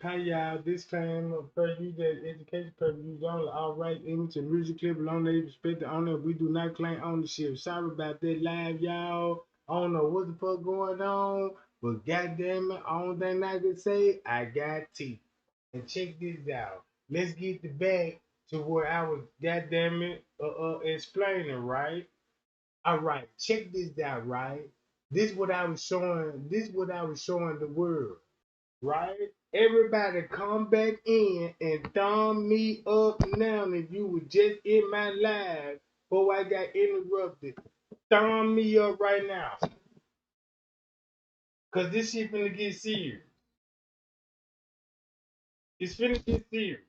Hi y'all, this time of first use that education purpose only. All right, image and music clip along they respect the owner. We do not claim ownership. Sorry about that live, y'all. I don't know what the fuck going on, but goddamn it, only thing I can say, I got teeth. And check this out. Let's get the back to where I was goddamn it explaining, right? All right, check this out, right? This what I was showing. This what I was showing the world, right? Everybody come back in and thumb me up now. If you were just in my live before I got interrupted, thumb me up right now. Cause this shit finna get serious. It's finna get serious.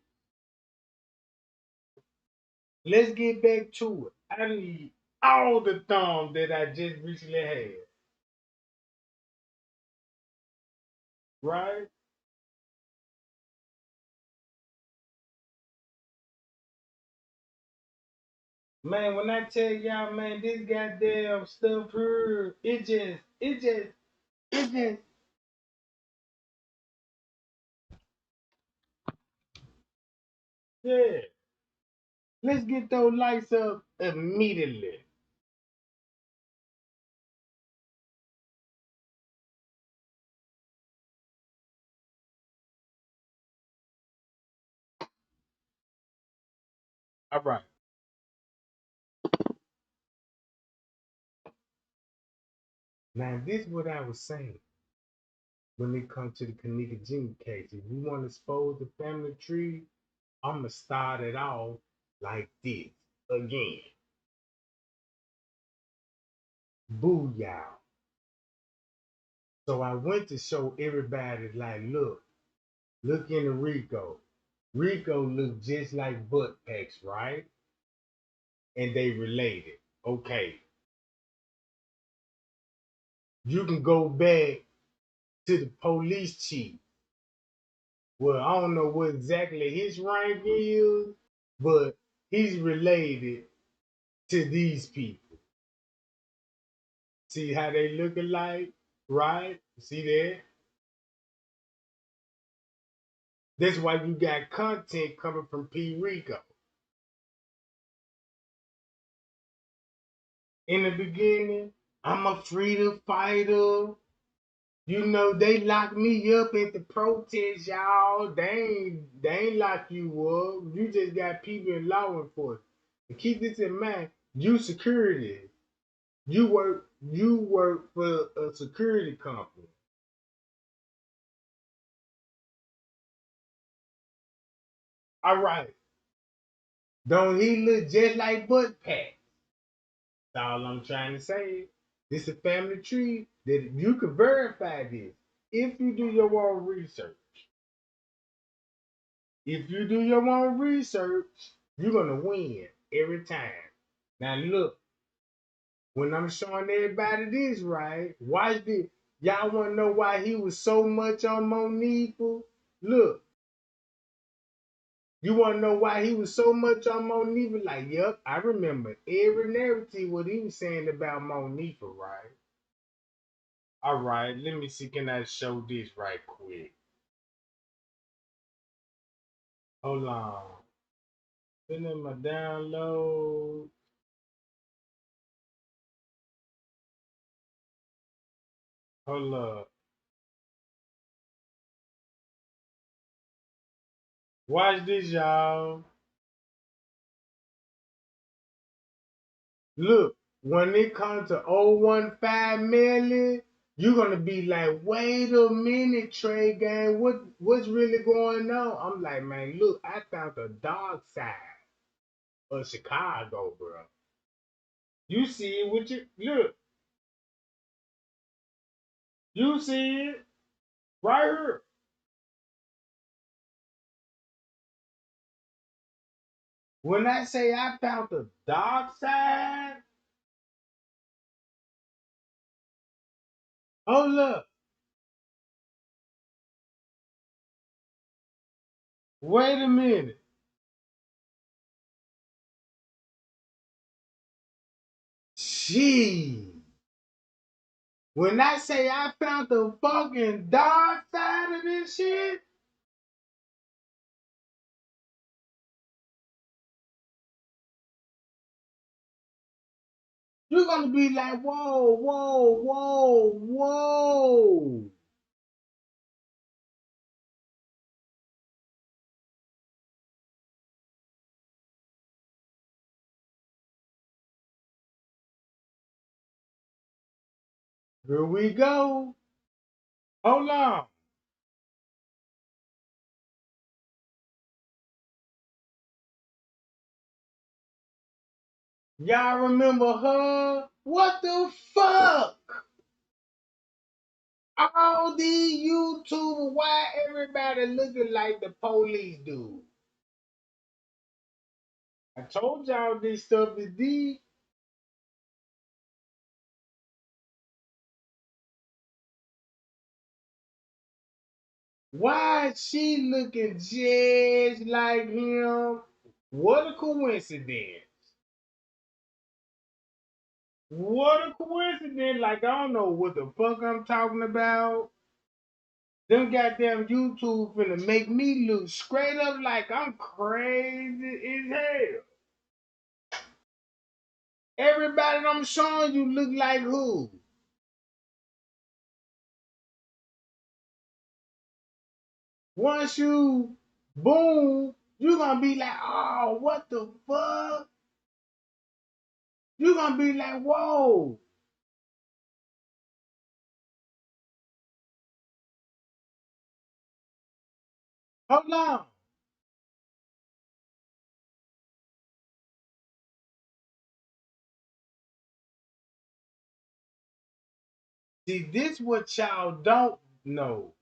Let's get back to it. I need all the thumbs that I just recently had. Right? Man, when I tell y'all, man, this goddamn stuff here, it just, yeah. Let's get those lights up immediately. All right. Now, this is what I was saying when it comes to the Kenneka Jenkins case. If you want to expose the family tree, I'm going to start it off like this again. Booyah. So I went to show everybody, like, look into Rico. Rico looked just like butt packs, right? And they related. Okay. You can go back to the police chief. Well, I don't know what exactly his rank is, but he's related to these people. See how they look alike, right? See that? That's why you got content coming from P. Rico. In the beginning, I'm a freedom fighter. You know, they locked me up at the protest, y'all. They ain't lock you up. You just got people in law enforcement. And keep this in mind, you security. You work for a security company. All right. Don't he look just like Butt Pat? That's all I'm trying to say. This is a family tree that you can verify this if you do your own research. If you do your own research, you're gonna win every time. Now look, when I'm showing everybody this, right? Watch this. Y'all wanna know why he was so much on Monifa? Look, you wanna know why he was so much on Monifa? Like, yep, I remember every narrative what he was saying about Monifa, right? All right, let me see. Can I show this right quick? Hold on. Put in my download. Hold up. Watch this, y'all. Look, when it comes to 015 million, you're gonna be like, wait a minute, Trey Gang, what's really going on? I'm like, man, look, I found the dark side of Chicago, bro. You see it with your look, you see it right here. When I say I found the dark side, hold up, wait a minute. Gee. When I say I found the fucking dark side of this shit, You're gonna be like, whoa, whoa, whoa, whoa. Here we go. Hold on. Y'all remember her? What the fuck? All these YouTubers, why everybody looking like the police do? I told y'all this stuff is deep. Why is she looking just like him? What a coincidence. What a coincidence. Like, I don't know what the fuck I'm talking about. Them goddamn YouTube finna make me look straight up like I'm crazy as hell. Everybody I'm showing you look like who? Once you boom, you gonna be like, oh, what the fuck? You gonna be like, whoa. Hold on. See, this what y'all don't know.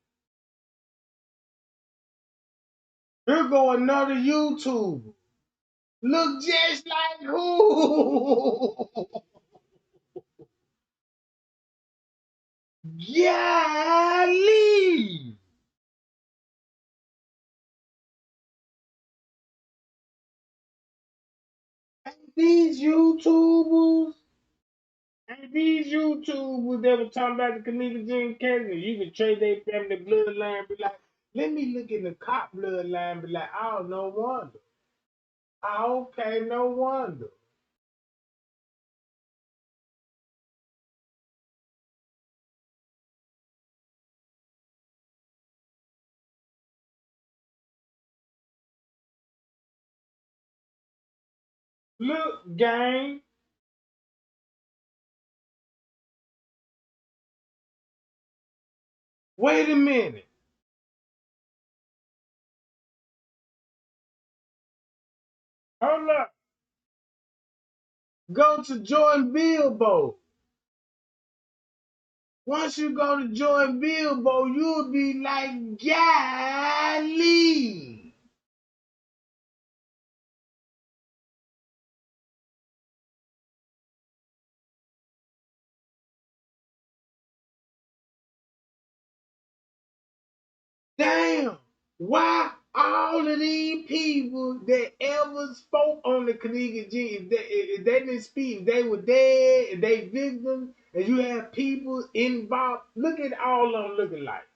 Here go another YouTuber. Look just like who? Golly! These YouTubers, and these YouTubers that were talking about the Kenneka Jenkins, you can trade their family bloodline, be like, let me look in the cop bloodline, be like, oh, no wonder. Oh, okay, no wonder. Look, gang, wait a minute. Hold up. Go to Jordan Billboard. Once you go to Jordan Billboard, you'll be like, golly. Damn, why all of these people that ever spoke on the Kenneka G, if they didn't speak, if they were dead, if they victims, and you have people involved, look at all of them looking like.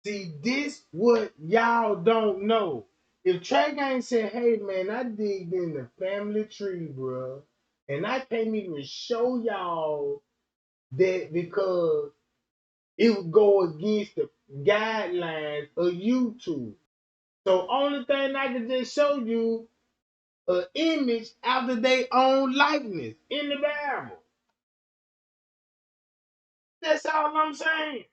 See, this what y'all don't know. If Trey Gang said, hey man, I digged in the family tree, bro, and I can't even show y'all that because it would go against the guidelines of YouTube. So only thing I can just show you an image after their own likeness in the Bible. That's all I'm saying.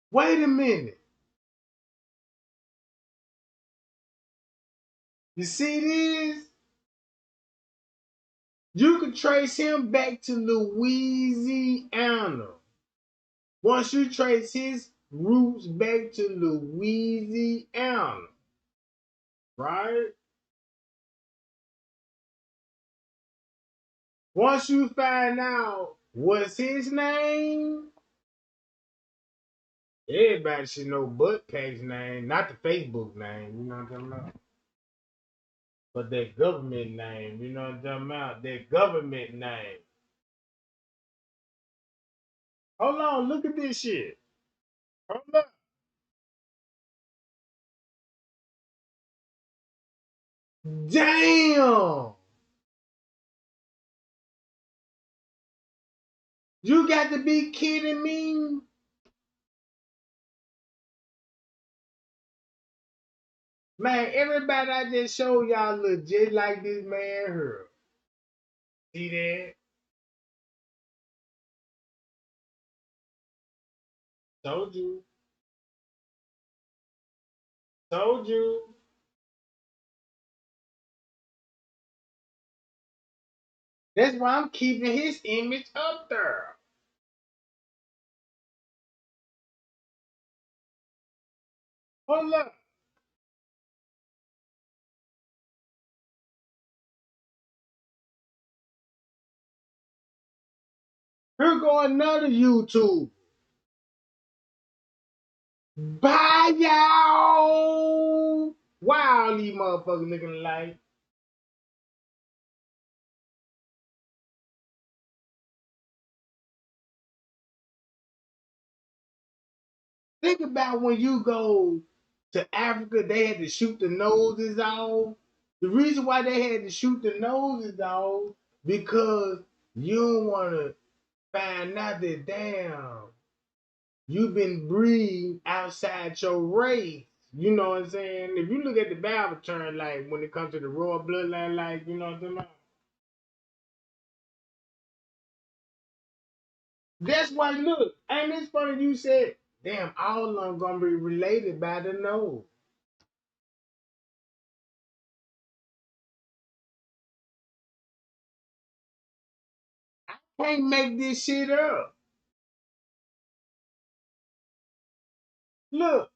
Wait a minute. You see this? You can trace him back to Louisiana. Once you trace his roots back to Louisiana, right? Once you find out what's his name, everybody should know Butt Pack's name, not the Facebook name. You know what I'm talking about? But that government name, you know what I'm talking about? That government name. Hold on, look at this shit. Hold up. Damn! You got to be kidding me. Man, everybody I just showed y'all look just like this man here. See that? Told you. Told you. That's why I'm keeping his image up there. Hold up. Here go another YouTube. Bye, y'all. Wow, these motherfuckers looking alike. Think about when you go to Africa, they had to shoot the noses off. The reason why they had to shoot the noses off because you don't want to find out that damn you've been breeding outside your race. You know what I'm saying? If you look at the Bible term, like when it comes to the royal bloodline, like you know what I'm talking about. That's why look, ain't this funny you said, damn, all of them gonna be related by the nose. Can't make this shit up. Look,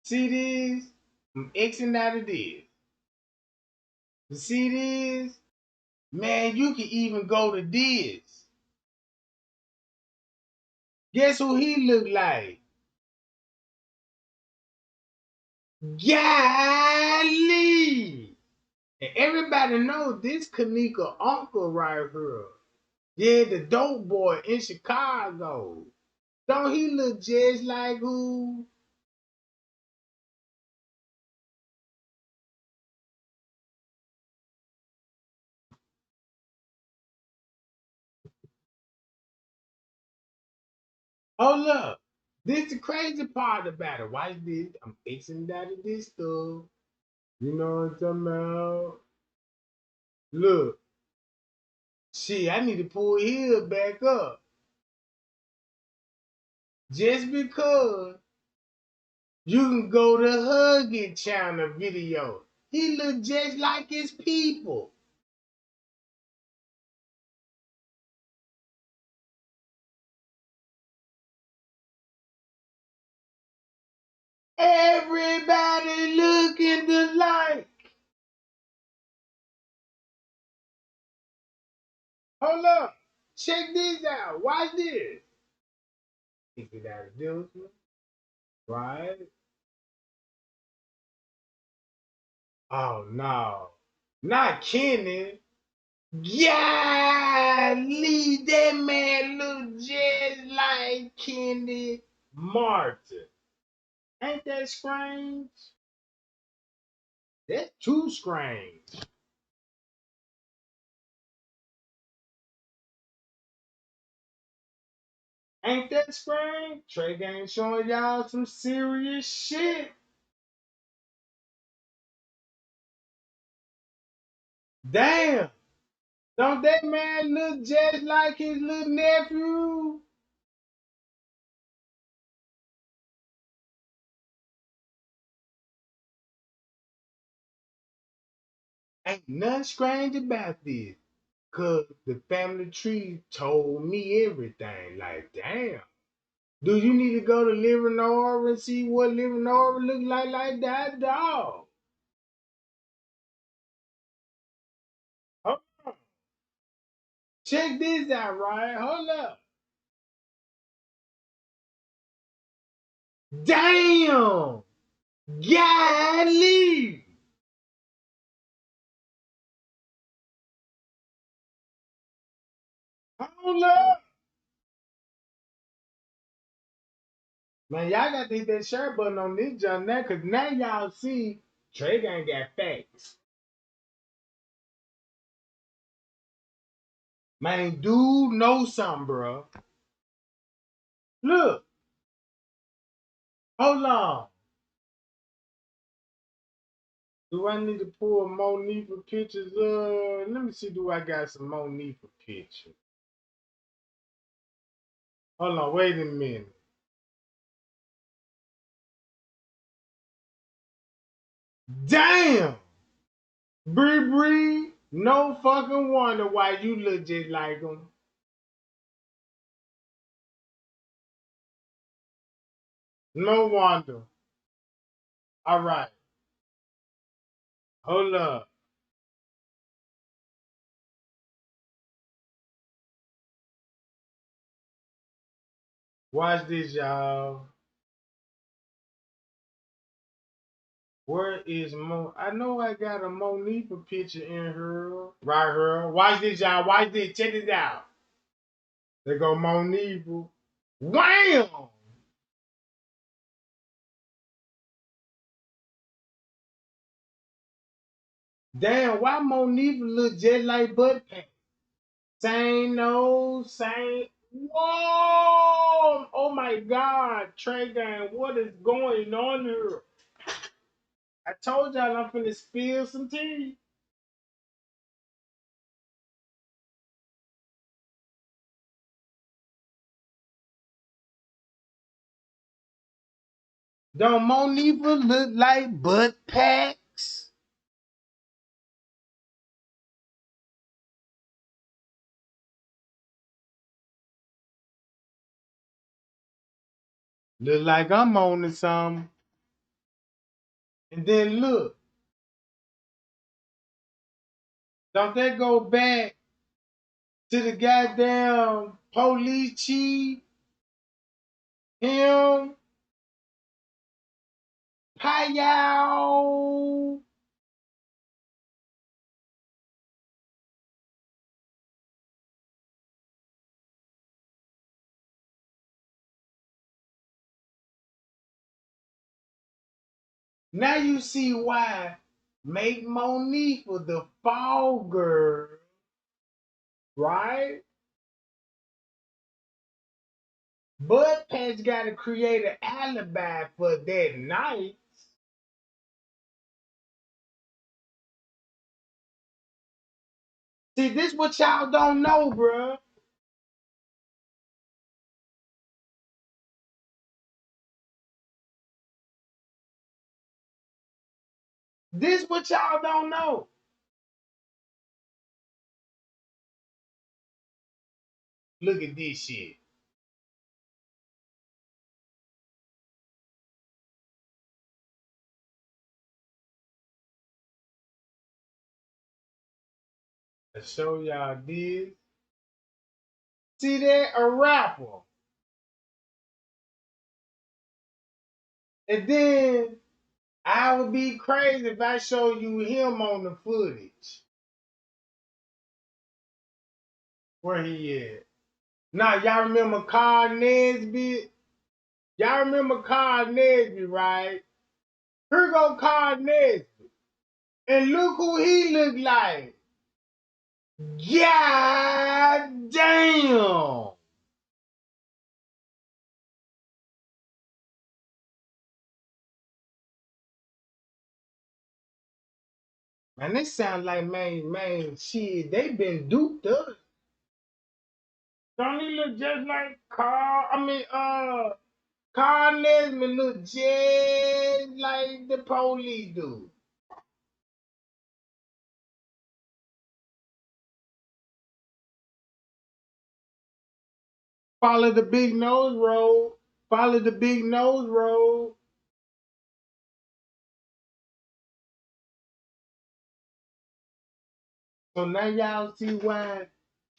see this? I'm Xing out of this. You see this? Man, you can even go to this. Guess who he look like? Golly! And everybody knows this Kenneka uncle right here. Yeah, the dope boy in Chicago. Don't he look just like who? Hold up. This the crazy part about it. Watch this. I'm fixing that of this stuff. You know what I'm talking about? Look. Shit, I need to pull his back up. Just because you can go to Huggy channel video. He look just like his people. Everybody looking alike. Hold up. Check this out. Watch this. If it out of this one, right? Oh no. Not Kenny. Yeah, Lee, that man look just like Kenny Martin. Ain't that strange? That's too strange. Ain't that strange? Trey Gang showing y'all some serious shit. Damn. Don't that man look just like his little nephew? Ain't nothing strange about this. Cause the family tree told me everything. Like, damn. Do you need to go to Livernoir and see what Livernoir look like that dog? Hold on. Check this out, right? Hold up. Damn! Golly! Hold up! Man, y'all got to hit that share button on this jump now, cause now y'all see Trey ain't got facts. Man, dude knows something, bro. Look, hold on. Do I need to pull more Nifa pictures? Let me see. Do I got some more Nifa pictures? Hold on, wait a minute. Damn, Bree Bree, no fucking wonder why you look just like him. No wonder. All right, hold up. Watch this, y'all. Where is Mo? I know I got a Monifa picture in her. Right here. Watch this, y'all. Watch this. Check this out. There go Monifa. Wham! Damn, why Monifa look just like Butt Pack? Same nose, same. Whoa! Oh my God, Trey Gang, what is going on here? I told y'all I'm finna spill some tea. Don't Monifa look like Butt Packs? Look like I'm on to something. And then look, don't that go back to the goddamn police chief, him, Payao? Now you see why make Monifa the fall girl, right? Bud Patch got to create an alibi for that night. See, this what y'all don't know, bruh. This what y'all don't know. Look at this shit. I show y'all this. See that? A rapper. And then I would be crazy if I show you him on the footage. Where he at? Now, y'all remember Carl Nesbitt? Y'all remember Carl Nesbitt, right? Here go Carl Nesbitt. And look who he look like. God damn. Man, this sound like, man, shit, they been duped up. Don't he look just like Carl? Carl Nesbitt look just like the police do. Follow the big nose road. Follow the big nose road. So now y'all see why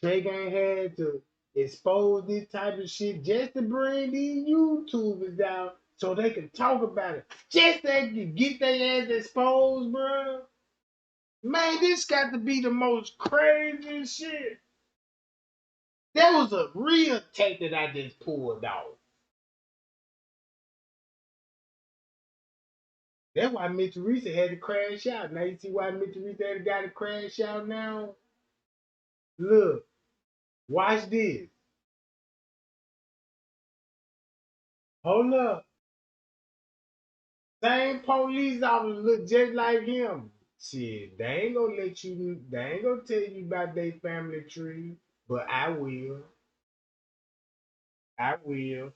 Drake ain't had to expose this type of shit just to bring these YouTubers out so they can talk about it. Just so they can get their ass exposed, bro. Man, this got to be the most crazy shit. That was a real tape that I just pulled off. That's why Mitch Teresa had to crash out. Now you see why Mitch Teresa had got to crash out now? Look, watch this. Hold up. Same police officer look just like him. Shit, they ain't gonna tell you about their family tree, but I will. I will.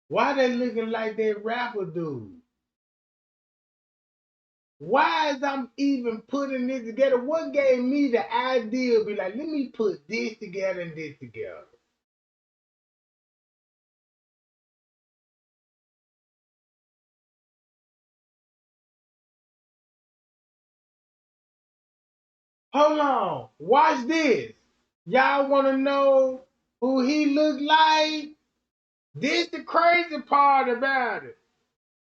Why they looking like that rapper dude? Why is I'm even putting this together? What gave me the idea to be like, let me put this together and this together? Hold on. Watch this. Y'all wanna know who he looked like? This the crazy part about it.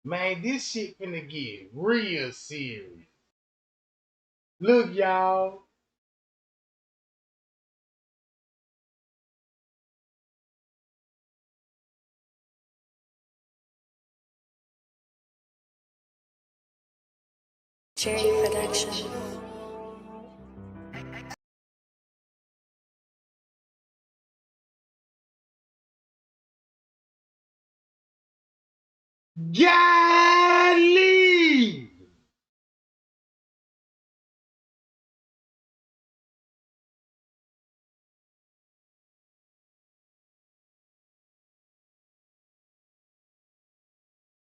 Man, this shit finna get real serious. Look, y'all. Cherry Production. Golly!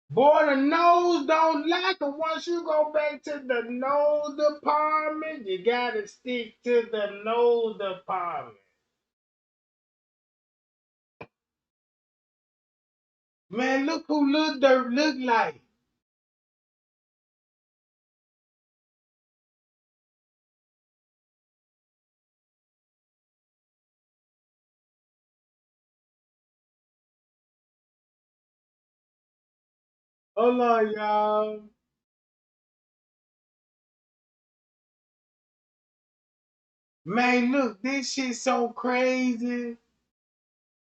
Boy, the nose don't like it. Once you go back to the nose department, you gotta stick to the nose department. Man, look who Lil Dirt look like. Hold on, y'all. Man, look, this shit so crazy.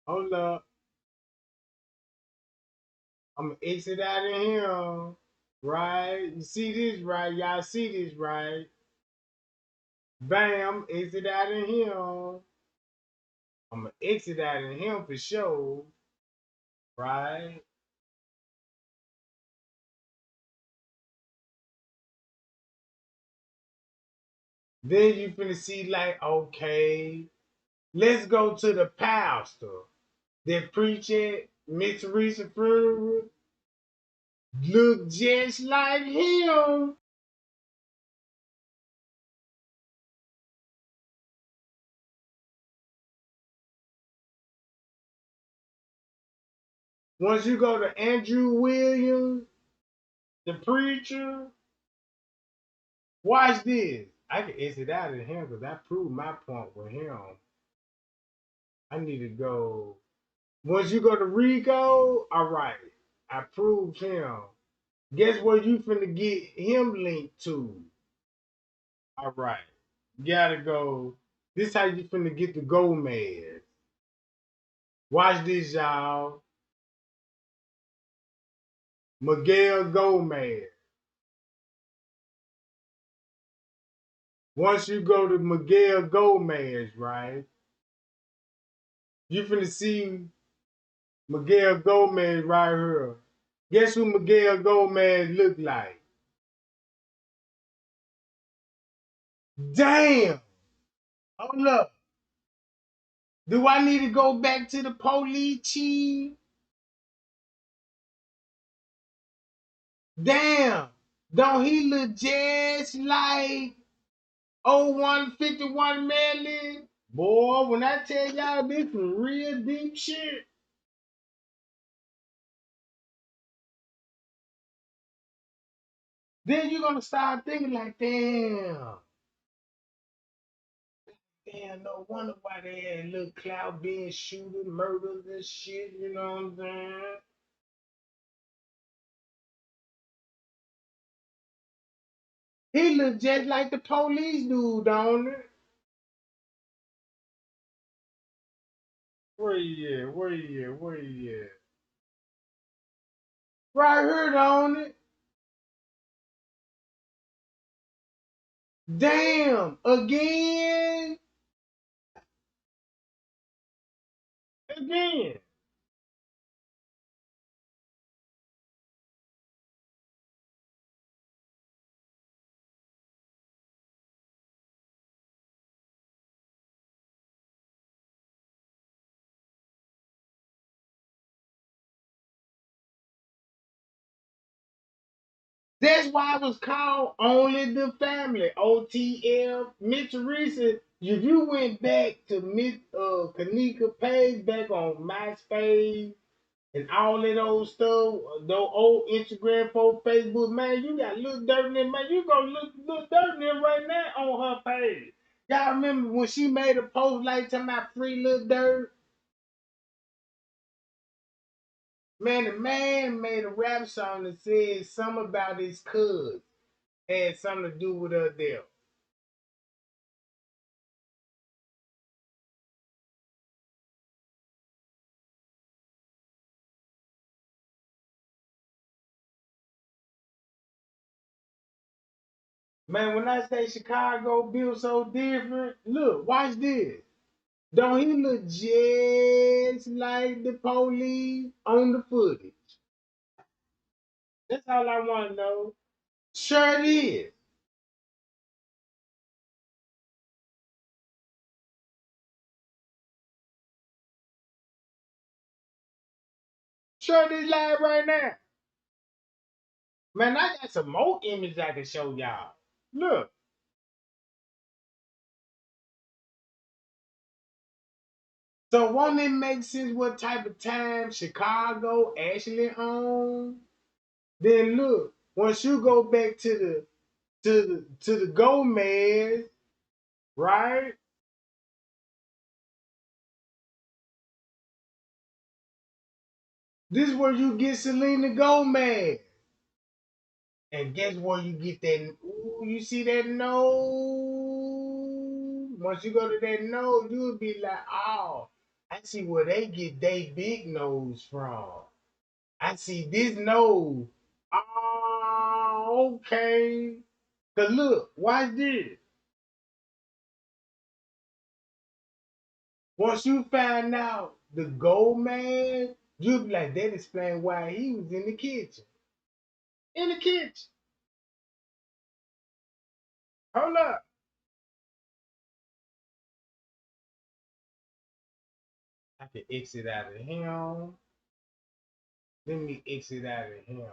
Hold up. I'm gonna exit out of here. Right? You see this, right? Y'all see this, right? Bam, exit out of here. I'm gonna exit out of him for sure. Right? Then you finna see like, okay, let's go to the pastor that preaching Miss Teresa funeral. Look just like him. Once you go to Andrew Williams, the preacher, watch this. I can exit out of him because I proved my point with him. I need to go. Once you go to Rico, all right, I proved him. Guess where you finna get him linked to? All right, you gotta go. This how you finna get the Gomez. Watch this, y'all. Miguel Gomez. Once you go to Miguel Gomez, right? You finna see Miguel Gomez right here. Guess who Miguel Gomez look like? Damn! Hold up. Do I need to go back to the police chief? Damn! Don't he look just like 0151 Melly? Boy, when I tell y'all this some real deep shit, then you're gonna start thinking like, damn, damn, no wonder why they had little cloud being shooting, murders and shit, you know what I'm saying? He look just like the police dude, don't it? Where he at? Where he at? Where he at? Right here, don't it? Damn, again? Again. That's why it was called Only the Family, OTL. Miss Teresa, if you went back to Miss Kenneka page back on MySpace and all that old stuff, those old Instagram, for Facebook, man, you got Lil Dirt in there, man. You gonna look Lil Dirt in there right now on her page. Y'all remember when she made a post like talking about free Lil Dirt? Man, the man made a rap song that said something about his cuz had something to do with her death. Man, when I say Chicago built so different, look, watch this. Don't he look just like the police on the footage? That's all I want to know. Sure it is. Sure this live right now. Man, I got some more images I can show y'all. Look. So won't it make sense what type of time Chicago actually on? Then look, once you go back to the Gomez, right? This is where you get Selena Gomez. And guess where you get that? Ooh, you see that nose? Once you go to that nose, you'll be like, oh, I see where they get their big nose from. I see this nose. Oh, okay. Cause look, watch this. Once you find out the gold man, you'll be like, that explain why he was in the kitchen. In the kitchen. Hold up. I can exit out of him. Let me exit out of him.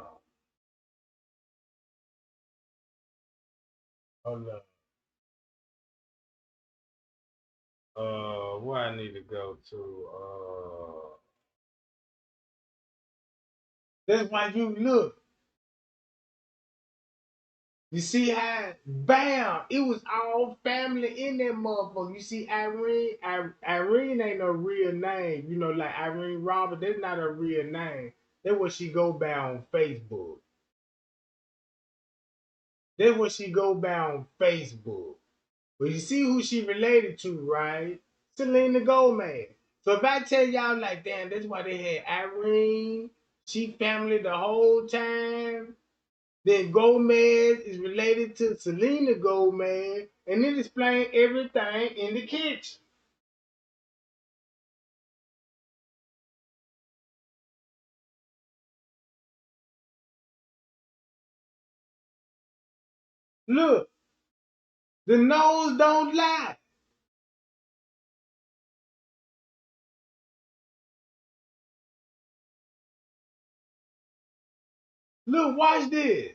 Hold up. Where I need to go to? That's why you look. You see how, bam, it was all family in that motherfucker. You see Irene, Irene ain't no real name. You know, like Irene Robert, that's not a real name. That's what she go by on Facebook. That's what she go by on Facebook. But you see who she related to, right? Selena Gomez. So if I tell y'all like, damn, that's why they had Irene, she family the whole time. Then Gomez is related to Selena Gomez, and it explains everything in the kitchen. Look, the nose don't lie. Look, watch this.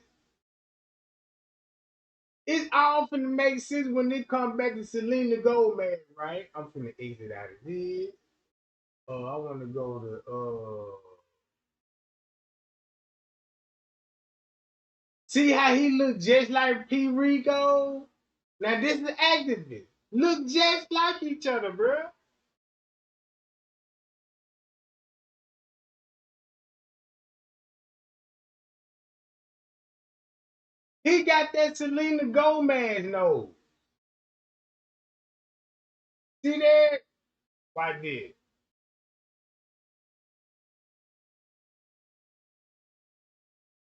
It's all finna make sense when they come back to Selena Gomez, right? I'm finna exit out of this. I want to go to see how he look just like P. Rico? Now this is the activist. look just like each other, bro. He got that Selena Gomez nose. See that? Why did?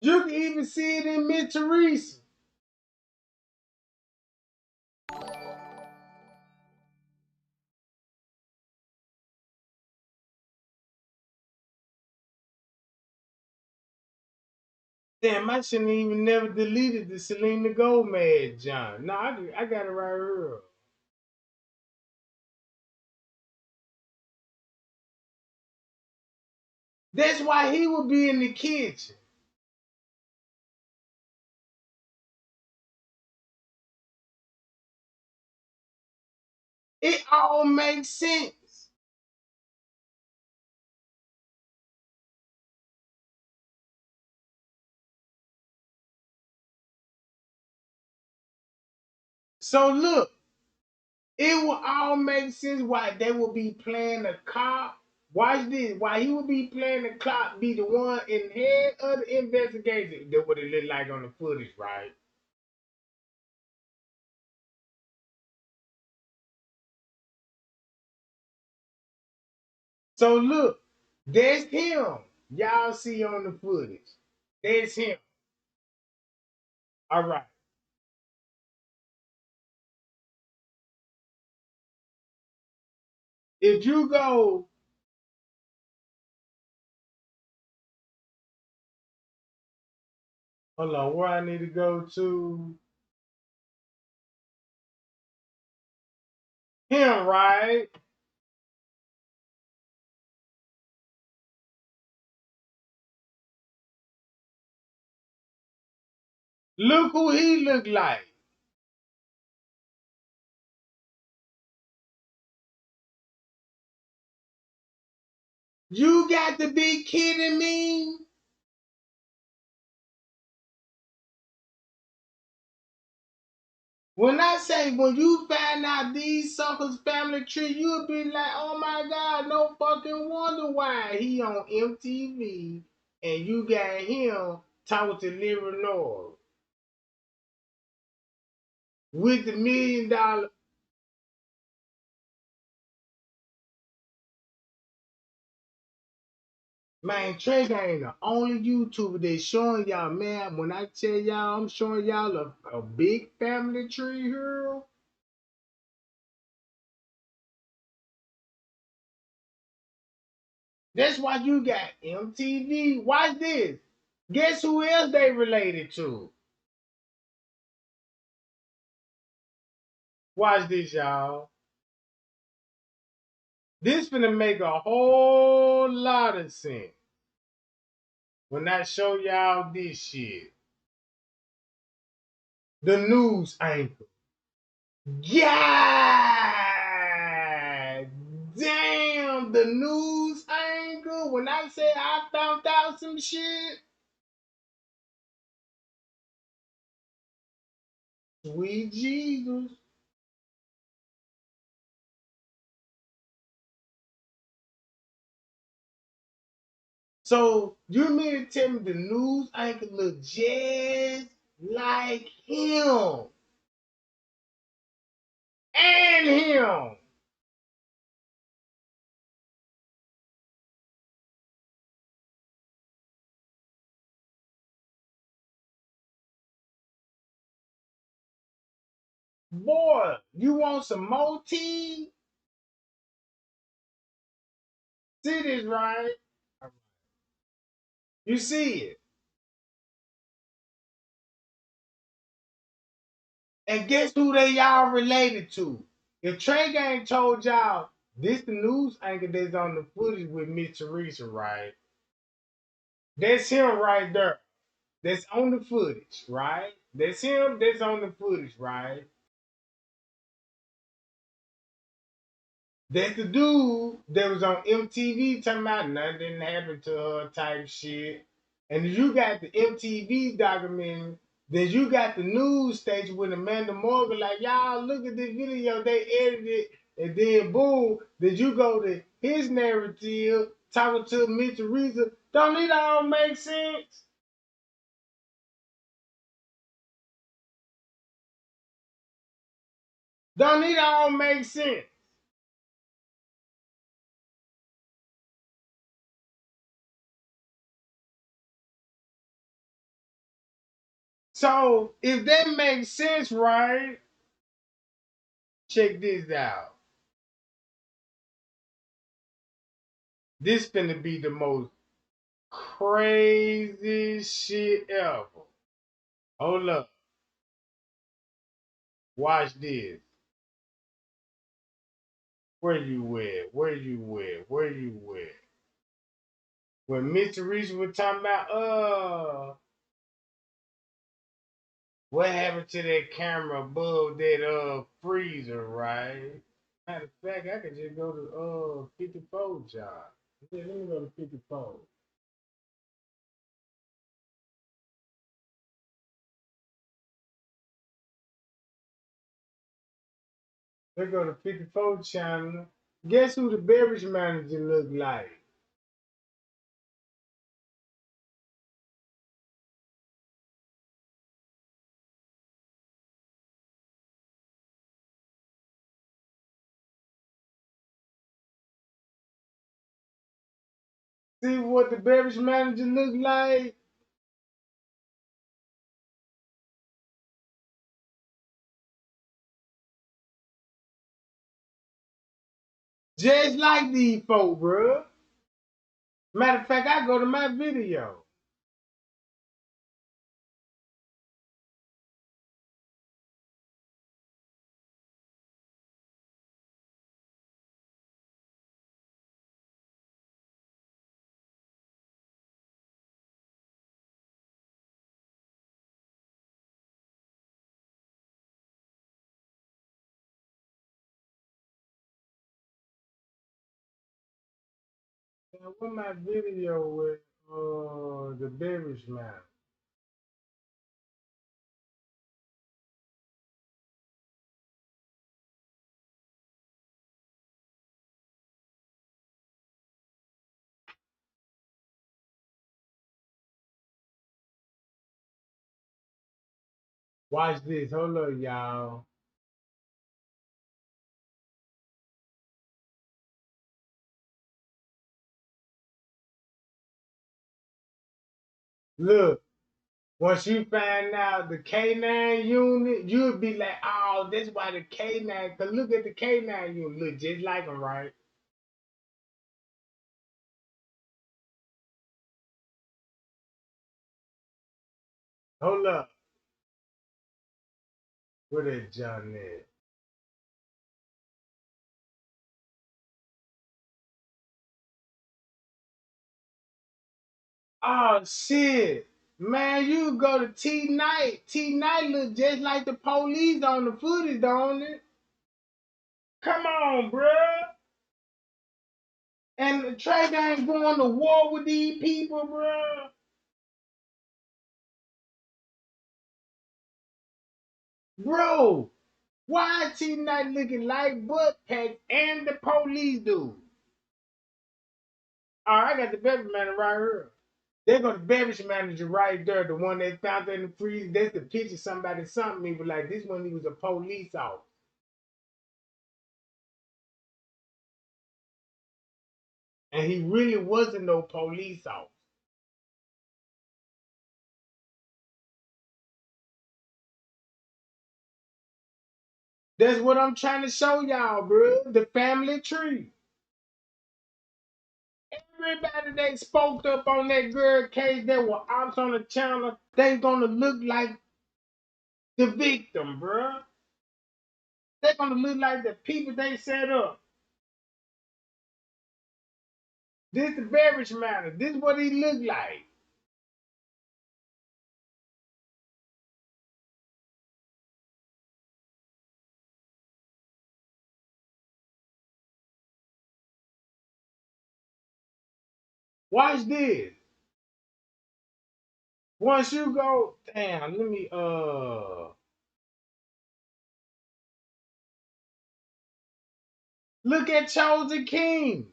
You can even see it in Miss Teresa. Damn, I shouldn't even never deleted the Selena Gomez, John. No, I got it right here. That's why he would be in the kitchen. It all makes sense. So look, it will all make sense why they will be playing the cop. Watch this. Why he would be playing the cop, be the one in head of the investigation. That's what it looked like on the footage, right? So look, there's him. Y'all see on the footage. There's him. All right. If you go, hold on, where I need to go to him, right? Look who he look like. You got to be kidding me. When I say when you find out these suckers family tree, you'll be like, oh my God, no fucking wonder why he on MTV and you got him talking to Lyra North with the $1 million. Man, Trey ain't the only YouTuber that's showing y'all, man. When I tell y'all, I'm showing y'all a big family tree here. That's why you got MTV. Watch this. Guess who else they related to? Watch this, y'all. This finna make a whole lot of sense when I show y'all this shit. The news anchor. God damn, the news anchor. When I say I found out some shit, sweet Jesus. So you mean to tell me the news anchor look just like him and him? Boy, you want some more tea? See this, right? You see it. And guess who they y'all related to? If Trey Gang told y'all this the news anchor that's on the footage with Miss Teresa, right? That's him right there. That's on the footage, right? That's him that's on the footage, right? That's the dude that was on MTV talking about nothing didn't happen to her type shit. And you got the MTV documentary Then you got the news station with Amanda Morgan, like, y'all look at this video, they edited it, and then boom, then you go to his narrative, talking to Miss Teresa. Don't it all make sense? Don't it all make sense? So if that makes sense, right? Check this out. This finna be the most crazy shit ever. Hold up. Watch this. Where you at? Where you at? Where you at? When Mr. Reese was talking about, what happened to that camera above that freezer, right? Matter of fact, I could just go to 54 job. Yeah, let me go to 54. Let's go to 54 channel. Guess who the beverage manager look like? See what the beverage manager look like? Just like these folk, bro. Matter of fact, I go to my video. Now, what my video with the beverage manager? Watch this. Hold up, y'all. Look, once you find out the K9 unit, you'll be like, oh, that's why the K9, because look at the K9 unit, look just like them, right? Hold up. Where that John at? Oh, shit. Man, you go to T Night. T Night look just like the police on the footage, don't it? Come on, bruh. And Trey ain't going to war with these people, bruh. Bro, why is T Night looking like Butt Pack and the police dude? All right, I got the beverage manager right here. They got the beverage manager right there, the one that found in the freezer. That's the picture somebody sent me, but like this one, he was a police officer. And he really wasn't no police officer. That's what I'm trying to show y'all, bro. The family tree. Everybody that spoke up on that girl case that were ops on the channel, they gonna look like the victim, bro. They're gonna look like the people they set up. This the beverage matter. This what he look like. Watch this. Once you go, damn, let me look at Chosen King.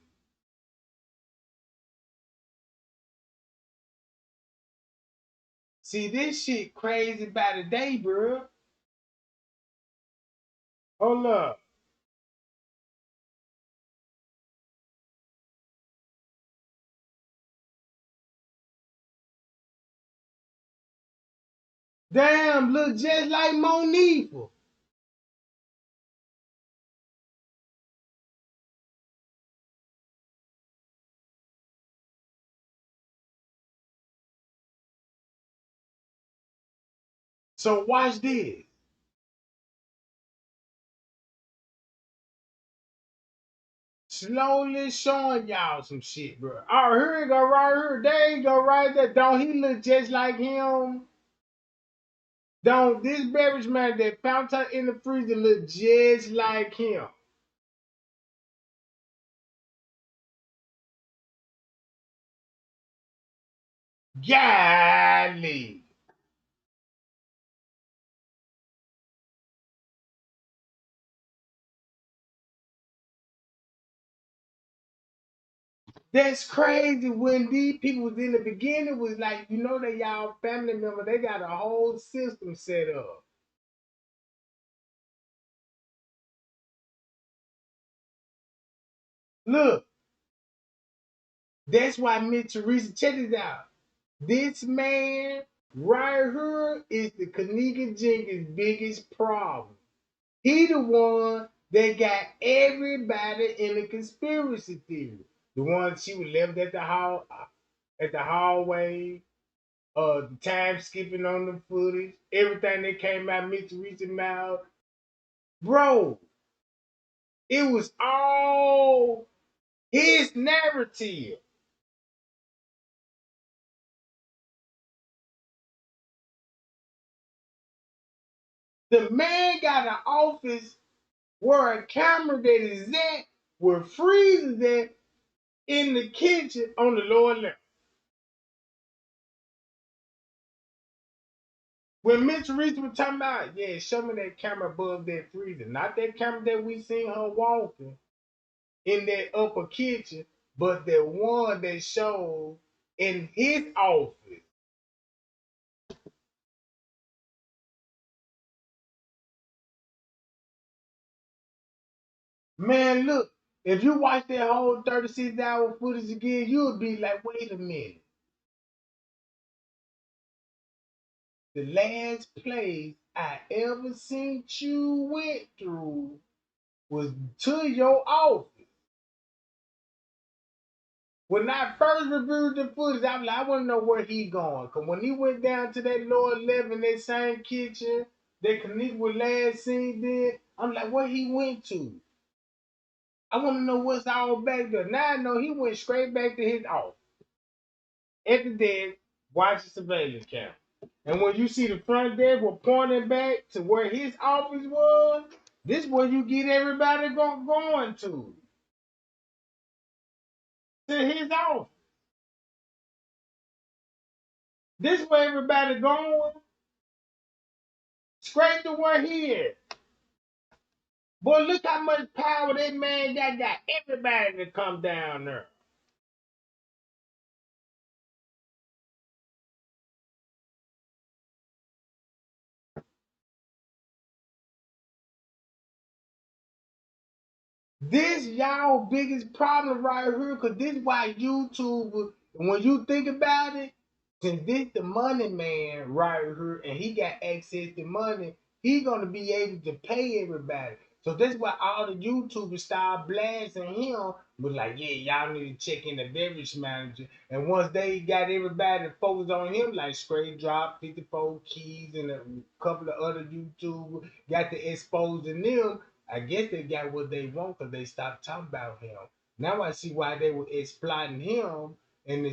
See this shit crazy by the day, bro. Hold up. Damn, look just like Monique. So watch this. Slowly showing y'all some shit, bro. Oh, here you go right here. There you go right there. Don't he look just like him? Don't this beverage man that found her in the freezer look just like him? Golly. That's crazy. When these people was in the beginning was like, you know, they y'all family member, they got a whole system set up. Look, that's why Mitch Teresa, check this out. This man right here is the Kenneka Jenkins' biggest problem. He the one that got everybody in the conspiracy theory. The one she was left at the hallway, the time skipping on the footage, everything that came out Mitch Reese's mouth. Bro, it was all his narrative. The man got an office where a camera that is at, where freezes at in the kitchen on the lower left. When Mitch Reese was talking about, yeah, show me that camera above that freezer. Not that camera that we seen her walking in that upper kitchen, but the one that showed in his office. Man, look, if you watch that whole 36-hour footage again, you'll be like, wait a minute. The last place I ever seen you went through was to your office. When I first reviewed the footage, I was like, I want to know where he going. Cause when he went down to that lower level in that same kitchen that Kenneka was last seen there, I'm like, where he went to? I want to know what's all back there. Now I know he went straight back to his office. At the desk, watch the surveillance camera. And when you see the front desk was pointing back to where his office was, this is where you get everybody going to his office. This where everybody going straight to where he is. Boy, look how much power that man got everybody to come down there. This y'all biggest problem right here, cause this why YouTube, when you think about it, since this the money man right here, and he got access to money, he gonna be able to pay everybody. So that's why all the YouTubers start blasting him was like, yeah, y'all need to check in the beverage manager. And once they got everybody to focus on him, like Straight Drop, 54 Keys, and a couple of other YouTubers got to exposing them, I guess they got what they want because they stopped talking about him. Now I see why they were exploiting him and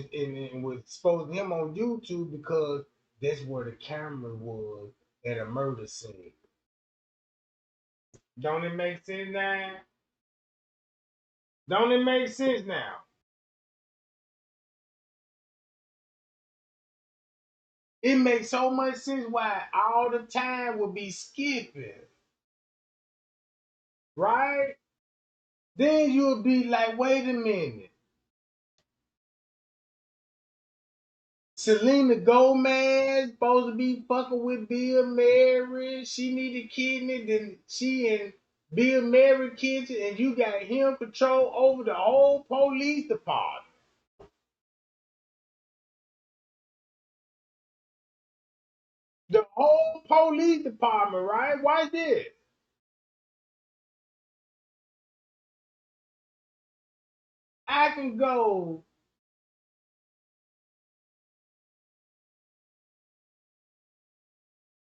was exposing him on YouTube because that's where the camera was at a murder scene. Don't it make sense now? Don't it make sense now? It makes so much sense why all the time will be skipping, right? Then you'll be like, wait a minute. Selena Gomez supposed to be fucking with Bill Murray. She needed kidney. Then she and Bill Murray kitchen, and you got him control over the whole police department. The whole police department, right? Why this? I can go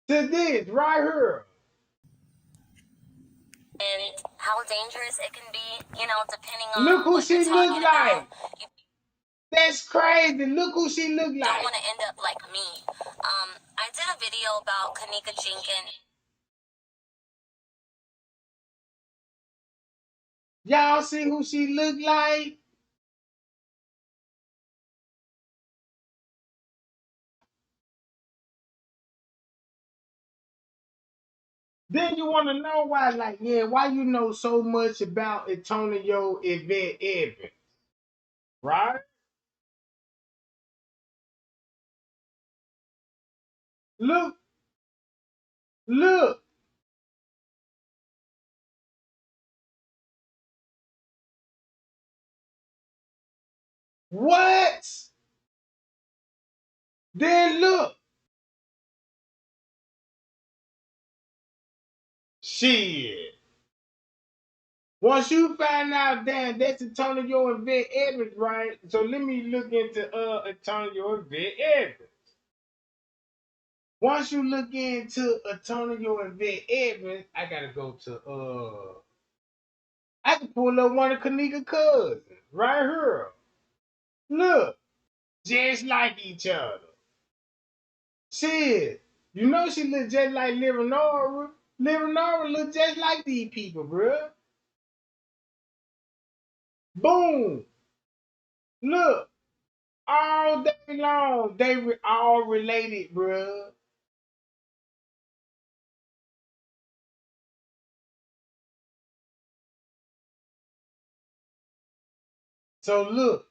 to this right here. And how dangerous it can be, depending Look on who what you're she look talking about. like. That's crazy. Look who she look You don't like. want to end up like me. I did a video about Kenneka Jenkins. Y'all see who she look like? Then you want to know why, like, yeah, why you know so much about Antonio Yvette Evans, right? Look, look, what? Then look, shit. Once you find out, damn, that's Antonio Yvette Evans, right? So let me look into Antonio Yvette Evans. Once you look into Antonio Yvette Evans, I gotta go to I can pull up one of Kenneka cousins right here. Look, just like each other. Shit, you know she look just like Leonora. Leonora look just like these people, bruh. Boom. Look, all day long, they all related, bruh. So look,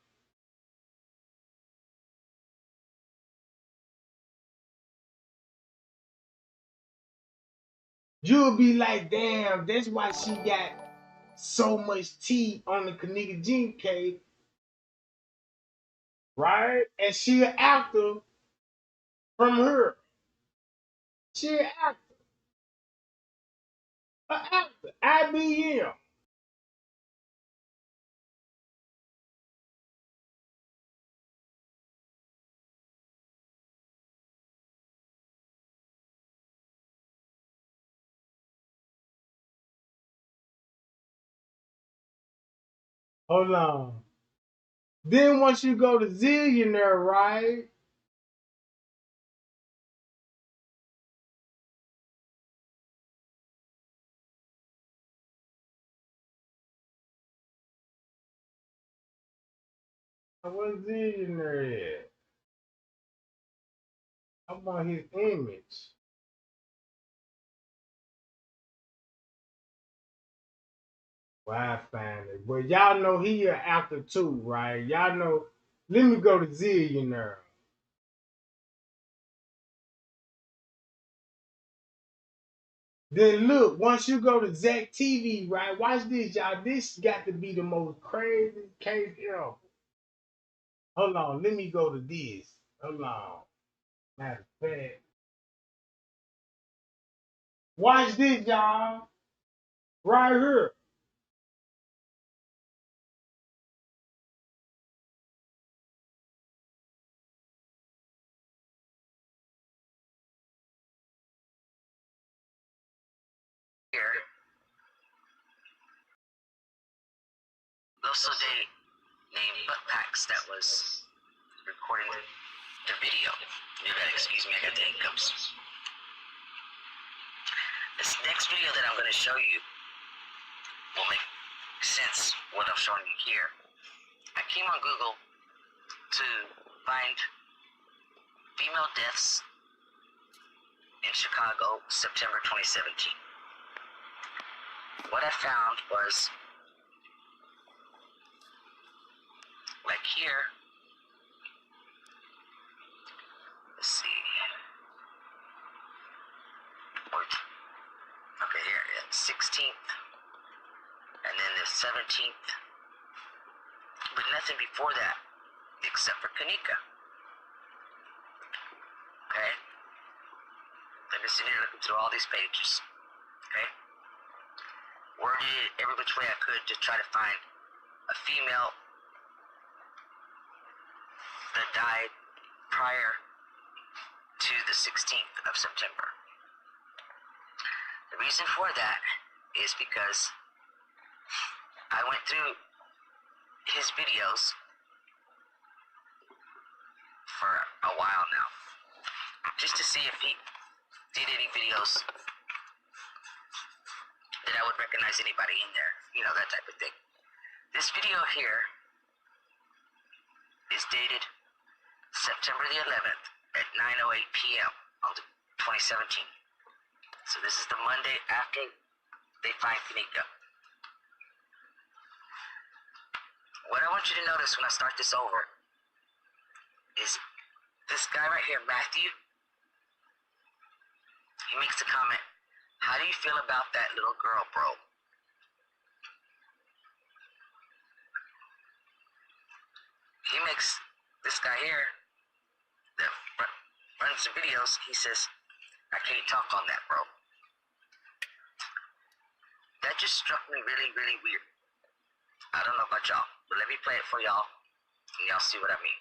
you'll be like, damn, that's why she got so much tea on the Kenneka Jean cake, right? And she an actor from her. She an actor, IBM. Hold on. Then once you go to Zillionaire, right? What Zillionaire at? I want his image. Well, I find it. But y'all know he an actor too, right? Y'all know. Let me go to Zillionaire. Then look, once you go to Zach TV, right? Watch this, y'all. This got to be the most crazy case ever. Hold on, let me go to this. Hold on. Matter of fact. Watch this, y'all. Right here. Here, also they named butt packs that was recording the video. You gotta excuse me, I got the hiccups. This next video that I'm gonna show you will make sense what I'm showing you here. I came on Google to find female deaths in Chicago, September 2017. What I found was, like here, let's see. Okay, here, 16th, and then the 17th, but nothing before that, except for Kenneka. Okay? I've been sitting here looking through all these pages. Okay? Worded it every which way I could to try to find a female that died prior to the 16th of September. The reason for that is because I went through his videos for a while now, just to see if he did any videos that I would recognize anybody in there, you know, that type of thing. This video here is dated September the 11th at 9:08 p.m. on 2017. So this is the Monday after they find Kenneka. What I want you to notice when I start this over is this guy right here, Matthew. He makes a comment, how do you feel about that little girl, bro? He makes, this guy here, that runs the videos, he says, I can't talk on that, bro. That just struck me really, really weird. I don't know about y'all, but let me play it for y'all, and y'all see what I mean.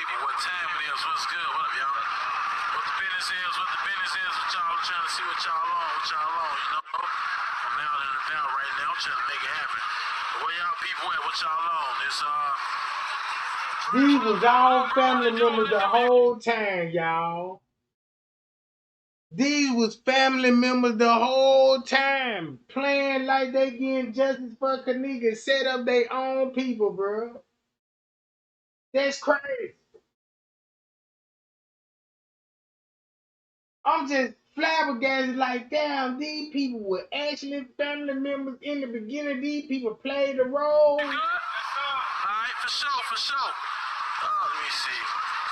What time it is, what's good, what up, y'all? What the business is, what y'all trying to see what y'all on, you know? I'm out and about right now, I'm trying to make it happen. But where y'all people at, what y'all on? These was all family members the whole time, y'all. These was family members the whole time, playing like they getting justice for Kenneka, set up their own people, bro. That's crazy. I'm just flabbergasted, like, damn, these people were actually family members in the beginning. These people played the role. You good? Alright, for sure. Let me see.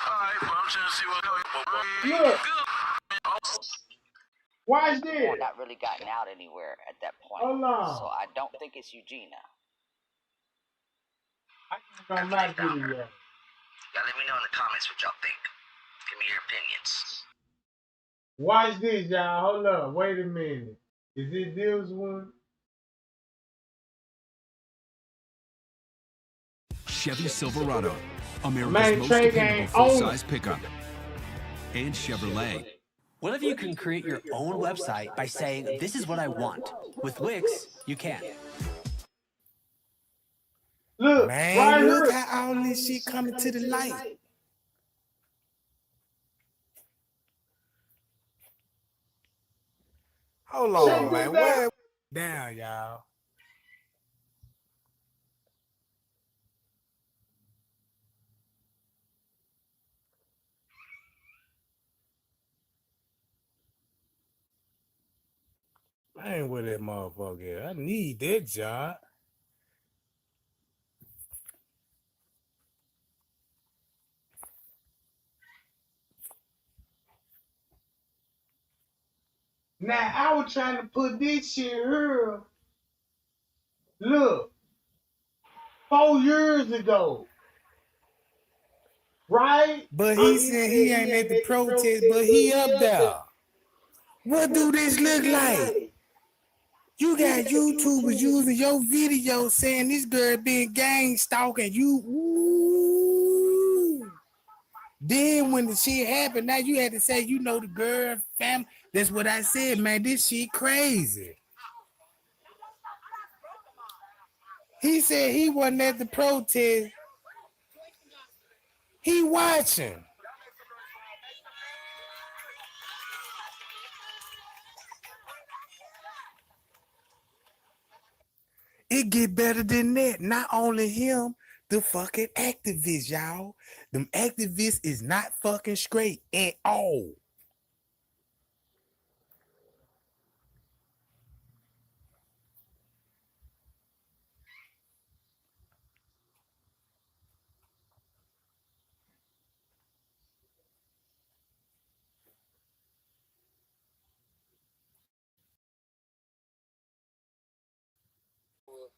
Alright, but I'm trying to see what Look. Watch this. Not really gotten out anywhere at that point. Hold on. So I don't think it's Eugenia. I can't my video. Y'all let me know in the comments what y'all think. Give me your opinions. Watch this, y'all. Hold up. Wait a minute. Is it this one? Chevy Silverado, America's most dependable full-size pickup. And Chevrolet. What if you can create your own website by saying, this is what I want? With Wix, you can. Look, man, right look here. how all this shit coming to the light. Hold on, man. Where down, y'all? I ain't where that motherfucker at. I need that job. Now, I was trying to put this shit here. Look. 4 years ago. Right? But he said he ain't at the protest, but he up there. What do this look like? You got YouTubers using your video saying this girl been gang stalking you. Ooh. Then when the shit happened, now you had to say, you know, the girl, family. That's what I said, man. This shit crazy. He said he wasn't at the protest. He watching. It get better than that. Not only him, the fucking activists, y'all. Them activists is not fucking straight at all.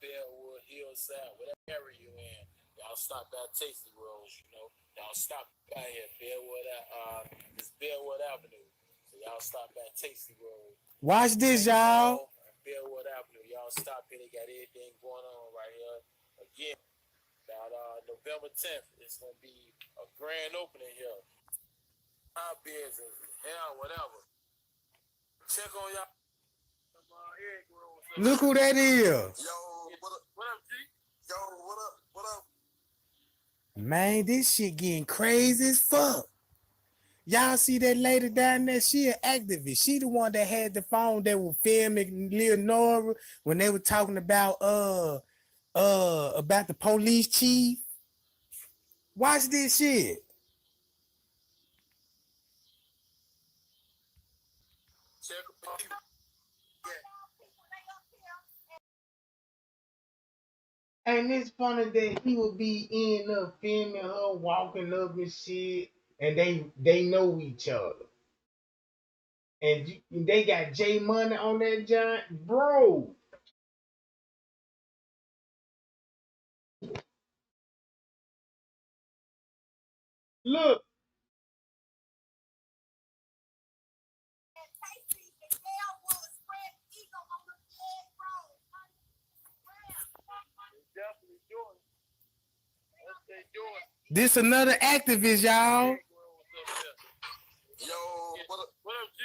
Bellwood, Hillside, whatever area you in, y'all stop by Tasty Rolls, you know. Y'all stop by here, Bellwood, it's Bellwood Avenue. So y'all stop by Tasty Rolls. Watch this, y'all. Bellwood Avenue, y'all stop here. They got everything going on right here. Again, about November 10th, it's gonna be a grand opening here. Our beers and hell, whatever. Check on y'all. Look who that is. Yo, what up, G? Yo, what up? Man, this shit getting crazy as fuck. Y'all see that lady down there? She an activist. She the one that had the phone that was filming Leonora when they were talking about the police chief. Watch this shit. And it's funny that he would be in up filming her walking up and shit, and they know each other. And they got J Money on that giant, bro. Look. This another activist, y'all. Yo, what up, G?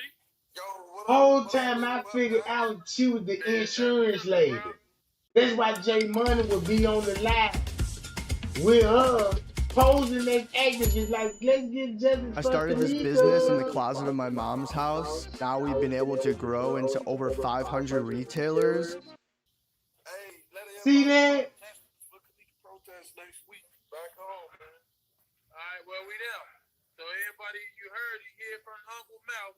Yo, what up? Whole time I figured out she was the insurance lady. That's why J Money would be on the live with her posing as activists, like, let's get justice. I started this business in the closet of my mom's house. Now we've been able to grow into over 500 retailers. See that? Protest next week back home, man. All right, well, we there. So everybody, you heard, you hear from Uncle Mouth.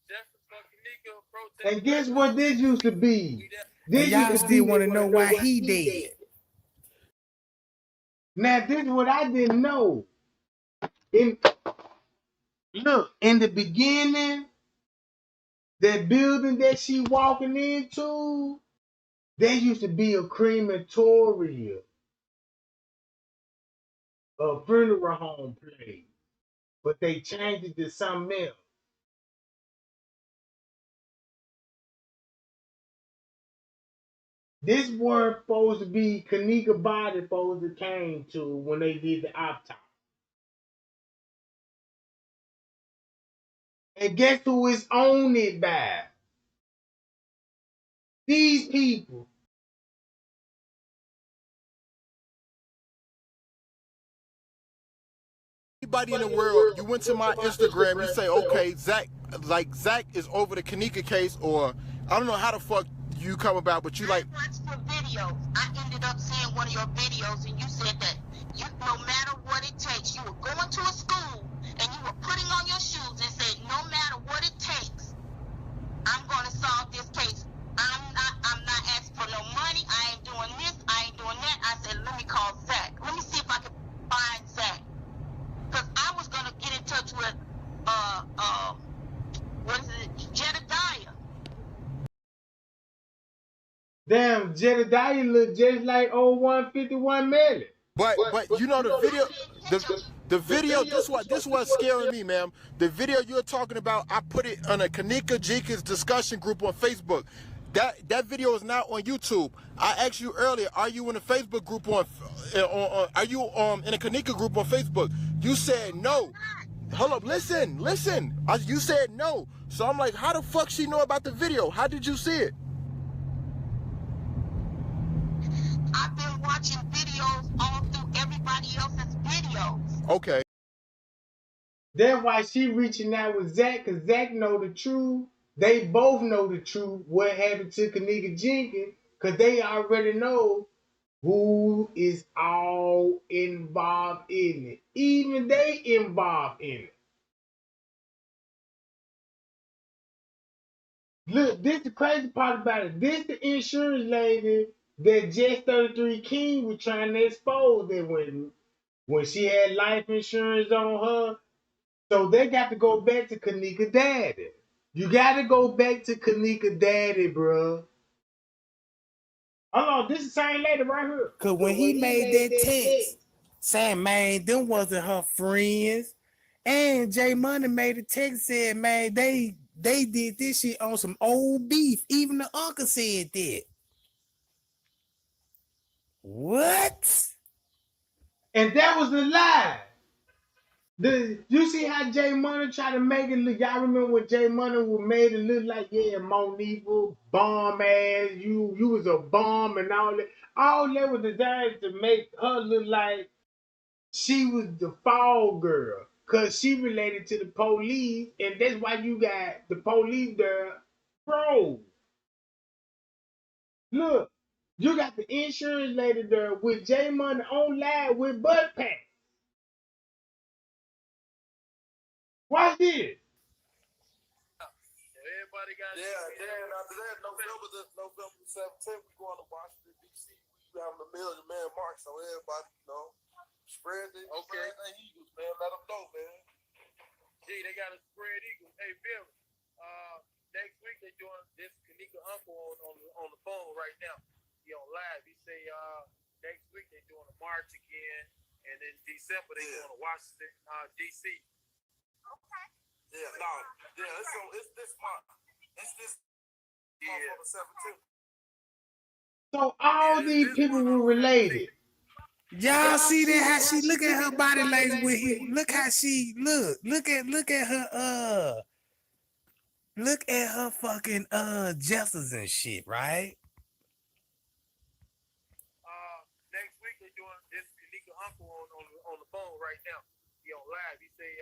Kenneka protest. And guess what this used to be? And y'all still want to know why he dead. Now, this is what I didn't know. Look, in the beginning, that building that she walking into, there used to be a crematorium, a funeral home place, but they changed it to something else. This were supposed to be Kenneka body supposed to came to when they did the autopsy. And guess who is owned it by? These people. Anybody in the world, you went to my Instagram, you say, okay, Zach is over the Kenneka case, or I don't know how the fuck you come about, but you like. I watched your videos. I ended up seeing one of your videos, and you said that no matter what it takes, you were going to a school and you were putting on your shoes and said, no matter what it takes, I'm going to solve this case. I'm not asking for no money. I ain't doing this. I ain't doing that. I said, let me call Zach. Let me see if I can find Zach. Because I was going to get in touch with, what is it, Jedediah. Damn, Jedediah look just like 0151 Melly. But you know the video, this was scaring me, ma'am. The video you're talking about, I put it on a Kenneka Jenkins discussion group on Facebook. That video is not on YouTube. I asked you earlier, are you in a Facebook group are you in a Kenneka group on Facebook? You said no. Hold up, listen. You said no. So I'm like, how the fuck she know about the video? How did you see it? I've been watching videos all through everybody else's videos. Okay. That's why she reaching out with Zach, because Zach know the truth. They both know the truth, what happened to Kenneka Jenkins, because they already know who is all involved in it. Even they involved in it. Look, this the crazy part about it. This the insurance lady that Just 33 King was trying to expose that when she had life insurance on her. So they got to go back to Kenneka daddy. You got to go back to Kenneka daddy, bro. Hold on, this is the same lady right here. Cause when he made that text saying, man, them wasn't her friends. And J Money made a text said, man, they did this shit on some old beef. Even the uncle said that. What? And that was a lie. You see how J Money tried to make it look? Y'all remember when J Money was made it look like, yeah, Monifa, bomb ass, you was a bomb and all that. All that was designed to make her look like she was the fall girl. Cause she related to the police, and that's why you got the police there. Bro, look, you got the insurance lady there with J Money online with butt pants. Watch this. Everybody got then after that, November the 17th, we going to Washington D.C. We having a million-man march, so everybody, spread the eagles, man. Let them know, man. Gee, they got to spread eagles. Hey, Bill, next week they doing this Kenneka uncle on the phone right now. He on live. He say next week they doing a march again, and in December they going to Washington D.C. Okay. It's this month. It's this month on the 17th. So all these people were related. Y'all see that? How she look at her body language with him? Look how she look. Look at her. Look at her fucking gestures and shit, right? Next week they doing this Kenneka uncle on the phone right now. He on live. He say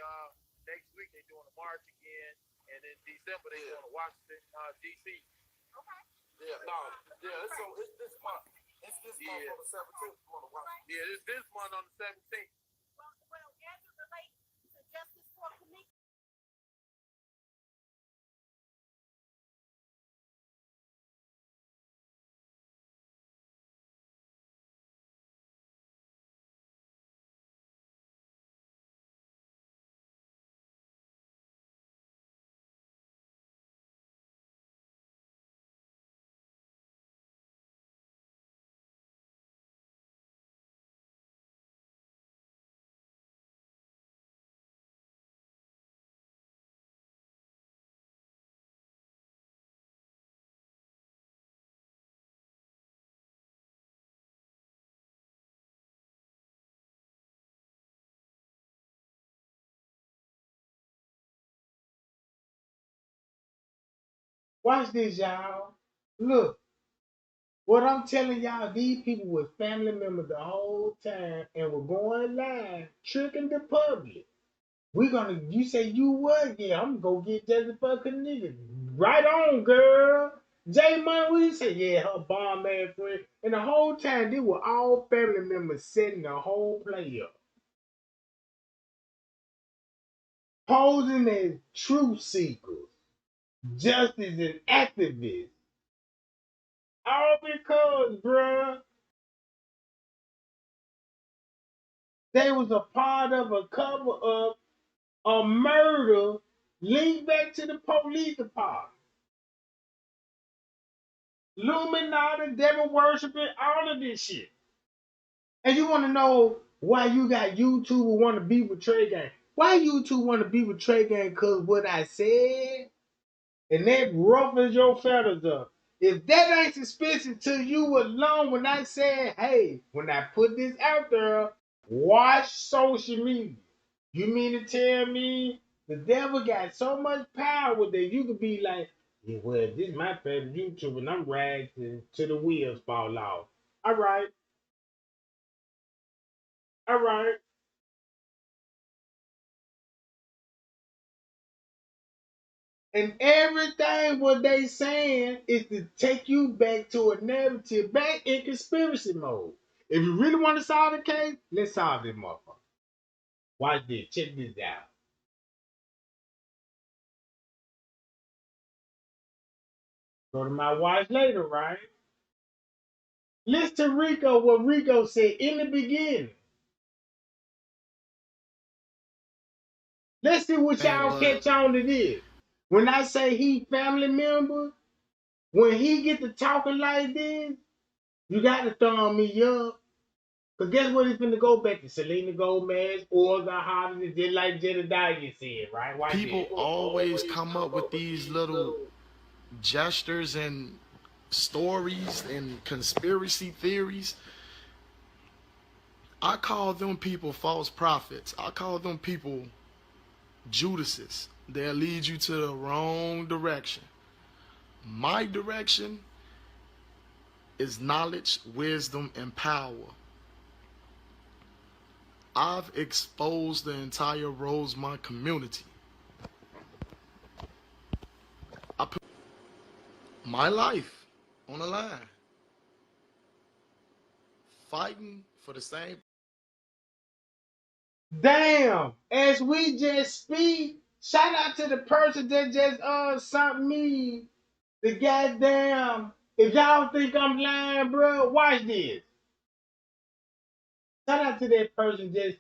next week they doing a march again, and in December they going to Washington D.C. Okay. It's this month. It's this month on the 17th. Going to Washington. Yeah, it's this month on the 17th. Well, as it relates to justice for Kenneka. Watch this, y'all. Look, what I'm telling y'all, these people were family members the whole time and were going live, tricking the public. You say you what? Yeah, I'm gonna go get Jesse fucking nigga. Right on, girl. J Money, what you say? Yeah, her bomb ass friend. And the whole time, they were all family members setting the whole play up. Posing as truth seekers, justice and activists. All because, bruh, they was a part of a cover up a murder linked back to the police department. Illuminati, devil worshiping, all of this shit. And you want to know why you got YouTube who want to be with Trey Gang? Why YouTube want to be with Trey Gang? Because what I said, and that ruffles your feathers up. If that ain't suspicious to you alone, when I said, hey, when I put this out there, watch social media. You mean to tell me the devil got so much power that you could be like, yeah, well, this is my favorite YouTuber, and I'm rags to the wheels fall off. All right, all right. And everything what they saying is to take you back to a narrative, back in conspiracy mode. If you really want to solve the case, let's solve this motherfucker. Watch this. Check this out. Go to my watch later, right? Listen to Rico, what Rico said in the beginning. Let's see what y'all catch on to this. When I say he family member, when he get to talking like this, you got to thumb me up. Because guess what he's finna go back to? Selena Gomez, or the holiday, just like Jedediah said, right? Why People always come up with these little gestures and stories and conspiracy theories. I call them people false prophets. I call them people Judases. They'll lead you to the wrong direction. My direction is knowledge, wisdom, and power. I've exposed the entire Rosemont community. I put my life on the line, fighting for the same. Damn, as we just speak, shout out to the person that just sent me the goddamn. If y'all think I'm lying, bro, watch this. Shout out to that person just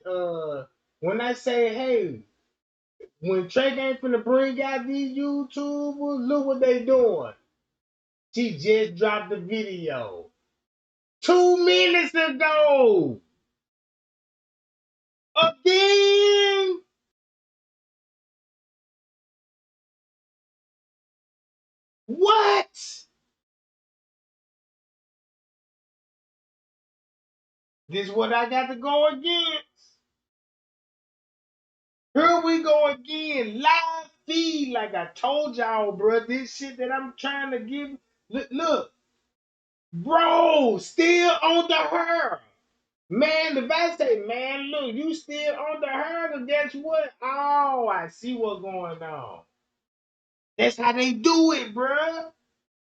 when I say, hey, when Trey ain't finna bring out these YouTubers, look what they doing. She just dropped the video 2 minutes ago. Again. What? This is what I got to go against. Here we go again. Live feed, like I told y'all, bro. This shit that I'm trying to give. Look. Bro, still on the her. Man, if I say, man, look, you still on the her, then guess what? Oh, I see what's going on. That's how they do it, bro.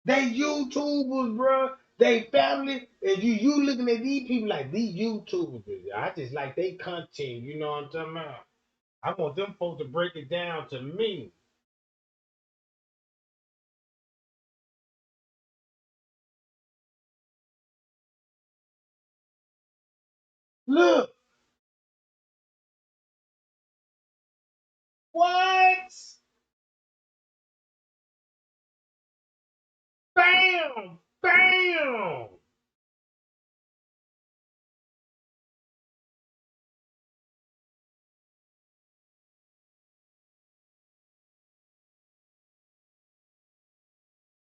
They YouTubers, bro. They family. And you looking at these people like these YouTubers. I just like they content, you know what I'm talking about? I want them folks to break it down to me. Look. What? Bam! Bam!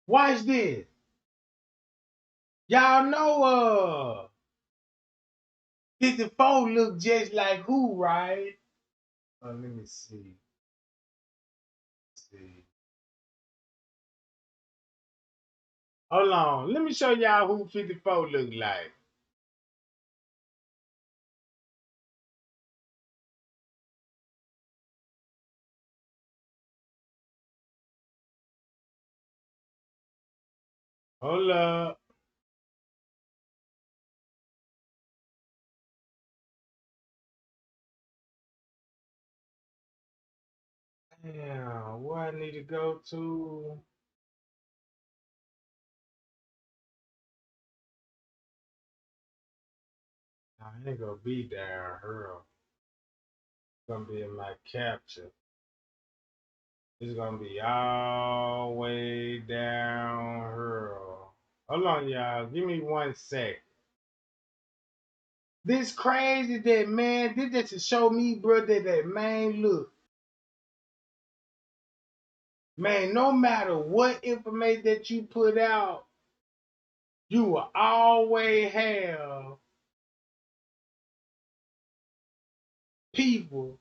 Watch this. Y'all know 54 look just like who, right? Let me see. Hold on. Let me show y'all who 54 look like. Hold up. Damn, where I need to go to? I ain't gonna be down here. It's gonna be in my capture. It's gonna be all way down here. Hold on, y'all. Give me 1 sec. This crazy that, man, this just to show me, bro, that man, look. Man, no matter what information that you put out, you will always have people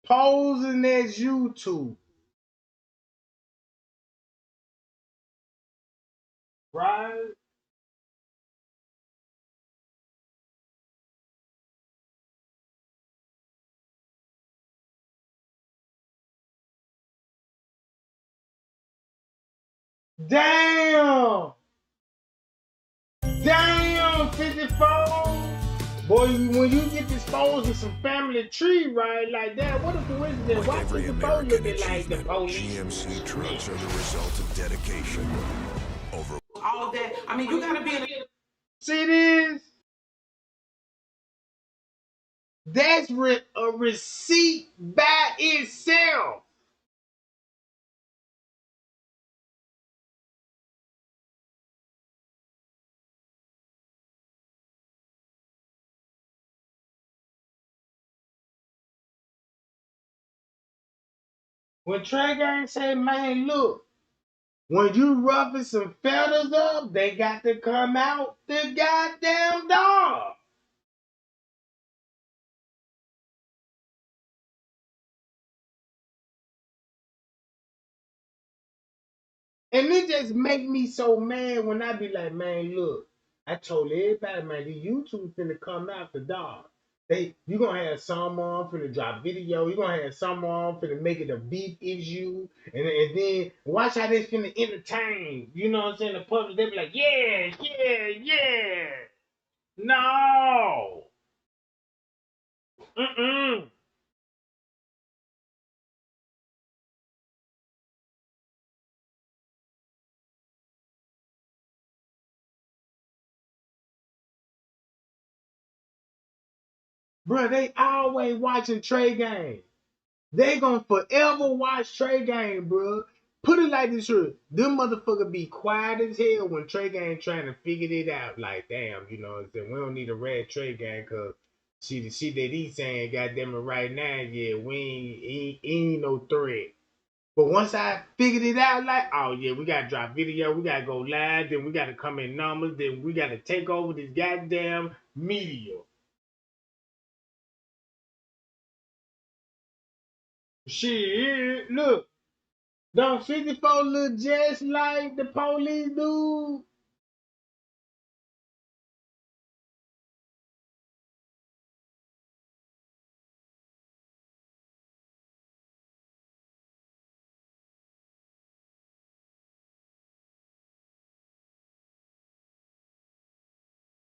posing as YouTube. Right? Damn! Damn, know 54. Boy, when you get exposed to some family tree, right, like that, what a coincidence. Why 54 looking like the police? GMC trucks are the result of dedication. Over all of that. I mean, you gotta be in a See this? That's a receipt by itself. When Trey Gang say, man, look, when you roughing some feathers up, they got to come out the goddamn door. And it just make me so mad when I be like, man, look, I told everybody, man, the YouTube finna come out the dog. You gonna have someone finna drop video, you gonna have someone finna make it a beef issue, and then watch how they finna entertain. You know what I'm saying? The public, they be like, yeah, yeah, yeah. No. Mm-mm. Bro, they always watching Trey Gang. They gonna forever watch Trey Gang, bro. Put it like this here. Them motherfucker be quiet as hell when Trey Gang trying to figure it out. Like, damn, you know what I'm saying? We don't need a red Trey Gang cause see the shit that he's saying, goddamn it, right now, yeah, ain't no threat. But once I figured it out, like, oh yeah, we gotta drop video, we gotta go live, then we gotta come in numbers, then we gotta take over this goddamn media. Shit, look. Don't 54 look just like the police dude?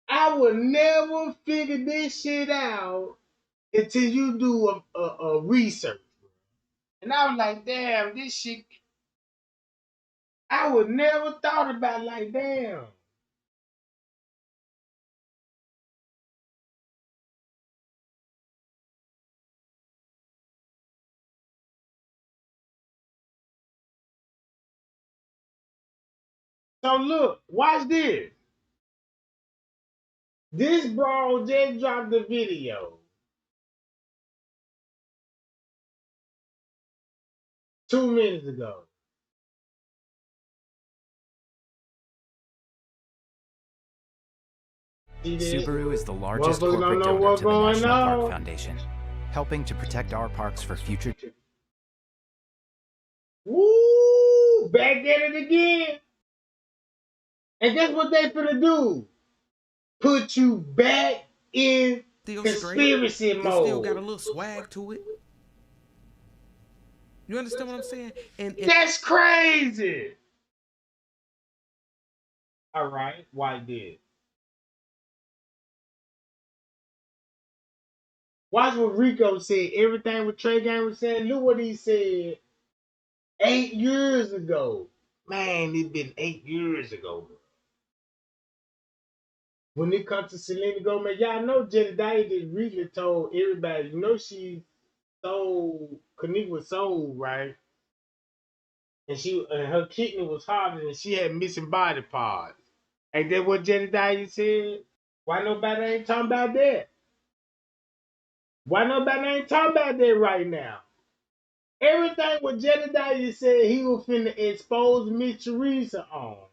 I would never figure this shit out until you do a research. And I was like, damn, this shit, I would never thought about like, damn. So look, watch this. This bro just dropped the video 2 minutes ago. Subaru is the largest corporate donor to the National Park Foundation, helping to protect our parks for future. Woo! Back at it again. And guess what they finna do? Put you back in still conspiracy straight. mode. It still got a little swag to it. You understand what I'm saying? And that's crazy. All right, why did? Watch what Rico said. Everything what Trey Gang was saying. Look what he said 8 years ago. Man, it's been 8 years ago, bro. When it comes to Selena Gomez, y'all know Jedediah just recently told everybody, you know she sold, Kenneka was sold, right? And her kidney was harder and she had missing body parts. Ain't that what Jedediah said? Why nobody ain't talking about that? Why nobody ain't talking about that right now? Everything what Jedediah said he was finna expose Miss Teresa on.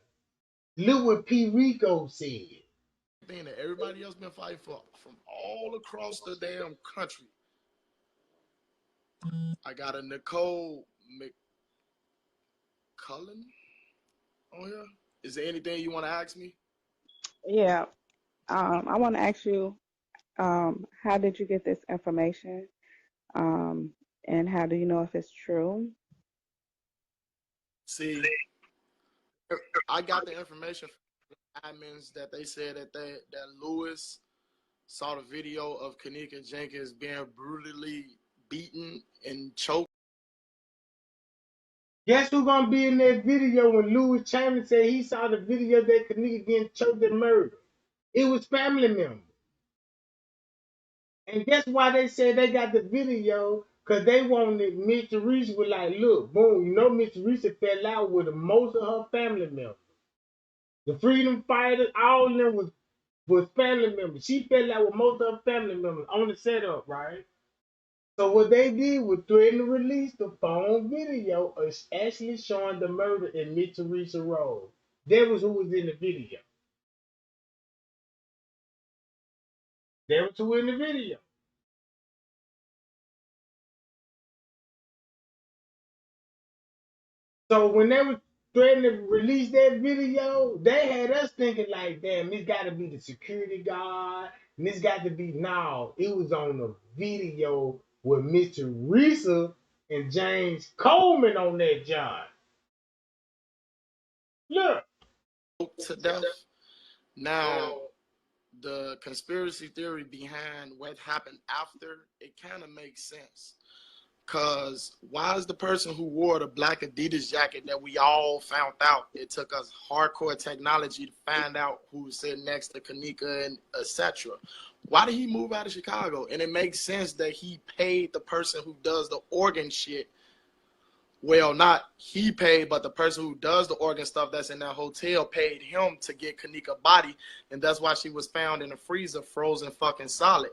Look what P. Rico said. Thing that everybody else been fighting for from all across the damn country. I got a Nicole McCullen on here. Is there anything you want to ask me? Yeah. I want to ask you, how did you get this information? And how do you know if it's true? See, I got the information admins that they said that Lewis saw the video of Kenneka Jenkins being brutally beaten and choked. Guess who gonna be in that video when Louis Chambers said he saw the video that Kenneka getting choked and murdered? It was family members. And guess why they said they got the video? Because they wanted Miss Teresa was like, look, boom, you know Miss Teresa fell out with most of her family members. The freedom fighters, all of them was family members. She fell out with most of her family members on the setup, right? So what they did was threaten to release the phone video of actually showing the murder in Miss Teresa Road. That was who was in the video. That was who in the video. So when they was threatening to release that video, they had us thinking like, damn, this got to be the security guard, and this got to be it was on the video with Mr. Teresa and James Coleman on that job. Look. To death. Now, the conspiracy theory behind what happened after, it kind of makes sense. Because why is the person who wore the black Adidas jacket that we all found out, it took us hardcore technology to find out who was sitting next to Kenneka and etc. Why did he move out of Chicago? And it makes sense that he paid the person who does the organ shit. Well, not he paid, but the person who does the organ stuff that's in that hotel paid him to get Kenneka's body. And that's why she was found in the freezer, frozen fucking solid.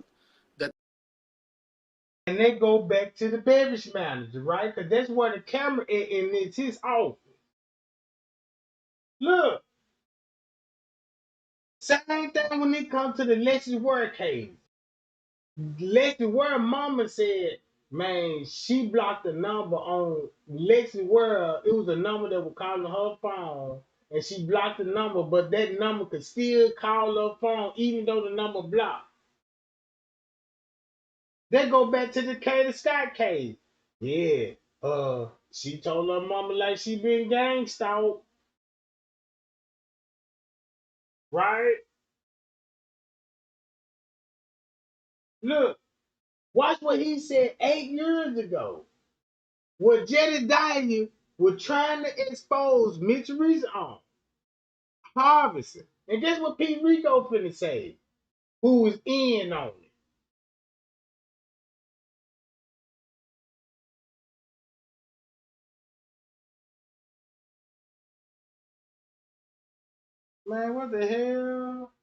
And they go back to the beverage manager, right? Because that's where the camera is, and it's his office. Look. Same thing when it comes to the Lexus Ware case. Lexus Ware mama said, man, she blocked the number on Lexus Ware. It was a number that was calling her phone, and she blocked the number, but that number could still call her phone even though the number blocked. They go back to the Katie Scott case. Yeah, she told her mama like she been gang stalked. Right? Look, watch what he said 8 years ago. What Jedediah was trying to expose Mitch Reese on. Harvesting. And guess what Pete Rico finna say? Who was in on it? Man, what the hell?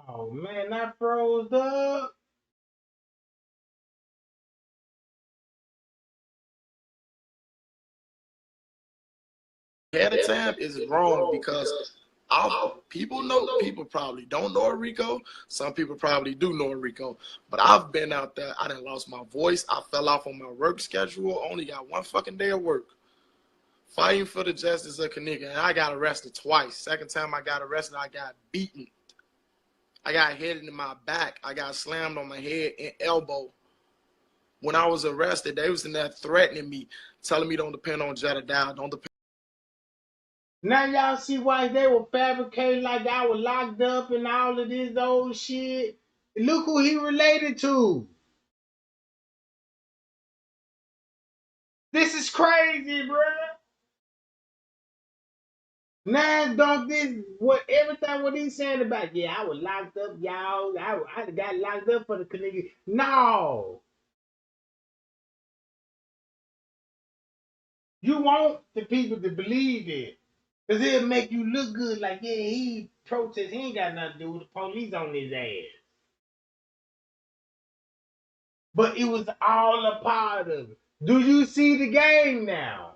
Oh man, I froze up. Ahead of time is wrong because people probably don't know Rico. Some people probably do know Rico. But I've been out there. I done lost my voice. I fell off on my work schedule. Only got one fucking day of work. Fighting for the justice of Kenneka. And I got arrested twice. Second time I got arrested, I got beaten. I got hit in my back. I got slammed on my head and elbow. When I was arrested, they was in there threatening me, telling me don't depend on Jedediah. Don't depend. Now y'all see why they were fabricating like I was locked up and all of this old shit. Look who he related to. This is crazy, bro. Now don't this everything what he's saying about, yeah, I was locked up, y'all. I got locked up for the Kenneka. No. You want the people to believe it. Because it'll make you look good like, yeah, he protest, he ain't got nothing to do with the police on his ass. But it was all a part of it. Do you see the game now?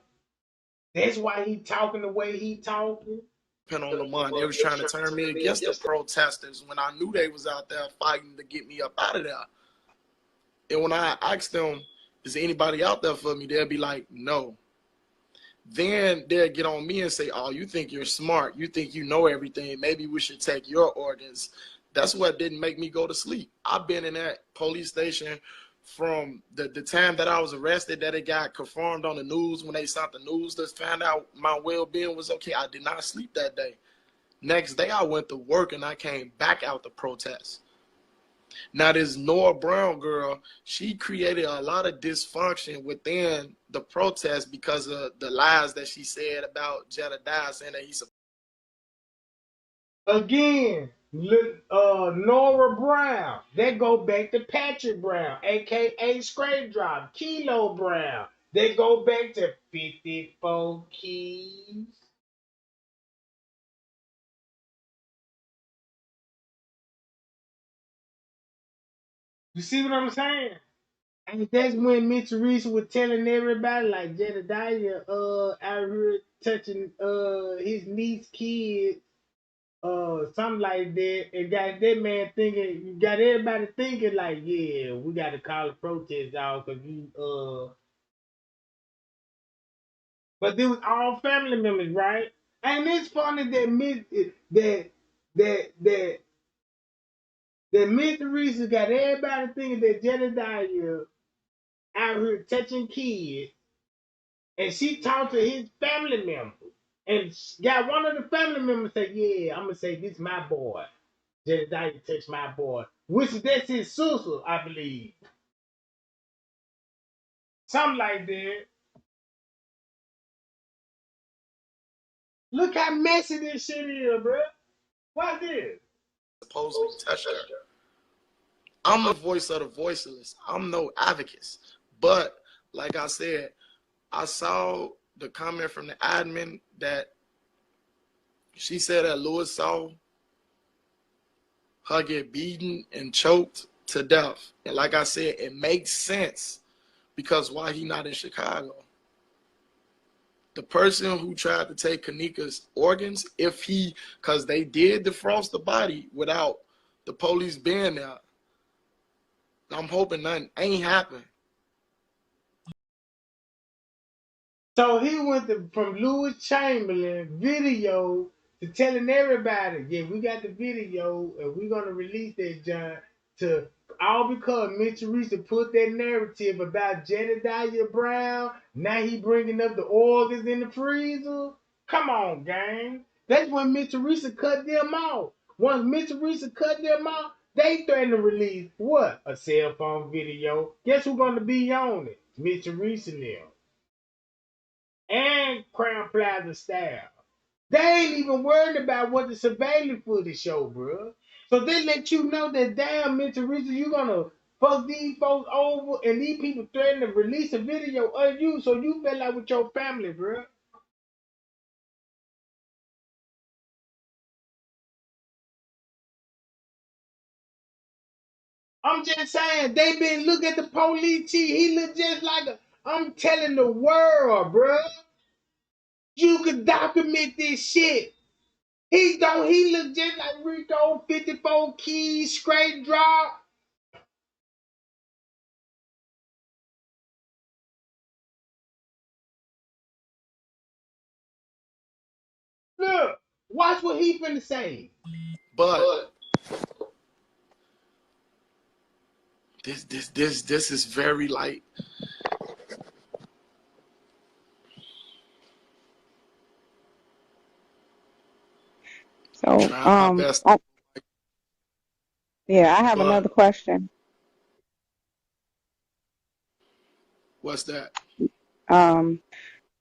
That's why he talking the way he talking. Depend on the money. They was trying to turn me against the protesters when I knew they was out there fighting to get me up out of there. And when I asked them, is there anybody out there for me? They'll be like, no. Then they'll get on me and say, oh, you think you're smart. You think you know everything. Maybe we should take your organs. That's what didn't make me go to sleep. I've been in that police station from the time that I was arrested, that it got confirmed on the news when they sent the news to find out my well-being was okay. I did not sleep that day. Next day, I went to work and I came back out to protest. Now, this Nora Brown girl, she created a lot of dysfunction within the protest because of the lies that she said about Jedediah, saying that he's again. Nora Brown. They go back to Patrick Brown, aka Scrape Drop, Kilo Brown. They go back to 54 Keys. You see what I'm saying? And that's when Miss Teresa was telling everybody like Jedediah out here touching his niece kids, something like that, and got that man thinking, got everybody thinking like, yeah, we gotta call a protest, dog, cause you but they was all family members, right? And it's funny that that Miss Teresa got everybody thinking that Jedediah out here touching kids, and she talked to his family members, and got one of the family members say, "Yeah, I'm gonna say this my boy, Jedediah touched my boy," which that's his sister, I believe, something like that. Look how messy this shit is, bro. What's this? supposedly touched her. I'm the voice of the voiceless. I'm no advocate. But like I said, I saw the comment from the admin that she said that Lewis saw her get beaten and choked to death. And like I said, it makes sense because why he not in Chicago? The person who tried to take Kenneka's organs, because they did defrost the body without the police being there, I'm hoping nothing ain't happened. So he went from Louis Chamberlain video to telling everybody, yeah, we got the video and we're gonna release that John to all because Mitch Teresa put that narrative about Jedediah Brown. Now he bringing up the organs in the freezer. Come on, gang. That's when Mitch Teresa cut them off. Once Mitch Teresa cut them off, they threatened to release what? A cell phone video. Guess who's gonna be on it? Mitch Teresa now and Crown Plaza style. They ain't even worried about what the surveillance footage show, bro. So they let you know that damn, Mr. Teresa, you gonna fuck these folks over and these people threaten to release a video of you so you fell out with your family, bro. I'm just saying, they been look at the police chief. He look just like a. I'm telling the world, bro. You could document this shit. He don't. He look just like Rico, 54 Keys, straight drop. Look, watch what he finna say. But this is very like So, trying my best. yeah, I have But another question. what's that? Um,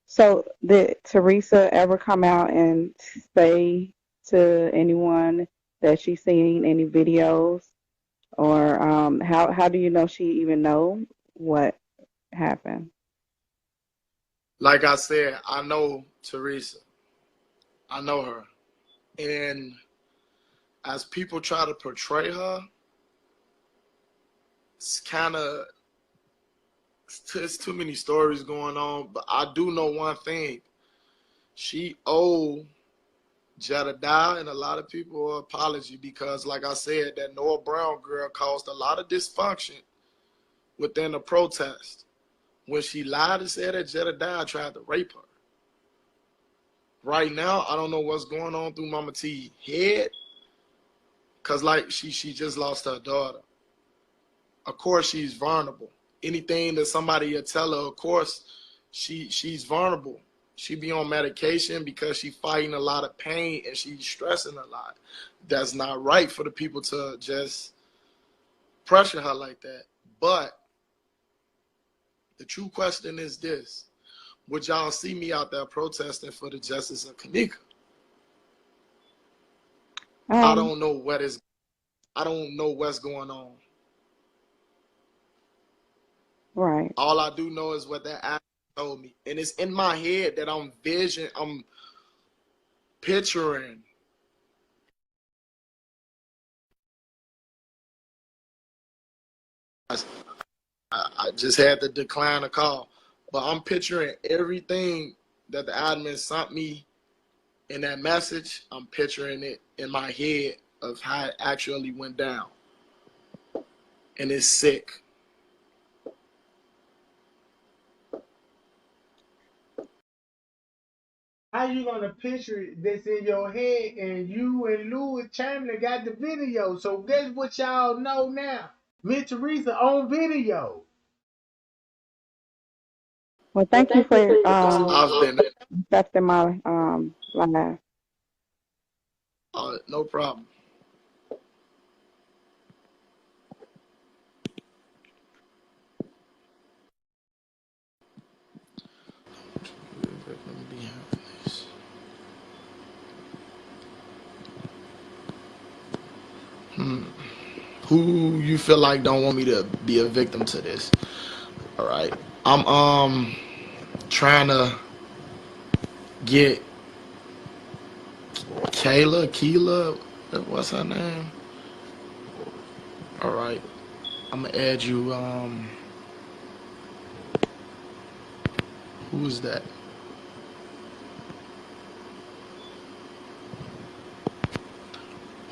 so did Teresa ever come out and say to anyone that she's seen any videos, or how do you know she even know what happened? Like I said, I know Teresa. I know her. And as people try to portray her, it's kind of, it's too many stories going on. But I do know one thing. She owed Jedediah and a lot of people an apology because, like I said, that Noah Brown girl caused a lot of dysfunction within the protest when she lied and said that Jedediah tried to rape her. Right now, I don't know what's going on through Mama T's head because, like, she just lost her daughter. of course she's vulnerable. Anything that somebody will tell her, of course, she's vulnerable. She be on medication because she's fighting a lot of pain and she's stressing a lot. That's not right for the people to just pressure her like that. But the true question is this. Would y'all see me out there protesting for the justice of Kenneka? I don't know I don't know what's going on. Right. All I do know is what that actor told me. And it's in my head that I'm picturing. I just had to decline a call. But I'm picturing everything that the admin sent me in that message. I'm picturing it in my head of how it actually went down. And it's sick. How you gonna picture it that's in your head and you and Louis Chamberlain got the video? So guess what y'all know now? Miss Teresa on video. Well, thank you for accepting my live. No problem. Who you feel like don't want me to be a victim to this? All right. I'm trying to get Keela, what's her name? All right. I'm gonna add you. Who is that?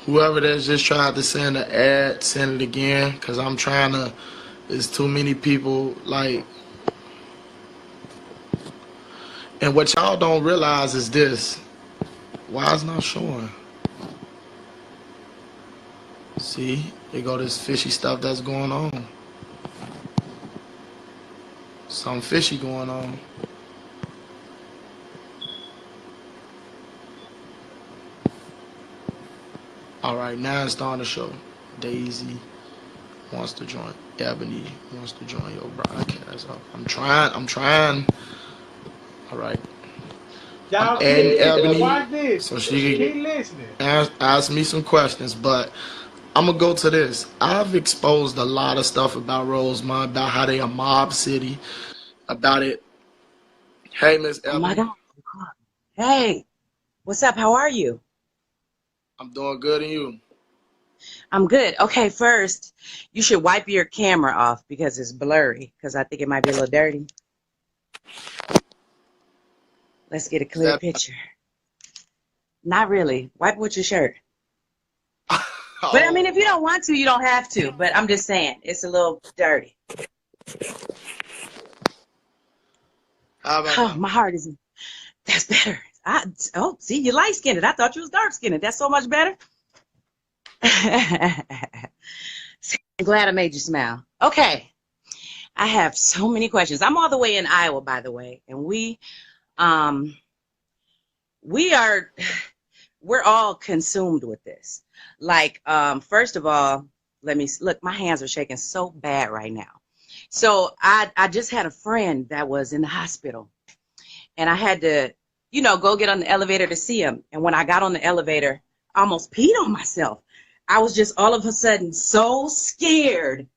Whoever that's just tried to send an ad, send it again, cause I'm trying to. There's too many people like. And what y'all don't realize is this. Why is not showing? See, there go this fishy stuff that's going on. Something fishy going on. All right, now it's starting to show. Daisy wants to join. Ebony wants to join your broadcast. I'm trying. All right. Y'all I'm adding Ebony watch this. so she keep can listening. ask me some questions. But I'm going to go to this. I've exposed a lot of stuff about Rosemont, about how they a mob city, about it. Hey, Miss Ebony. Oh, my God. Hey, what's up? How are you? I'm doing good, and you? I'm good. Okay, first, you should wipe your camera off because it's blurry, because I think it might be a little dirty. Let's get a clear picture. Not really. Wipe with your shirt. But, I mean, if you don't want to, you don't have to. But I'm just saying, it's a little dirty. How about that? My heart is... That's better. See, you're light-skinned. I thought you was dark-skinned. That's so much better. I'm glad I made you smile. Okay. I have so many questions. I'm all the way in Iowa, by the way. And we're all consumed with this. Like, first of all, let me look, my hands are shaking so bad right now. So I just had a friend that was in the hospital, and I had to, go get on the elevator to see him. And when I got on the elevator, I almost peed on myself. I was just all of a sudden so scared.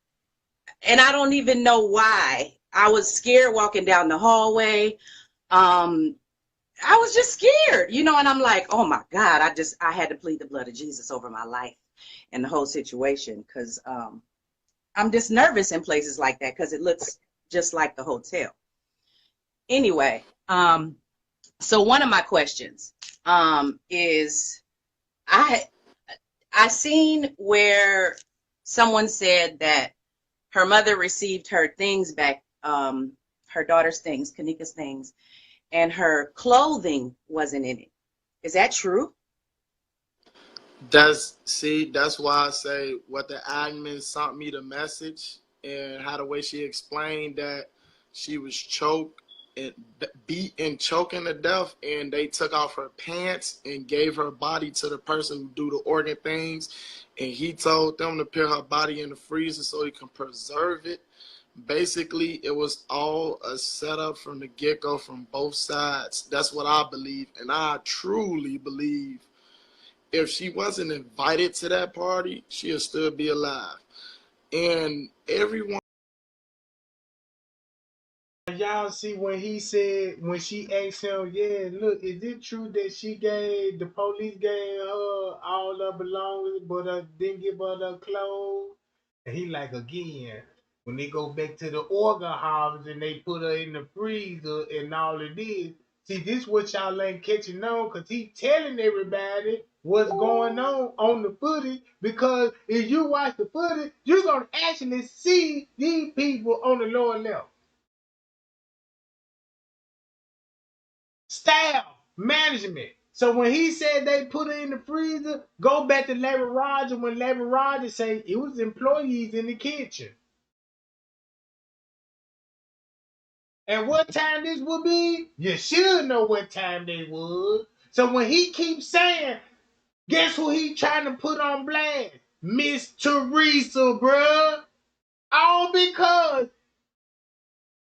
And I don't even know why. I was scared walking down the hallway. I was just scared, and I'm like, oh my God, I had to plead the blood of Jesus over my life and the whole situation, because I'm just nervous in places like that because it looks just like the hotel. Anyway, so one of my questions is, I seen where someone said that her mother received her things back, her daughter's things, Kenneka's things, and her clothing wasn't in it. Is that true? That's why I say what the admin sent me the message. and how the way she explained that she was choked and beat and choking to death, and they took off her pants and gave her body to the person who do the organ things, and he told them to put her body in the freezer so he can preserve it. Basically, it was all a setup from the get-go from both sides. That's what I believe, and I truly believe if she wasn't invited to that party, she'll still be alive. And everyone. Y'all see when he said, when she asked him, yeah, look, is it true that the police gave her all her belongings, but didn't give her the clothes? And he like, again, when they go back to the organ house and they put her in the freezer and all of this, see, this what y'all ain't catching on, because he telling everybody what's going on the footage, because if you watch the footage, you're going to actually see these people on the lower level. Staff, management. So when he said they put it in the freezer, go back to Larry Rogers when Larry Rogers said it was employees in the kitchen. And what time this would be? You should know what time they would. So when he keeps saying, guess who he trying to put on blast? Miss Teresa, bruh. All because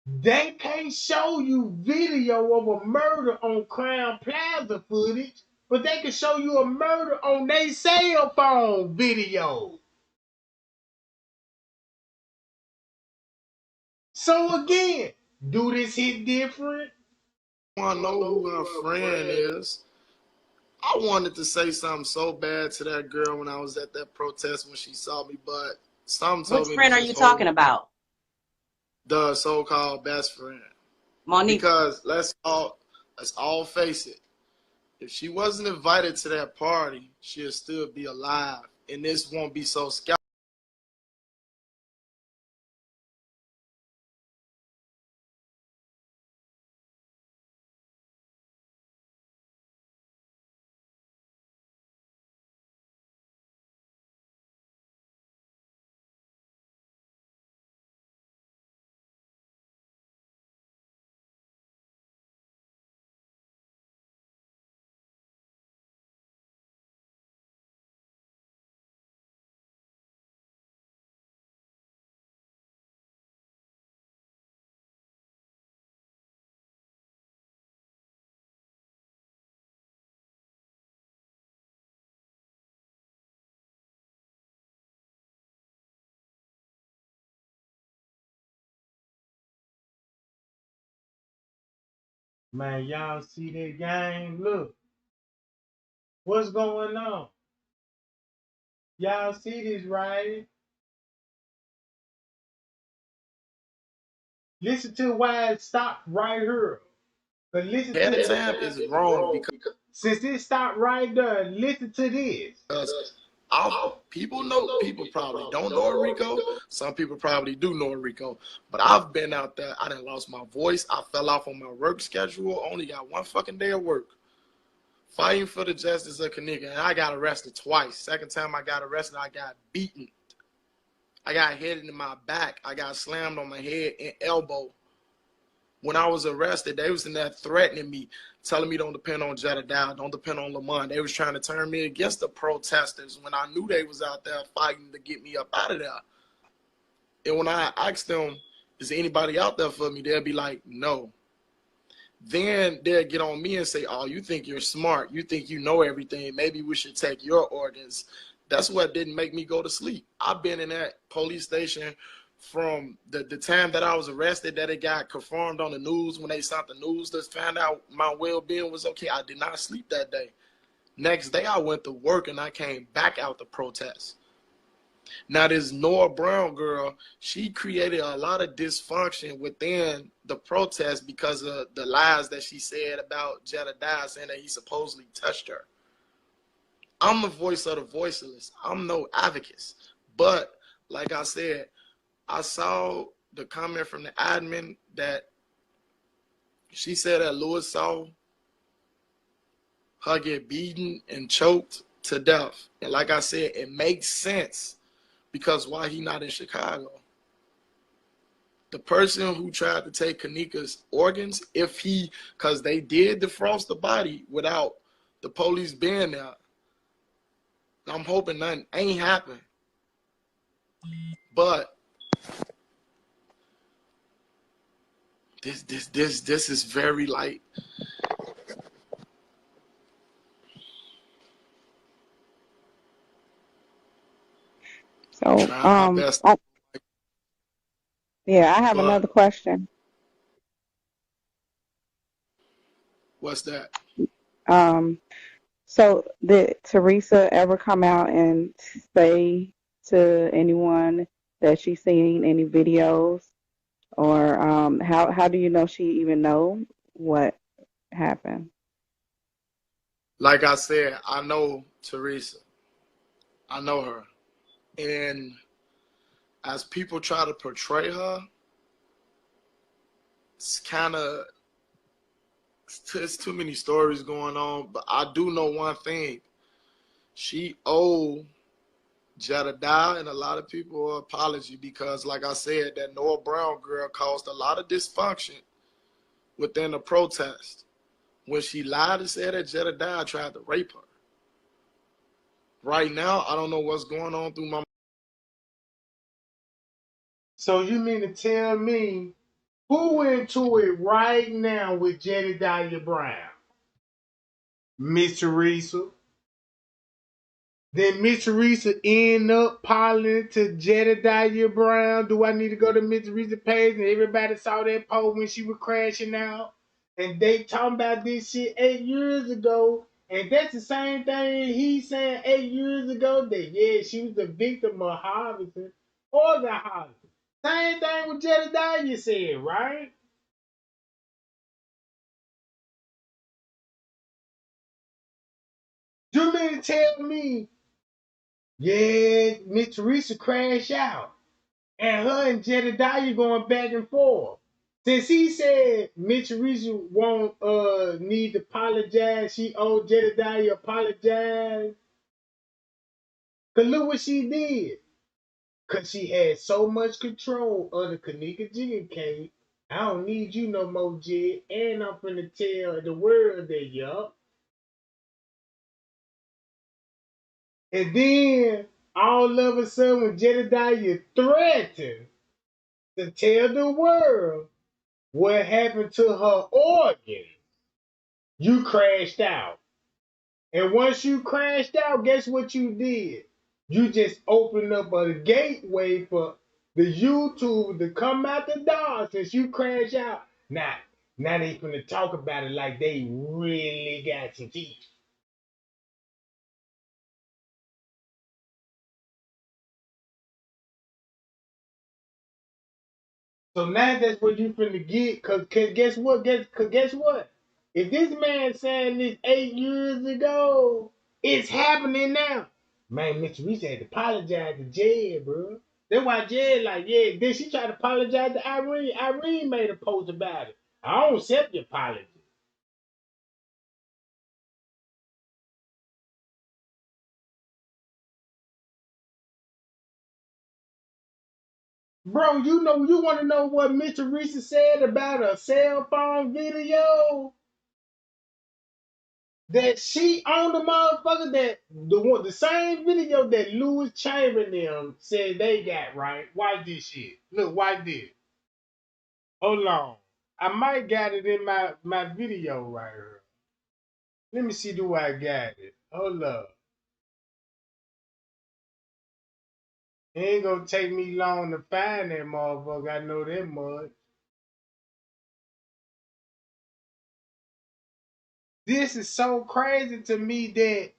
they can't show you video of a murder on Crown Plaza footage, but they can show you a murder on their cell phone video. So again, do this hit different? I want to know who her friend is. I wanted to say something so bad to that girl when I was at that protest when she saw me, but something told me. Which friend are you talking about? The so-called best friend. Monique. Because let's all face it. If she wasn't invited to that party, she'll still be alive, and this won't be so scary. Man, y'all see that game? Look. What's going on? Y'all see this, right? Listen to why it stopped right here. But listen to Head of this. time is wrong because Since it stopped right there, listen to this. people probably don't know Rico. Some people probably do know Rico. But I've been out there. I done lost my voice. I fell off on my work schedule. Only got one fucking day of work. Fighting for the justice of Kenneka. And I got arrested twice. Second time I got arrested, I got beaten. I got hit in my back. I got slammed on my head and elbow. When I was arrested, they was in there threatening me, telling me don't depend on Jedediah, don't depend on Lamont. They was trying to turn me against the protesters when I knew they was out there fighting to get me up out of there. And when I asked them, is anybody out there for me? They'll be like, no. Then they'll get on me and say, oh, you think you're smart. You think you know everything. Maybe we should take your organs. That's what didn't make me go to sleep. I've been in that police station from the time that I was arrested, that it got confirmed on the news when they sent the news to find out my well-being was okay. I did not sleep that day. Next day, I went to work and I came back out to protest. Now, this Nora Brown girl, she created a lot of dysfunction within the protest because of the lies that she said about Jedediah, saying that he supposedly touched her. I'm the voice of the voiceless. I'm no advocate. But, like I said, I saw the comment from the admin that she said that Lewis saw her get beaten and choked to death. And like I said, it makes sense because why he not in Chicago? the person who tried to take Kenneka's organs, because they did defrost the body without the police being there. I'm hoping nothing ain't happened. But this is very light. So, Trying my best. yeah, I have But another question. what's that? So did Teresa ever come out and say to anyone that she's seen any videos, or how do you know she even know what happened? Like I said, I know Teresa. I know her. And as people try to portray her, it's too many stories going on. But I do know one thing. She owed Jedediah and a lot of people an apology because, like I said, that Noah Brown girl caused a lot of dysfunction within the protest when she lied and said that Jedediah tried to rape her. Right now, I don't know what's going on through my. So you mean to tell me who into it right now with Jedediah Brown? Miss Teresa. Then Miss Teresa end up piling to Jedediah Brown. Do I need to go to Miss Teresa's page? And everybody saw that post when she was crashing out. And they talking about this shit 8 years ago. And that's the same thing he saying 8 years ago. That, yeah, she was the victim of harvesting or the harvest. Same thing with Jedediah said, right? You mean to tell me, yeah, Miss Teresa crashed out. And her and Jedediah going back and forth. Since he said Miss Teresa won't need to apologize, she owed Jedediah apologize. Cause look what she did. Cause she had so much control of the Kenneka Jenkins case. I don't need you no more, Jed. And I'm finna tell the world that yup. And then all of a sudden when Jedediah threatened to tell the world what happened to her organ, you crashed out. And once you crashed out, guess what you did? You just opened up a gateway for the YouTube to come out the door since you crashed out. Now they finna talk about it like they really got some teeth. So now that's what you finna get. Cause guess what? Guess what? If this man saying this 8 years ago, it's happening now. Man, Mr. Reese had to apologize to Jed, bro. That's why Jed like, yeah, then she tried to apologize to Irene. Irene made a post about it. I don't accept your apology. Bro, you want to know what Mr. Reese said about a cell phone video? That she on the motherfucker that the same video that Louis Chamberlain said they got, right? Watch this shit. Look, watch this. Hold on. I might got it in my video right here. Let me see, do I got it? Hold up. It ain't gonna take me long to find that motherfucker. I know that much. This is so crazy to me that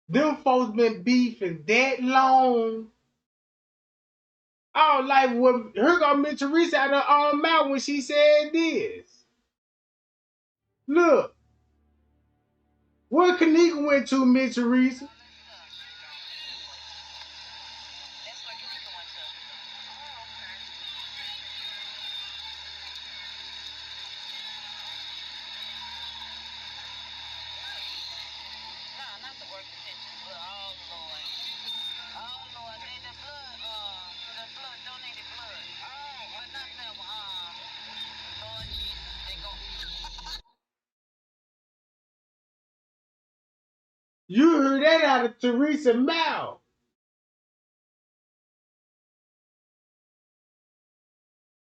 them folks been beefing that long. Oh, like what? Here go Miss Teresa out her own mouth when she said this. Look, where Kenneka went to, Miss Teresa? You heard that out of Teresa's mouth.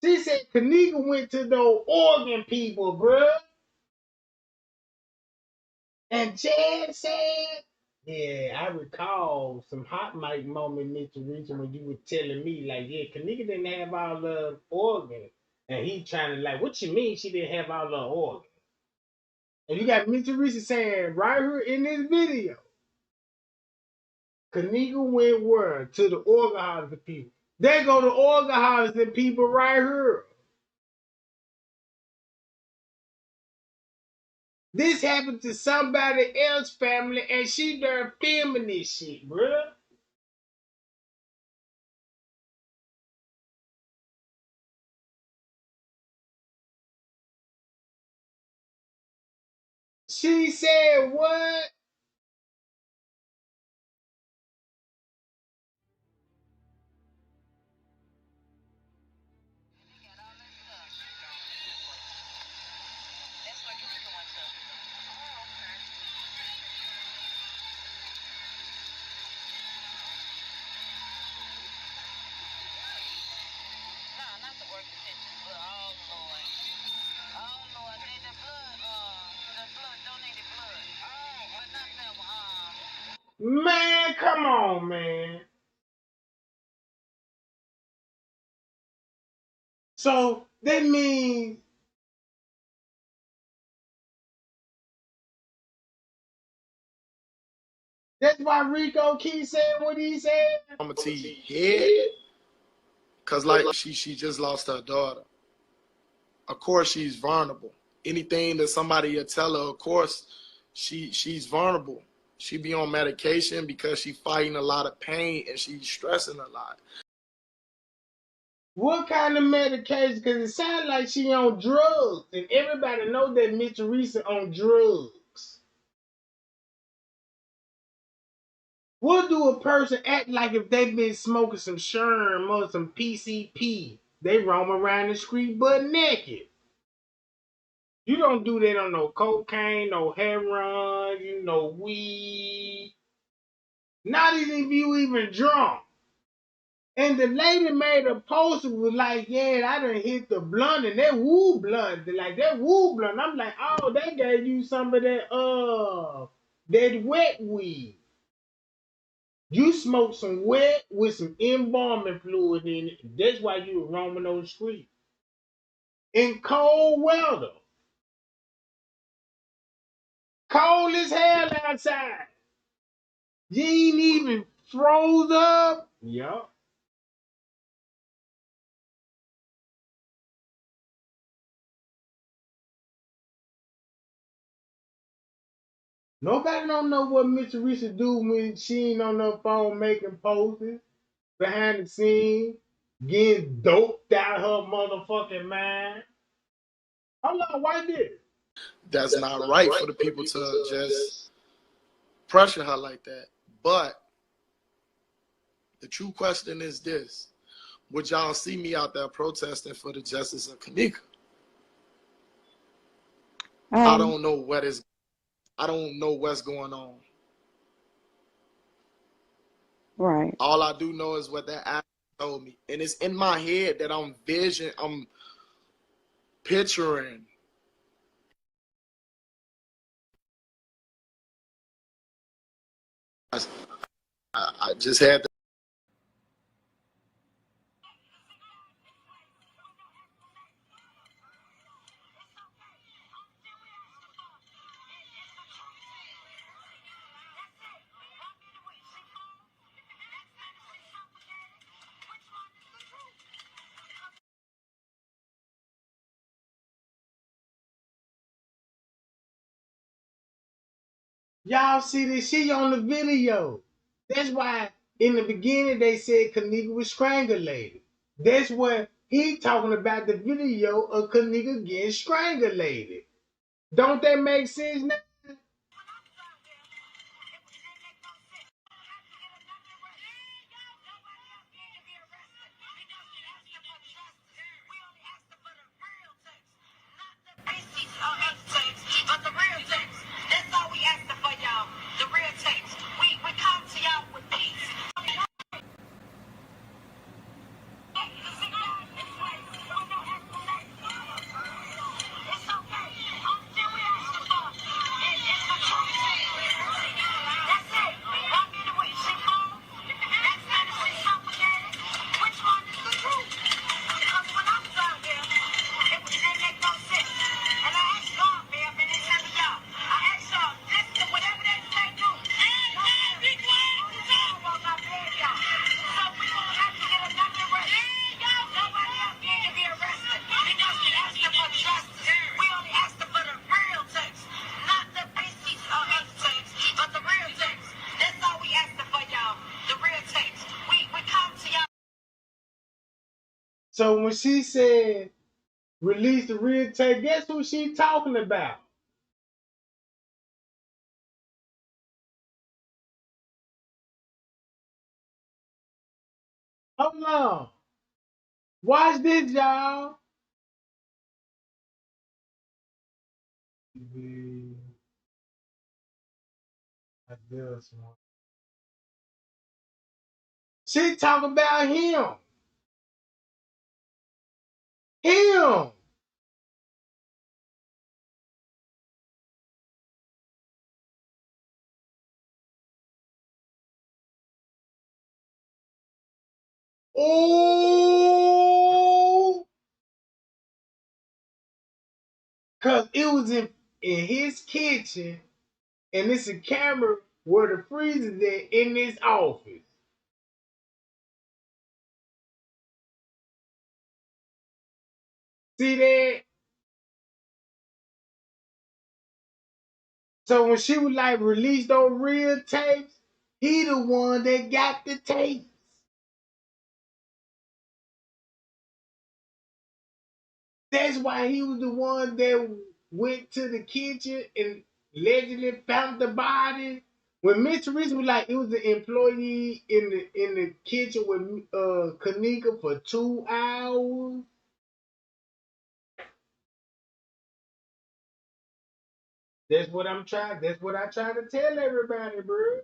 She said Kenneka went to those Oregon people, bruh. And Chad said, yeah, I recall some hot mic moment, Mr. Teresa, when you were telling me, like, yeah, Kenneka didn't have all the organs. And he trying to, like, what you mean she didn't have all the organs? And you got Mr. Teresa saying right here in this video, Kenneka went where? To the organ harvesting people. They go to organ harvesting people right here. This happened to somebody else's family, and she done filming this shit, bruh. She said what? Man, come on, man. So that means that's why Rico keeps saying what he said. I'm gonna tell you, head, cause like she just lost her daughter. Of course, she's vulnerable. Anything that somebody will tell her, of course, she's vulnerable. She be on medication because she's fighting a lot of pain and she's stressing a lot. What kind of medication? Because it sounds like she on drugs, and everybody know that Miss Teresa on drugs. What do a person act like if they've been smoking some Sherm or some PCP? They roam around the street butt naked. You don't do that on no cocaine, no heroin, you know, weed. Not even if you even drunk. And the lady made a post was like, yeah, I done hit the blunt and that woo blunt. Like that woo blunt. I'm like, oh, they gave you some of that wet weed. You smoked some wet with some embalming fluid in it. That's why you were roaming those streets. In cold weather. Cold as hell outside. You ain't even froze up. Yup. Nobody don't know what Miss Teresa do when she ain't on her phone making posts behind the scenes, getting doped out her motherfucking mind. Hold on, why this? That's not right for the people to just pressure her like that. But the true question is this. Would y'all see me out there protesting for the justice of Kenneka? I don't know I don't know what's going on. Right. All I do know is what that actor told me. And it's in my head that I'm picturing. I just had to. Y'all see this? She on the video. That's why in the beginning they said Kenneka was strangulated. That's what he talking about the video of Kenneka getting strangulated. Don't that make sense now? So when she said release the real tape, guess who she talking about? Hold on. Watch this, y'all. She talking about him. Him. Oh, cause it was in his kitchen, and it's a camera where the freezer's at in this office. See that? So when she was like release those real tapes, he the one that got the tapes. That's why he was the one that went to the kitchen and allegedly found the body. When Miss Teresa was like, it was the employee in the kitchen with Kenneka for 2 hours. That's what I'm trying. That's what I try to tell everybody, bro.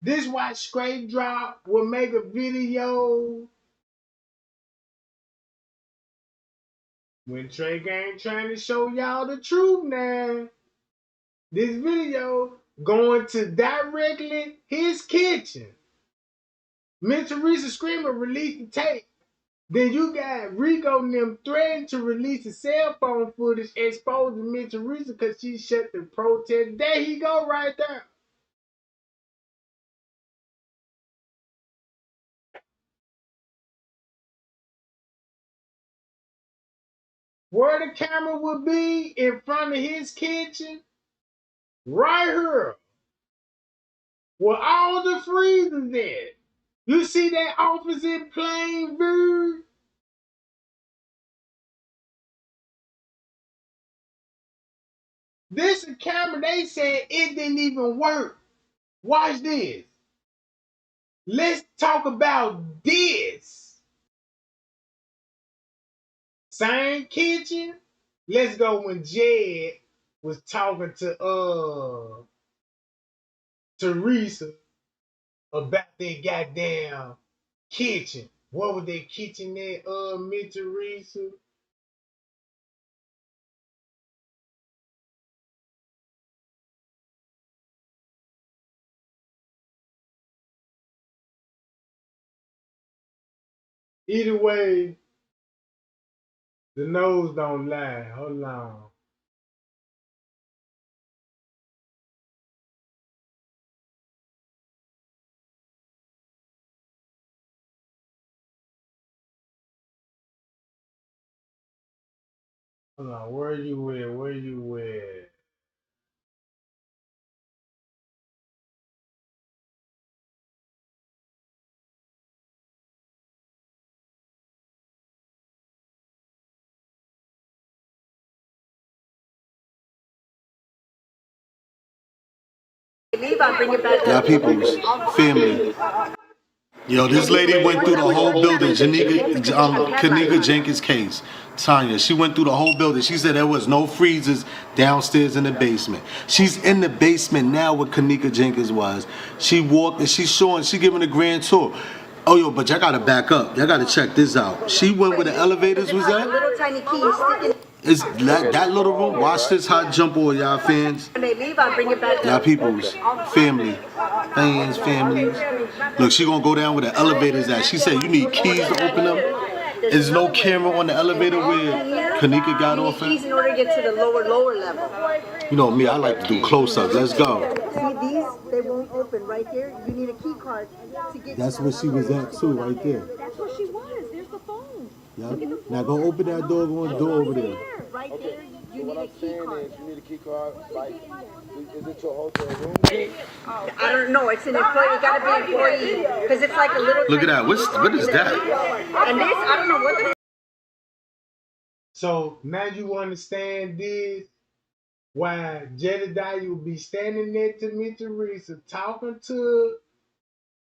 This why Straight Drop will make a video when Trey Gang trying to show y'all the truth now. This video going to directly his kitchen. Miss Teresa Screamer released the tape. Then you got Rico and them threatening to release the cell phone footage exposing Miss Teresa because she shut the protest. There he go right there. Where the camera would be in front of his kitchen, right here, where all the freezers at. You see that office in plain view? This a camera, they said it didn't even work. Watch this. Let's talk about this. Same kitchen. Let's go when Jed was talking to Teresa about their goddamn kitchen. What was their kitchen at, Miss Teresa? Either way, the nose don't lie. Hold on. Hold on. Where you at? Where you at? Y'all people's family. Yo, this lady went through the whole building. Kenneka Jenkins case. Tanya, she went through the whole building. She said there was no freezers downstairs in the basement. She's in the basement now where Kenneka Jenkins was. She walked and she's showing, she giving a grand tour. Oh, yo, but y'all gotta back up. Y'all gotta check this out. She went where the elevators was at. Little tiny keys sticking. It's that little room. Watch this hot jump on y'all fans. When they leave, I'll bring it back Y'all up. people's families. Look, she gonna go down where the elevators at. She said you need keys to open them. There's no camera on the elevator where Kenneka got off Keys at. in order to get to the lower level. You know me, I like to do close-ups. Let's go. See these? They won't open right here. You need a key card to get. That's where she was at too, right there. That's where she was. There's the phone. Yep. Now go open that door, go on the door over there. Right there. You need a key card. You need a key card. Like, Is it your hotel room key? I don't know. It's an employee. It gotta be an employee because it's like a little. Look at that. What is that? And this, I don't know what the. So now you understand this. Why Jedediah will be standing there to me, Teresa, talking to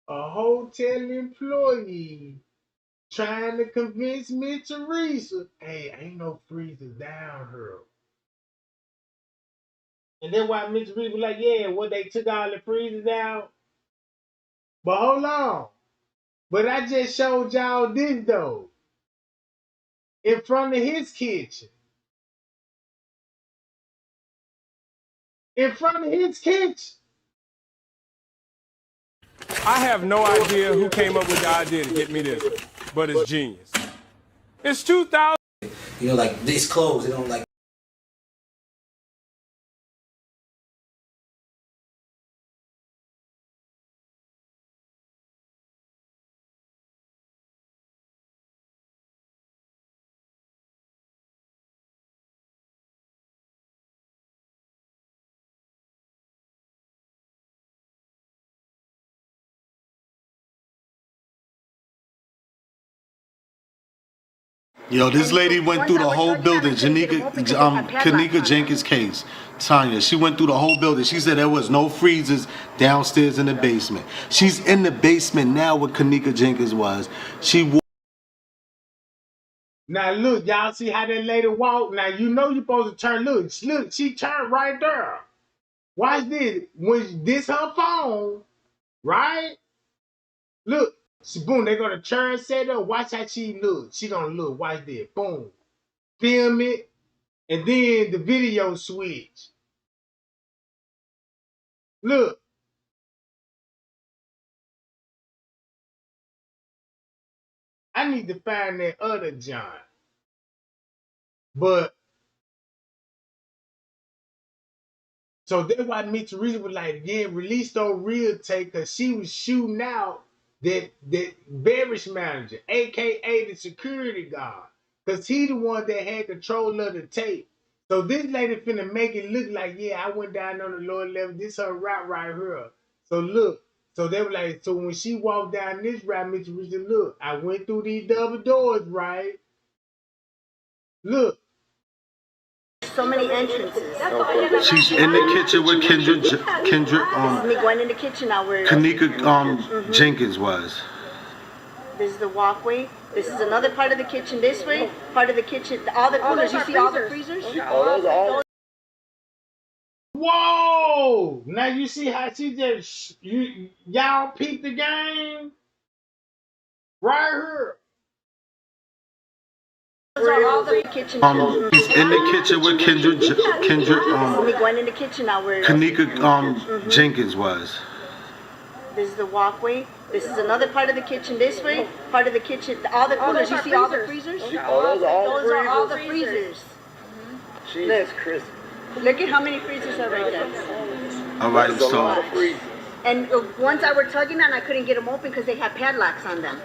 a hotel employee, trying to convince me, Teresa, hey, ain't no freezers down here. And then why Mr. Reed was like, yeah, what they took all the freezers out. But hold on. But I just showed y'all this though. In front of his kitchen. In front of his kitchen. I have no idea who came up with the idea to get me this, but it's genius. It's 2000. You know, like this clothes, they don't like. Yo, this lady went through the whole building. Kenneka Jenkins case. Tanya, she went through the whole building. She said there was no freezers downstairs in the basement. She's in the basement now where Kenneka Jenkins was. Now look, y'all see how that lady walked? Now you know you're supposed to turn. Look, she turned right there. Watch this. When this her phone, right? Look, boom, they're gonna turn set up. Watch how she look. She gonna look. Watch this. Boom. Film it. And then the video switch. Look. I need to find that other John. But so that's why Miss Teresa was like, yeah, release those real tape, because she was shooting out that beverage manager, aka the security guard. Because he the one that had control of the tape. So this lady finna make it look like, yeah, I went down on the lower level. This her route right here. So look. So they were like, so when she walked down this route, Miss Teresa, look, I went through these double doors, right? Look. So many entrances. She's in the kitchen where This is me going in the kitchen now where Kenneka Jenkins was. This is the walkway. This is another part of the kitchen this way. Part of the kitchen. All the coolers. You see all the freezers? Whoa! Now you see how she just y'all peeped the game right here. All the kitchen. He's in the kitchen where me going in the kitchen now where Kenneka Jenkins was. This is the walkway. This is another part of the kitchen this way. Part of the kitchen. All the coolers. You see all the freezers? Those are all the freezers. Jesus Christ. Look at how many freezers are right there. All right, so. And once I were tugging on, I couldn't get them open because they had padlocks on them.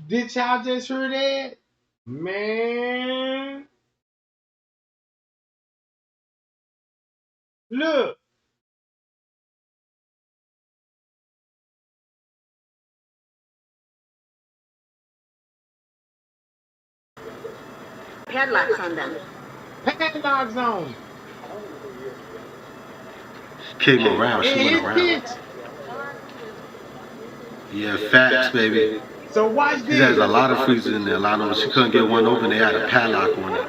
Did y'all just hear that? Man. Look. Padlocks on them. Padlocks on. She came around. She went around. Yeah, facts, baby. So watch this. There's a lot of freezers in there. A lot of them. She couldn't get one open. They had a padlock on it.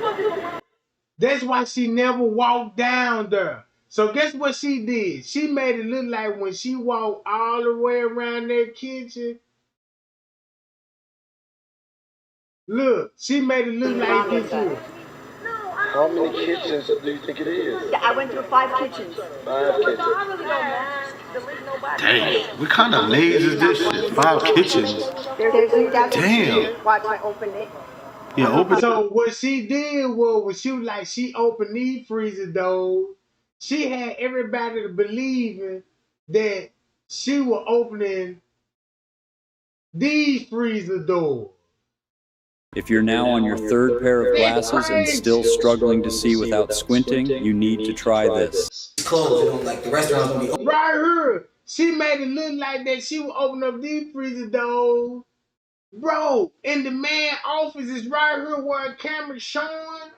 That's why she never walked down there. So guess what she did? She made it look like when she walked all the way around that kitchen. Look, she made it look like this here. How many kitchens do you think it is? Yeah, I went through 5 kitchens. 5 kitchens. Dang, what kind of maze is this shit? 5 kitchens. Damn. Watch, I opened it. Yeah, open. So what she did was when she was like, she opened these freezer doors, she had everybody to believing that she was opening these freezer doors. If you're now on your third pair of glasses and still struggling to see without squinting, you need to try this. It's closed. It don't like the restaurants gonna be open. Right here. She made it look like that she would open up these freezer doors. Bro, in the man office is right here where the camera's showing.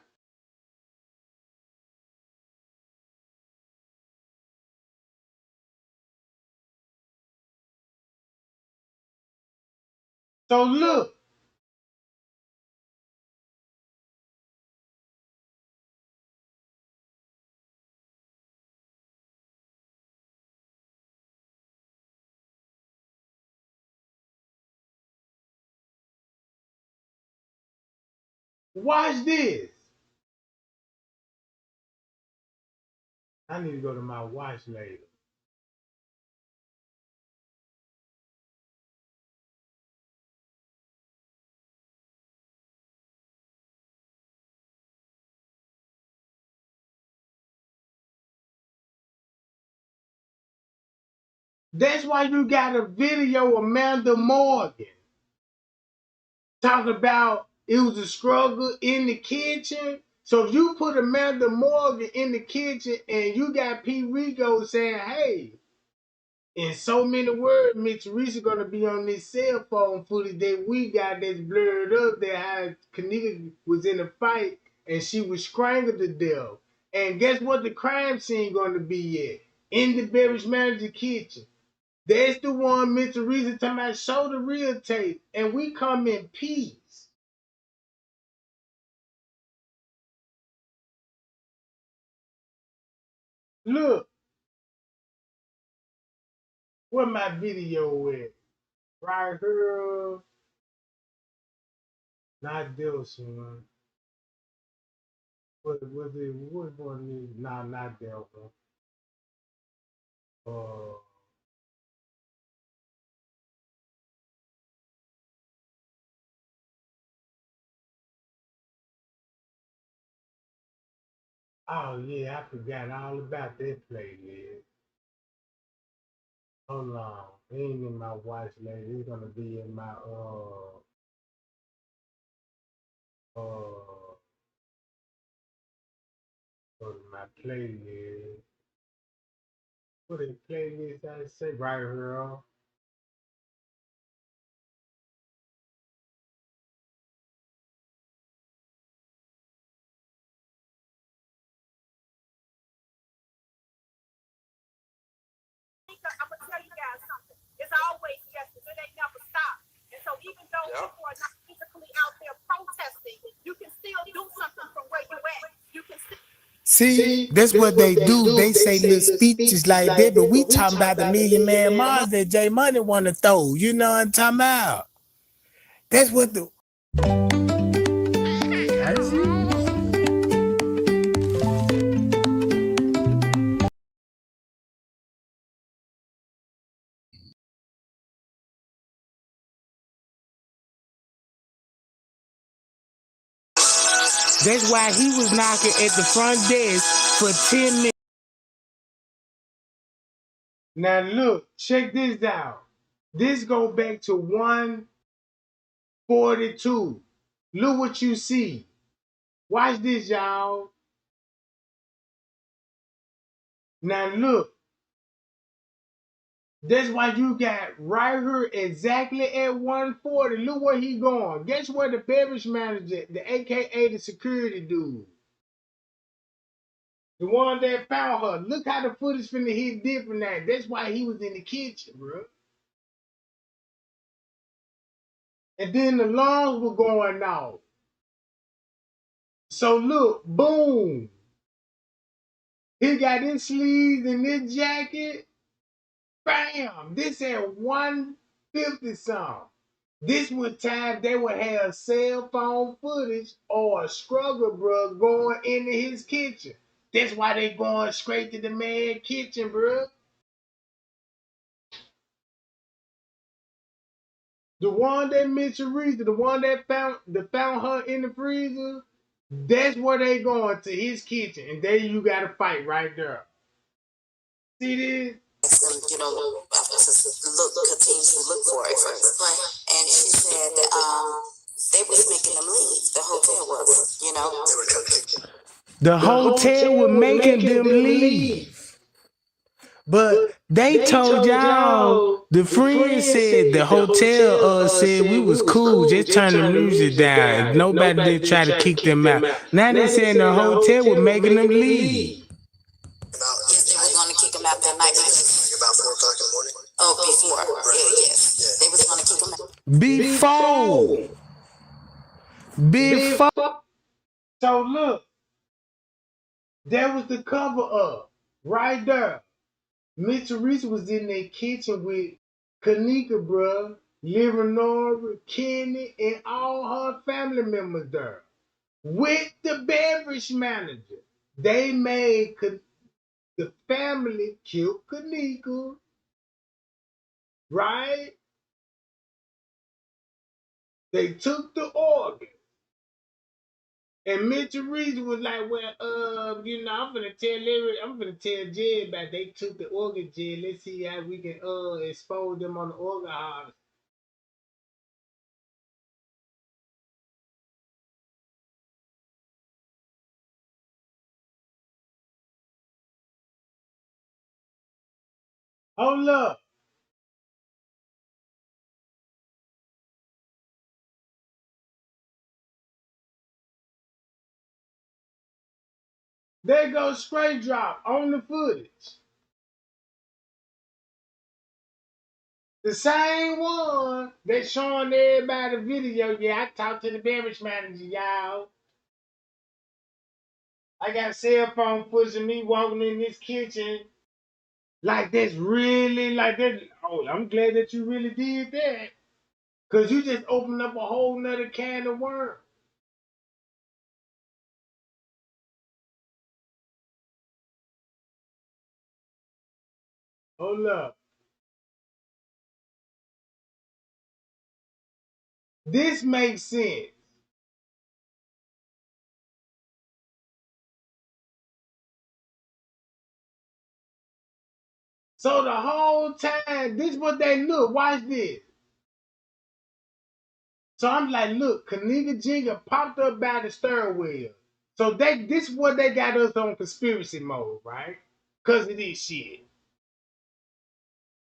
So look. Watch this. I need to go to my watch later. That's why you got a video of Amanda Morgan talking about it was a struggle in the kitchen. So if you put Amanda Morgan in the kitchen and you got P. Rico saying, hey, in so many words, Miss Teresa gonna be on this cell phone footage that we got that's blurred up that how Kenneka was in a fight and she was strangled to death. And guess what the crime scene gonna be at? In the beverage manager kitchen. That's the one Miss Teresa talking about show the real tape. And we come in peace. Look, where my video at? Right here. Not this one. What one is? Nah, not that one. Oh yeah, I forgot all about that playlist. Hold on. It ain't in my watch list. It's gonna be in my go to my playlist. What a playlist I say right here. I'm gonna tell you guys something. It's always justice. It ain't never stopped. And so even though people are not physically out there protesting, you can still do something from where you're at. You can still See, that's what they do. They say little speeches like that, but we talking about the Million Man Mars that J Money want to throw. You know what I'm talking about? That's what the. That's why he was knocking at the front desk for 10 minutes. Now look, check this out. This go back to 142. Look what you see. Watch this, y'all. Now look. That's why you got right here exactly at 140. Look where he going. Guess where the beverage manager, the AKA the security dude. The one that found her. Look how the footage finna hit different now. That's why he was in the kitchen, bro. And then the alarms were going off. So look, boom. He got his sleeves and this jacket. Bam! This at 150 something. This was time they would have cell phone footage or a struggle bro going into his kitchen. That's why they going straight to the man kitchen, bro. The one that mentioned Reason, the one that found her in the freezer, that's where they going to his kitchen, and there you got to fight right there. See this? You know, continue to look for it first. And she said that They was making them leave. The hotel was, you know. The hotel was making them leave. But they told y'all, the friends said the hotel said we was cool, just turn the music down. Nobody did try to kick them out. Now they saying the hotel was making them leave. Yes, they were going to kick them out that night. Like about 4 o'clock in the morning? Oh, before. Yeah, yes. They was going to kick them out. Before. So look, that was the cover up right there. Miss Teresa was in their kitchen with Kenneka, bruh, Leonora, Kenny, and all her family members there. With the beverage manager. They made the family kill Kenneka, right? They took the organ. And Miss Teresa was like, well, I'm gonna tell Jed about they took the organ, Jed. Let's see how we can expose them on the organ harvest. Hold up. There goes Straight Drop on the footage. The same one that's showing everybody the video. Yeah, I talked to the beverage manager, y'all. I got cell phone footage of me walking in this kitchen. Like that's really like that. Oh, I'm glad that you really did that. Cause you just opened up a whole nother can of worms. Hold up. This makes sense. So the whole time, this is what they look. Watch this. So I'm like, look, Kenneka Jenkins popped up by the steering wheel. So this is what they got us on conspiracy mode, right? Because of this shit.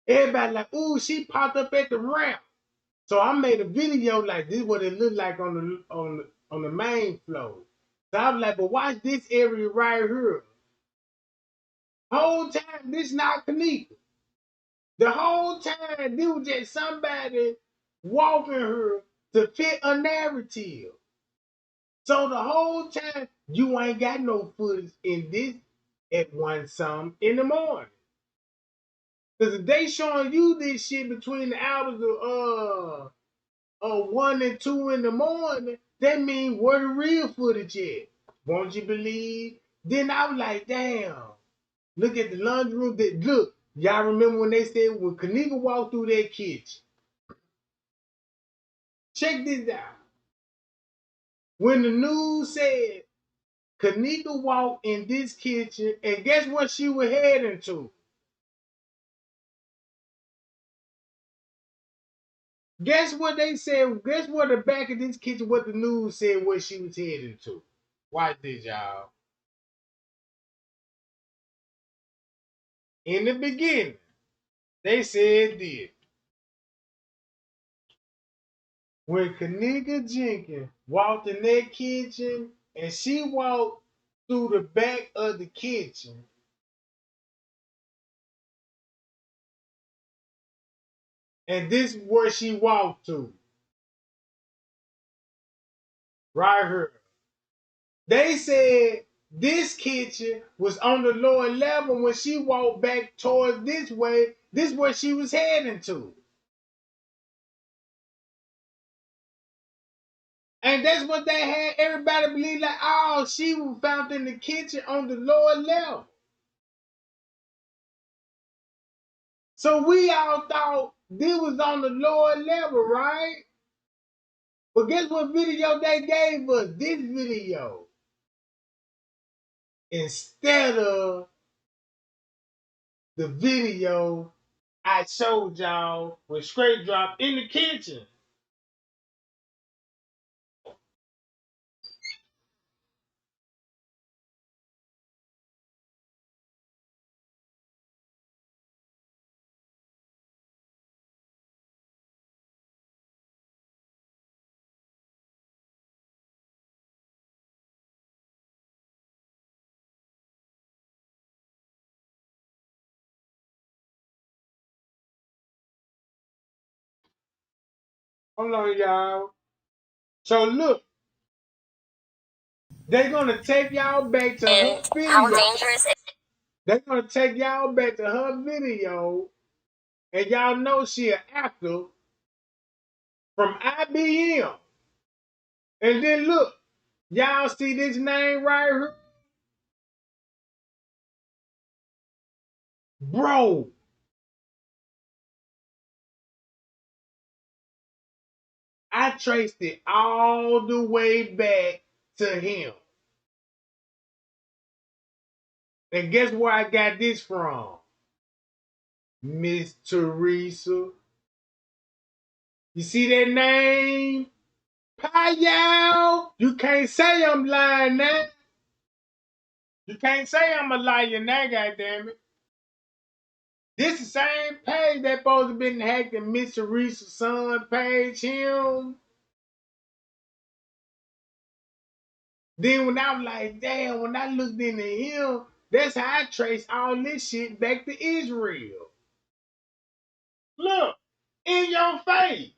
Everybody like, ooh, she popped up at the ramp. So I made a video like this, what it looked like on the main floor. So I was like, but watch this area right here. Whole time, this not Kenneka. The whole time, this was just somebody walking her to fit a narrative. So the whole time, you ain't got no footage in this at 1 some in the morning. Because if they showing you this shit between the hours of 1 and 2 in the morning, that means where the real footage at? Won't you believe? Then I was like, damn. Look at the laundry room. Look, y'all remember when they said when Kenneka walked through that kitchen? Check this out. When the news said Kenneka walked in this kitchen, and guess what she was heading to? Guess what they said? Guess what the back of this kitchen, what the news said what she was heading to? Watch this, y'all. In the beginning, they said this. When Kenneka Jenkins walked in that kitchen and she walked through the back of the kitchen, and this is where she walked to. Right here. They said this kitchen was on the lower level when she walked back towards this way. This is where she was heading to. And that's what they had everybody believe like, oh, she was found in the kitchen on the lower level. So we all thought this was on the lower level, right? But guess what video they gave us? This video. Instead of the video I showed y'all with Straight Drop in the kitchen. Hold on, y'all. So look, they're gonna take y'all back to her video. How dangerous they're gonna take y'all back to her video, and y'all know she an actor from IBM. And then look, y'all see this name right here? Bro. I traced it all the way back to him. And guess where I got this from? Miss Teresa. You see that name? Payal. You can't say I'm lying now. You can't say I'm a liar now, goddammit. This the same page that supposed to been hacking Miss Teresa's son page, him. Then when I was like, damn, when I looked into him, that's how I traced all this shit back to Israel. Look, in your face.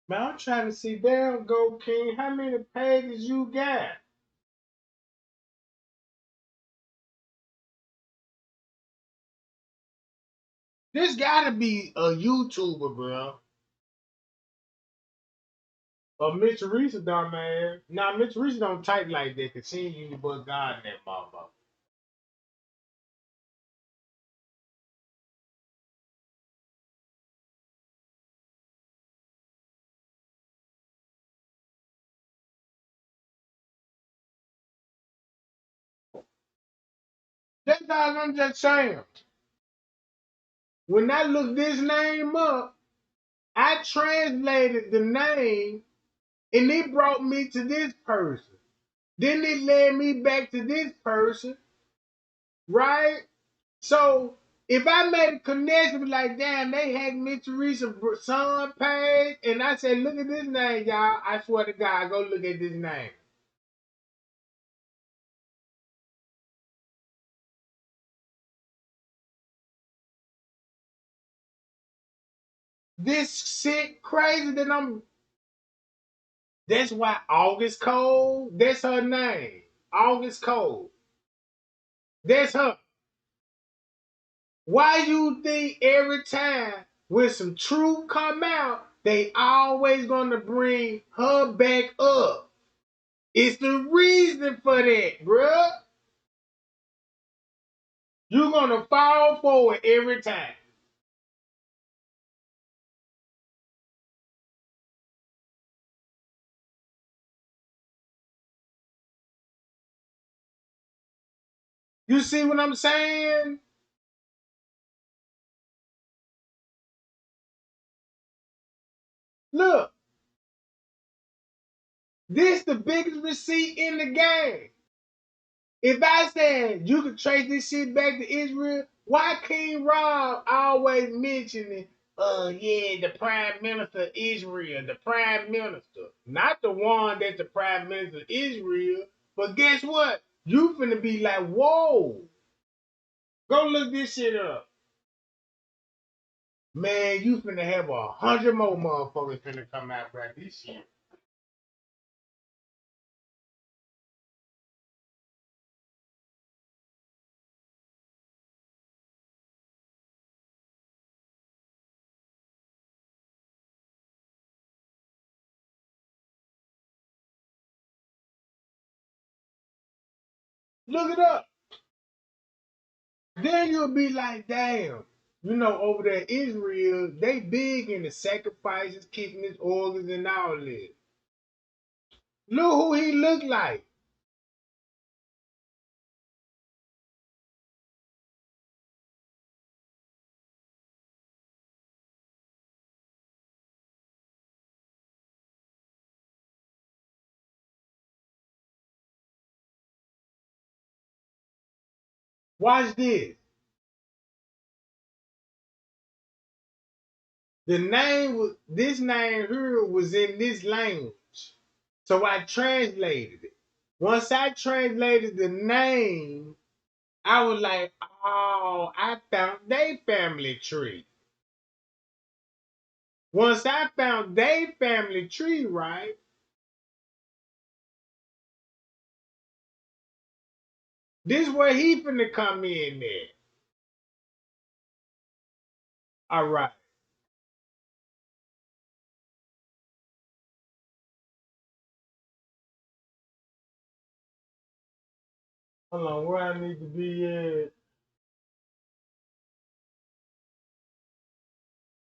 Man, I'm trying to see, damn, Go King, how many pages you got? This gotta be a YouTuber, bro. Or Miss Teresa, dumbass. Nah, Miss Teresa don't type like that, cause she ain't using but God in that motherfucker. That's all I'm just saying. When I looked this name up, I translated the name and it brought me to this person. Then it led me back to this person, right? So if I made a connection like, damn, they had Miss Teresa's son page, and I said, look at this name, y'all. I swear to God, go look at this name. This shit crazy that I'm. That's why August Cole, that's her name. August Cole. That's her. Why you think every time when some truth come out, they always gonna bring her back up? It's the reason for that, bruh. You're gonna fall for it every time. You see what I'm saying? Look, this the biggest receipt in the game. If I said you could trace this shit back to Israel, why King Rob always mentioning, yeah, the Prime Minister of Israel, the Prime Minister. Not the one that's the Prime Minister of Israel, but guess what? You finna be like, whoa, go look this shit up. Man, you finna have 100 more motherfuckers finna come out right this shit. Look it up. Then you'll be like, damn. You know, over there in Israel, they big in the sacrifices, keeping his organs and all this. Look who he look like. Watch this. This name here was in this language. So I translated it. Once I translated the name, I was like, oh, I found their family tree. Once I found their family tree, right? This where he finna come in there. All right. Hold on, where I need to be at?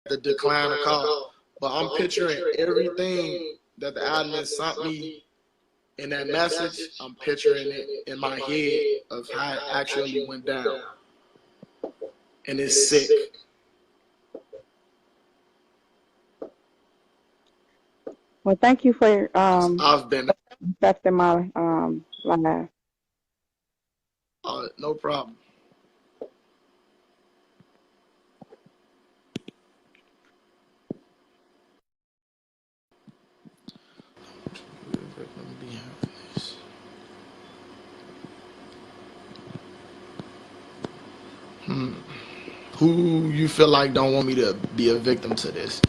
The decline of call. But I'm picturing everything that the admin sent me in that message. I'm picturing it in my head of how it actually went down. And it's sick. Well, thank you for I've been accepting my live. no problem. Who you feel like don't want me to be a victim to this?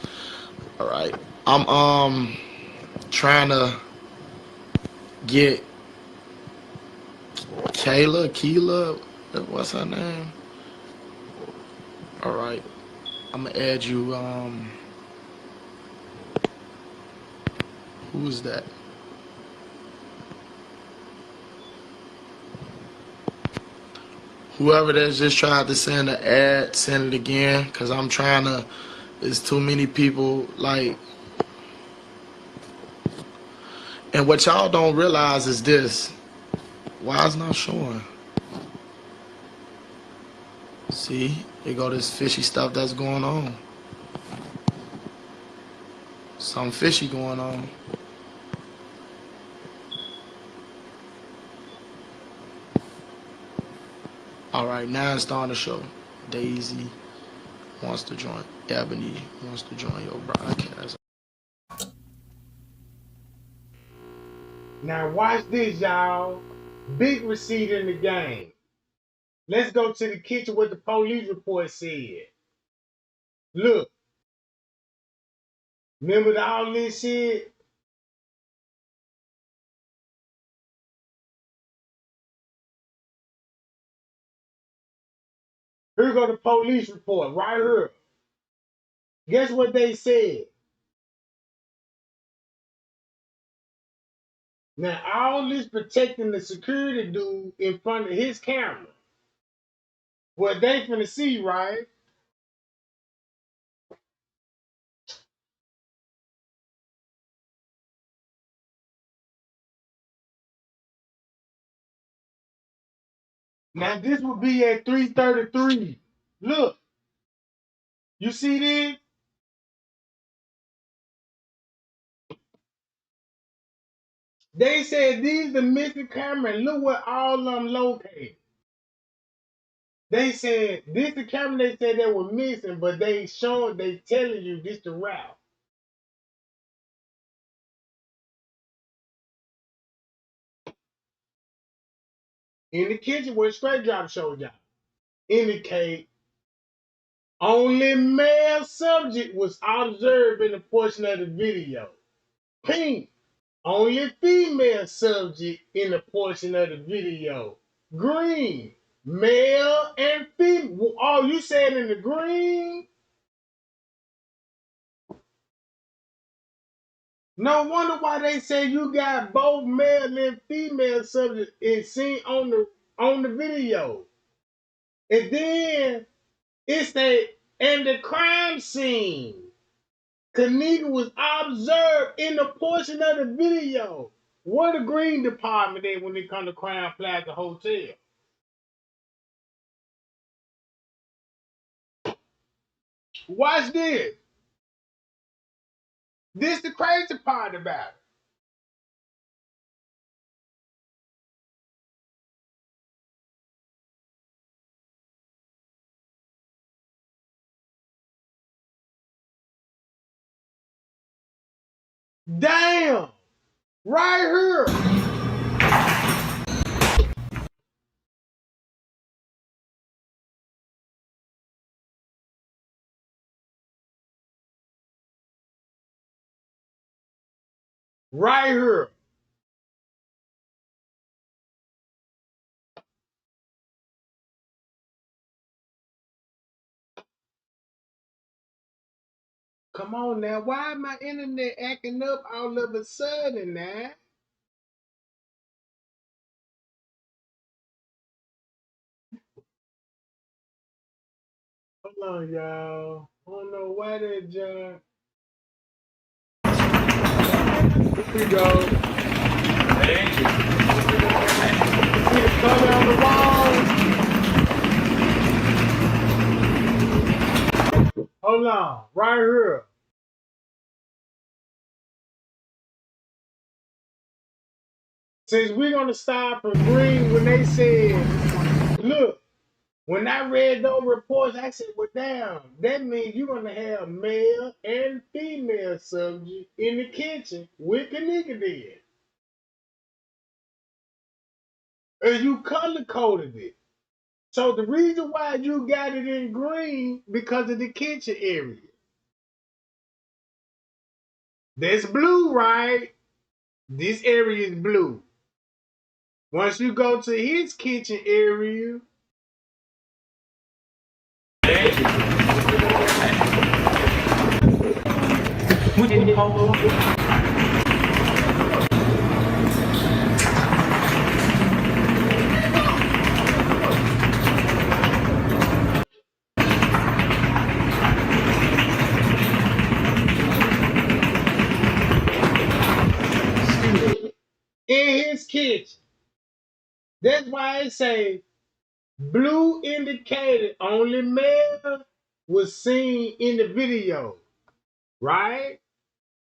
All right, I'm trying to get Keela, what's her name? All right, I'm gonna add you. Who is that? Whoever that's just tried to send an ad, send it again, cause I'm trying to. There's too many people like. And what y'all don't realize is this. Why it's not showing? See, here go this fishy stuff that's going on. Something fishy going on. All right, now it's starting to show. Daisy wants to join. Ebony wants to join your broadcast. Now watch this, y'all. Big receipt in the game. Let's go to the kitchen what the police report said. Look. Remember all this shit? Here go the police report right here. Guess what they said? Now all this protecting the security dude in front of his camera. What they finna see, right? Now this will be at 3:33. Look. You see this? They said these the missing camera and look what all of them located. They said this the camera they said they were missing, but they telling you this the route. In the kitchen where Straight Drop showed y'all. Indicate only male subject was observed in the portion of the video. Pink. Only female subject in the portion of the video. Green. Male and female. Oh, you said in the green? No wonder why they say you got both male and female subjects is seen on the video. And then it's and the crime scene. Kenneka was observed in the portion of the video. Where the green department at when they come to Crown Plaza Hotel? Watch this. This the crazy part about it. Damn! Right here! Right here. Come on now. Why my internet acting up all of a sudden now? Hold on, y'all. I don't know why that junk. Here we go. Thank you. See the color on the wall? Hold on. Right here. Since we're going to stop and agree when they said, look, when I read those reports, I said, well, damn, that means you're going to have male and female subject in the kitchen with Kenneka then. And you color coded it. So the reason why you got it in green because of the kitchen area. That's blue, right? This area is blue. Once you go to his kitchen area, in his kitchen. That's why I say blue indicated only male was seen in the video, right?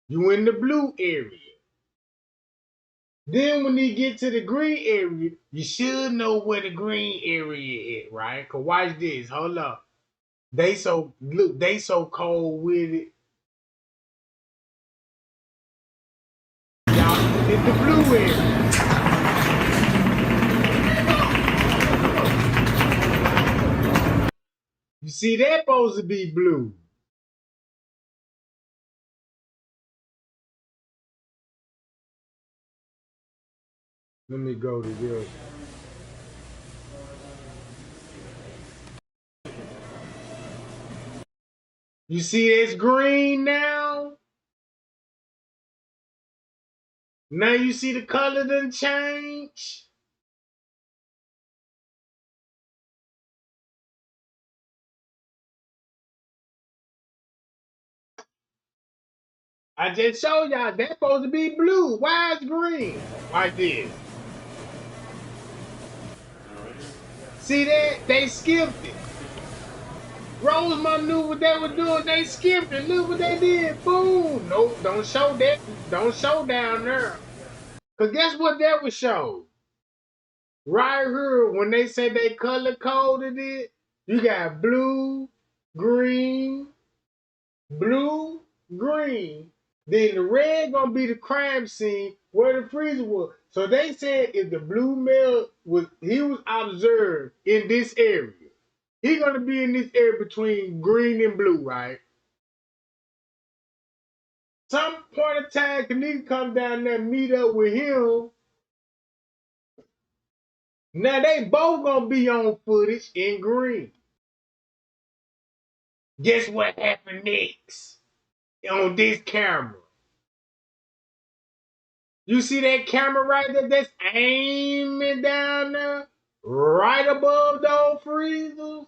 You in the blue area. Then when you get to the green area, you should know where the green area is, right? Cause watch this. Hold up. They so cold with it. Y'all hit the blue area. You see that supposed to be blue. Let me go to this. You see it's green now? Now you see the color done change? I just showed y'all that's supposed to be blue. Why is green? Like this. See that? They skipped it. Rosemont knew what they were doing. They skipped it. Look what they did. Boom. Nope, don't show that. Don't show down there. Because guess what that was show? Right here, when they said they color coded it, you got blue, green, blue, green. Then the red gonna be the crime scene where the freezer was. So they said if the blue male was observed in this area, he gonna be in this area between green and blue, right? Some point of time, Kenneka come down there and meet up with him. Now they both gonna be on footage in green. Guess what happened next on this camera? You see that camera right there that's aiming down there right above those freezers?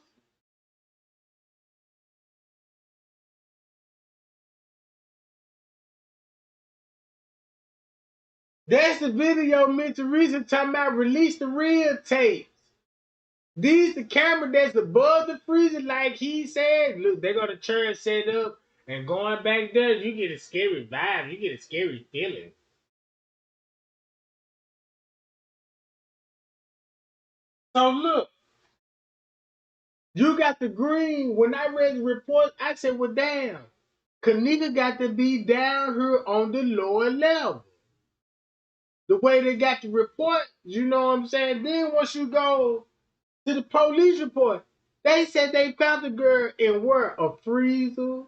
That's the video Mr. Reason talking about release the real tapes. These the camera that's above the freezer, like he said. Look, they're gonna turn set up and going back there, you get a scary vibe, you get a scary feeling. So look, you got the green. When I read the report, I said, well, damn. Kenneka got to be down here on the lower level. The way they got the report, you know what I'm saying? Then once you go to the police report, they said they found the girl in where? A freezer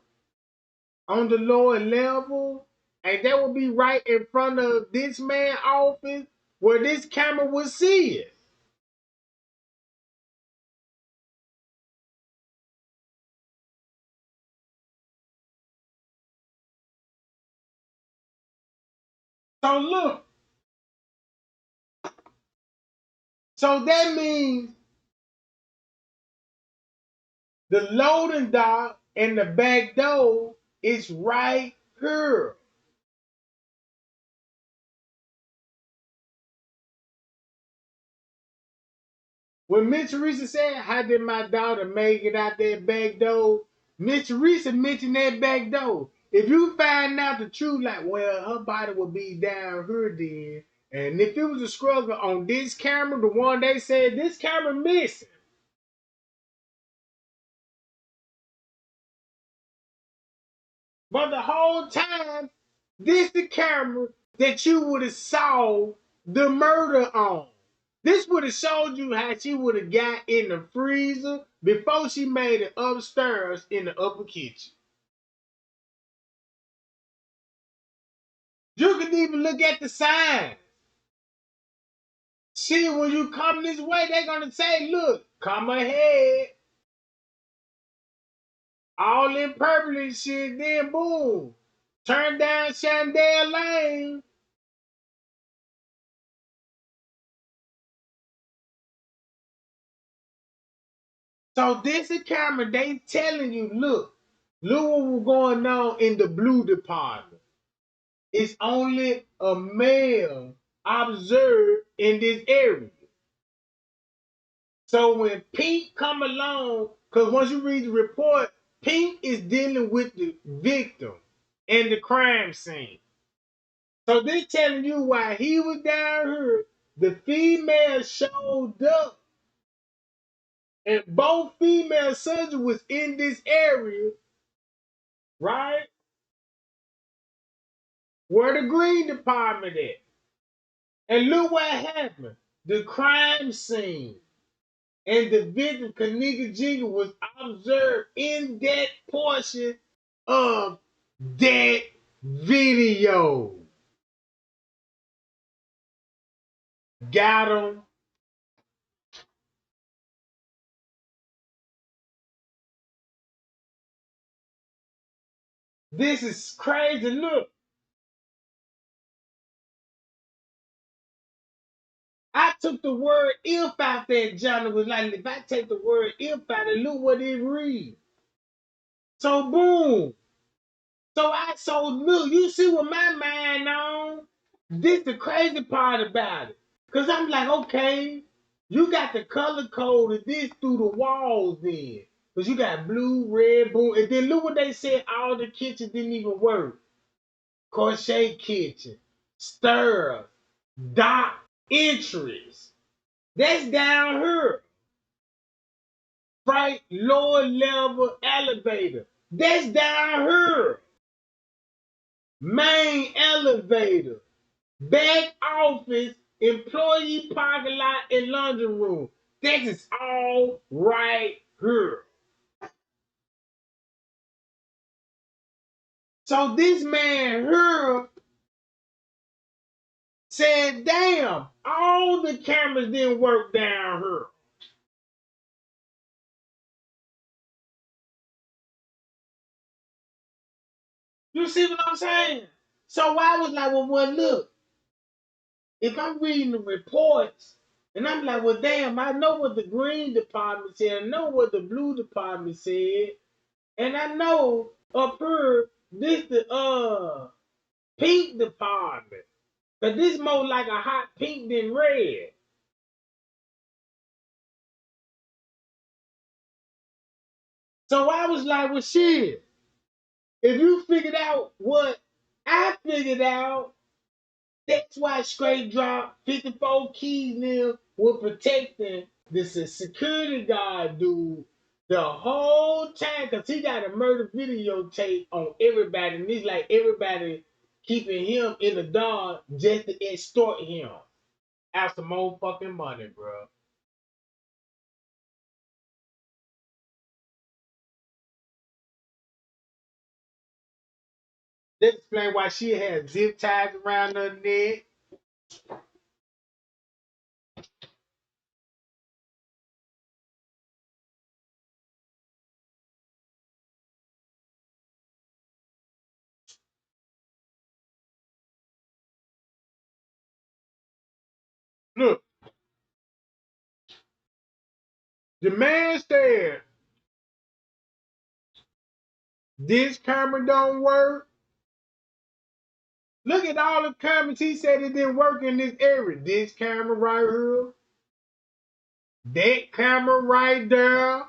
on the lower level. And that would be right in front of this man's office where this camera would see it. So look. So that means the loading dock and the back door is right here. When Miss Teresa said, how did my daughter make it out that back door? Miss Teresa mentioned that back door. If you find out the truth, like, well, her body would be down here then. And if it was a struggle on this camera, the one they said, this camera missing. But the whole time, this the camera that you would have saw the murder on. This would have showed you how she would have got in the freezer before she made it upstairs in the upper kitchen. You can even look at the signs. See, when you come this way, they're going to say, look, come ahead. All in purple and shit, then boom. Turn down Chandel Lane. So this is camera, they telling you, look what was going on in the blue department. It's only a male observed in this area. So when Pink come along, because once you read the report, Pink is dealing with the victim and the crime scene. So they're telling you why he was down here, the female showed up, and both female surgeons was in this area, right? Where the green department at? And look what happened. The crime scene and the victim, Kenneka Jenkins, was observed in that portion of that video. Got him. This is crazy. Look. I took the word if out there, Johnny was like, if I take the word if out and look what it reads. So boom. So look, you see what my mind on? This the crazy part about it. Cause I'm like, okay, you got the color code of this through the walls then. Cause you got blue, red, blue, and then look what they said, all the kitchens didn't even work. Crochet kitchen, stir, dock entries. That's down here. Right, lower level elevator. That's down here. Main elevator. Back office, employee parking lot, and laundry room. This is all right here. So this man here said, damn, all the cameras didn't work down here. You see what I'm saying? So I was like, well, look, if I'm reading the reports, and I'm like, well, damn, I know what the green department said, I know what the blue department said, and I know up here, this the pink department. But this more like a hot pink than red. So I was like, well, shit, if you figured out what I figured out, that's why straight drop 54 keys now were protecting this security guard dude The whole time, because he got a murder videotape on everybody, and it's like everybody keeping him in the dark just to extort him out some more fucking money, bro. That explain why she had zip ties around her neck. Look, the man said, this camera don't work. Look at all the cameras. He said it didn't work in this area. This camera right here. That camera right there.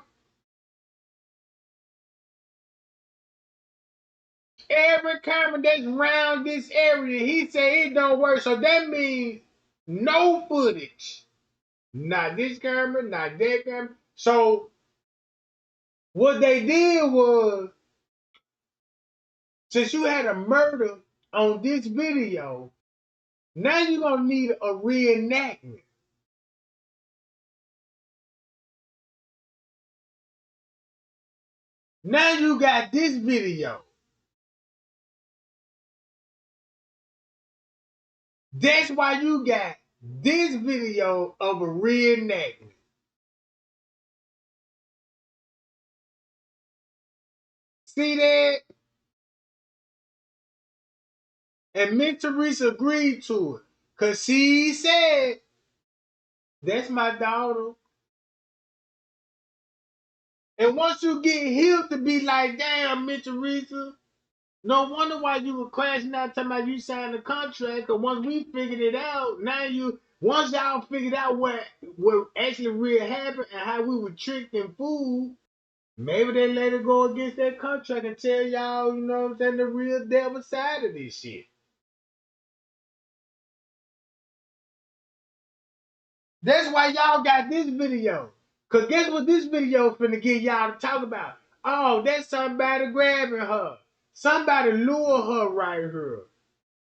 Every camera that's around this area, he said it don't work. So that means no footage. Not this camera, not that camera. So what they did was, since you had a murder on this video, now you're going to need a reenactment. Now you got this video. That's why you got this video of a reenactment. See that? And Miss Teresa agreed to it. Because she said, that's my daughter. And once you get him to be like, damn, Miss Teresa, no wonder why you were crashing out talking about you signed the contract. Because once we figured it out, once y'all figured out what actually really happened and how we were tricked and fooled, maybe they let it go against that contract and tell y'all, you know what I'm saying, the real devil side of this shit. That's why y'all got this video. Because guess what this video finna get y'all to talk about? Oh, that's somebody grabbing her. Somebody lure her right here.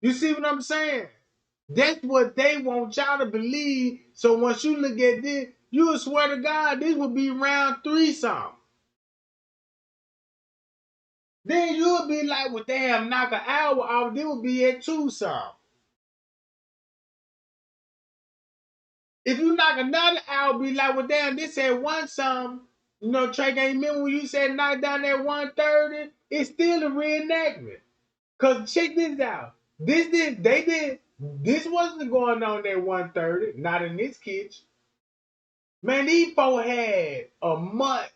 You see what I'm saying? That's what they want y'all to believe. So once you look at this, you will swear to God, this will be round 3 something. Then you'll be like, well, damn, knock an hour off, this will be at 2 something. If you knock another hour, be like, well, damn, this at 1 something. You know, Trey, can't remember when you said knock down at 1:30? It's still a reenactment. Cause check this out. This wasn't going on at 1:30, not in this kitchen. Man, these folks had a month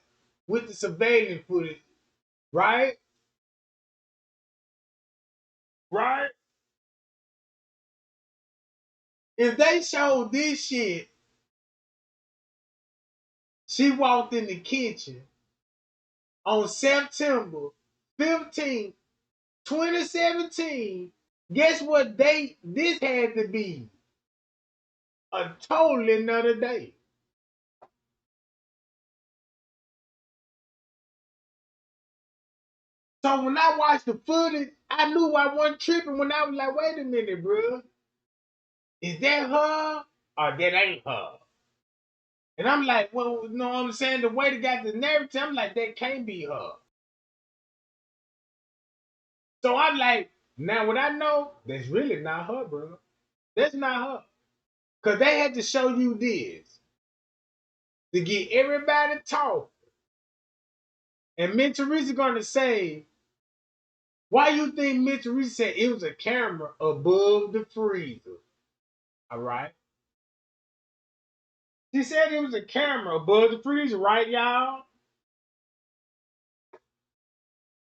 with the surveillance footage, right? Right? If they showed this shit, she walked in the kitchen on September 15th, 2017. Guess what date this had to be? A totally another day. So when I watched the footage, I knew I wasn't tripping when I was like, wait a minute, bro. Is that her or that ain't her? And I'm like, well, you know what I'm saying? The way they got the narrative, I'm like, that can't be her. So I'm like, now what I know, that's really not her, bro. That's not her. Because they had to show you this to get everybody talking. And Miss Teresa going to say, why you think Miss Teresa said it was a camera above the freezer? All right. She said it was a camera above the freezer, right, y'all?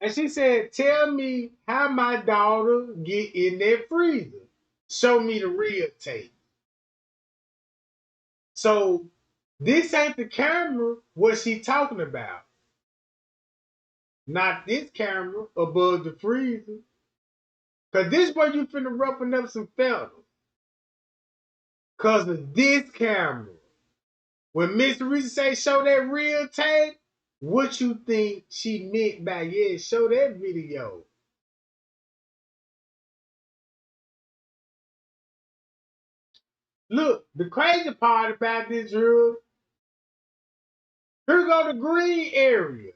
And she said, tell me how my daughter get in that freezer. Show me the real tape. So this ain't the camera what she talking about. Not this camera above the freezer. Cause this way you finna roughen up some feathers. Cause of this camera. When Miss Teresa say show that real tape, what you think she meant by, yeah, show that video. Look, the crazy part about this, here go the green area.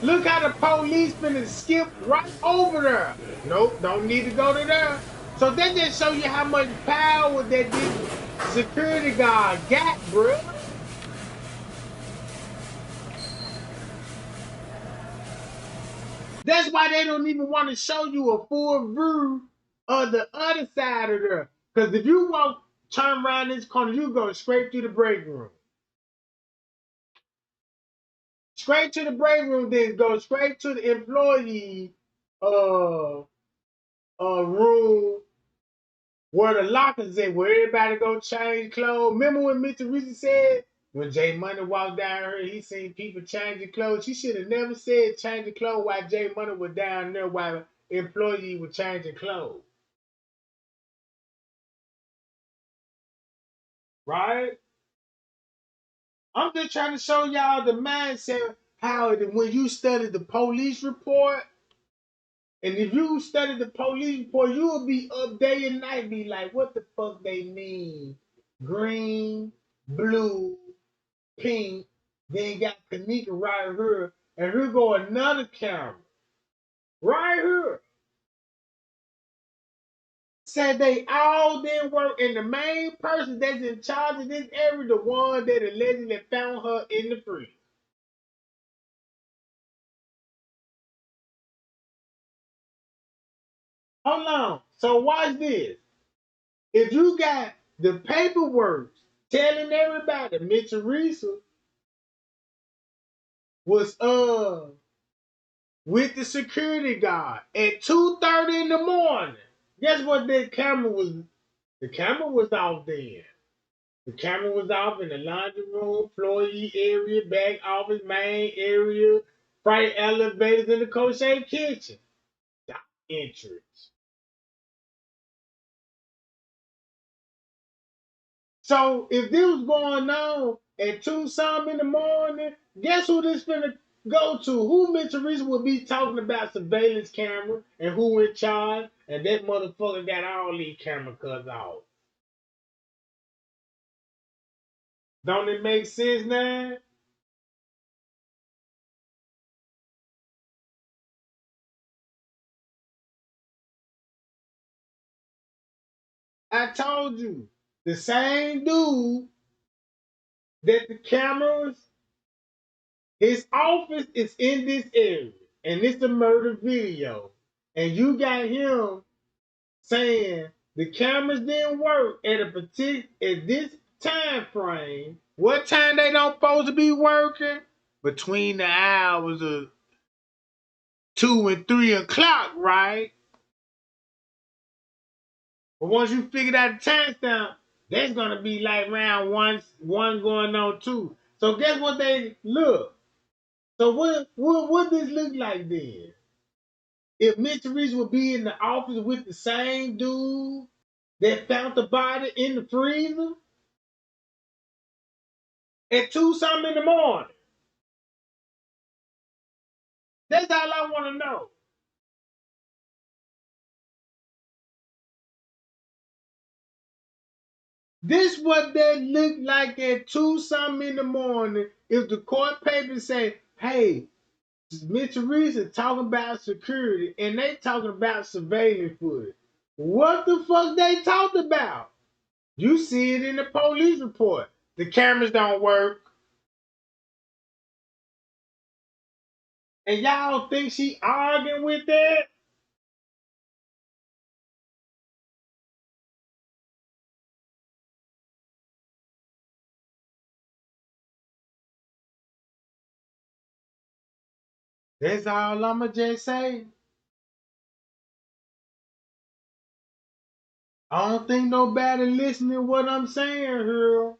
Look how the police finna skip right over there. Nope, don't need to go to there. So that just show you how much power that this security guard got, bro. That's why they don't even want to show you a full view of the other side of there. Because if you turn around this corner, you go straight to the break room. Straight to the break room, then go straight to the employee room where the lockers at, where everybody go change clothes. Remember when Mr. Reese said when Jay Money walked down here, he seen people changing clothes. She should have never said changing clothes while Jay Money was down there while employee was changing clothes. Right? I'm just trying to show y'all the mindset how when you study the police report, and if you study the police report, you will be up day and night, be like, what the fuck they mean? Green, blue, pink, then got Kenneka right here, and here go another camera. Right here. Said they all didn't work, and the main person that's in charge of this area, the one that allegedly found her in the freezer. Hold on. So watch this. If you got the paperwork telling everybody Mitch Teresa was with the security guard at 2:30 in the morning. Guess what that camera was? The camera was off then. The camera was off in the laundry room, employee area, back office, main area, freight elevators, in the crochet kitchen. The entrance. So if this was going on at 2 something in the morning, guess who this finna go to? Who Mitch Teresa would be talking about surveillance camera and who in charge? And that motherfucker got all these camera cuts off. Don't it make sense now? I told you, the same dude that the cameras, his office is in this area, and it's a murder video. And you got him saying the cameras didn't work at this time frame. What time they don't supposed to be working? Between the hours of 2 and 3 o'clock, right? But once you figured out the timestamp, that's gonna be like around one going on 2. So guess what they look? So what this look like then? If Mitch Teresa would be in the office with the same dude that found the body in the freezer at 2 something in the morning. That's all I want to know. This what that look like at 2 something in the morning if the court papers say, hey, Mitch Teresa talking about security and they talking about surveillance footage. What the fuck they talked about? You see it in the police report. The cameras don't work. And y'all think she arguing with that? That's all I'ma just say. I don't think nobody listening to what I'm saying here.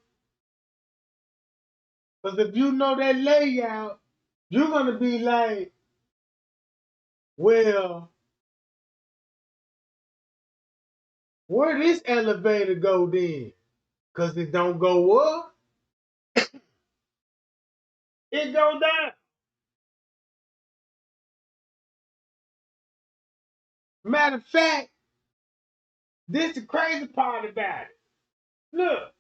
Because if you know that layout, you're gonna be like, well, where this elevator go then? Because it don't go up, it go down. Matter of fact, this is the crazy part about it. Look.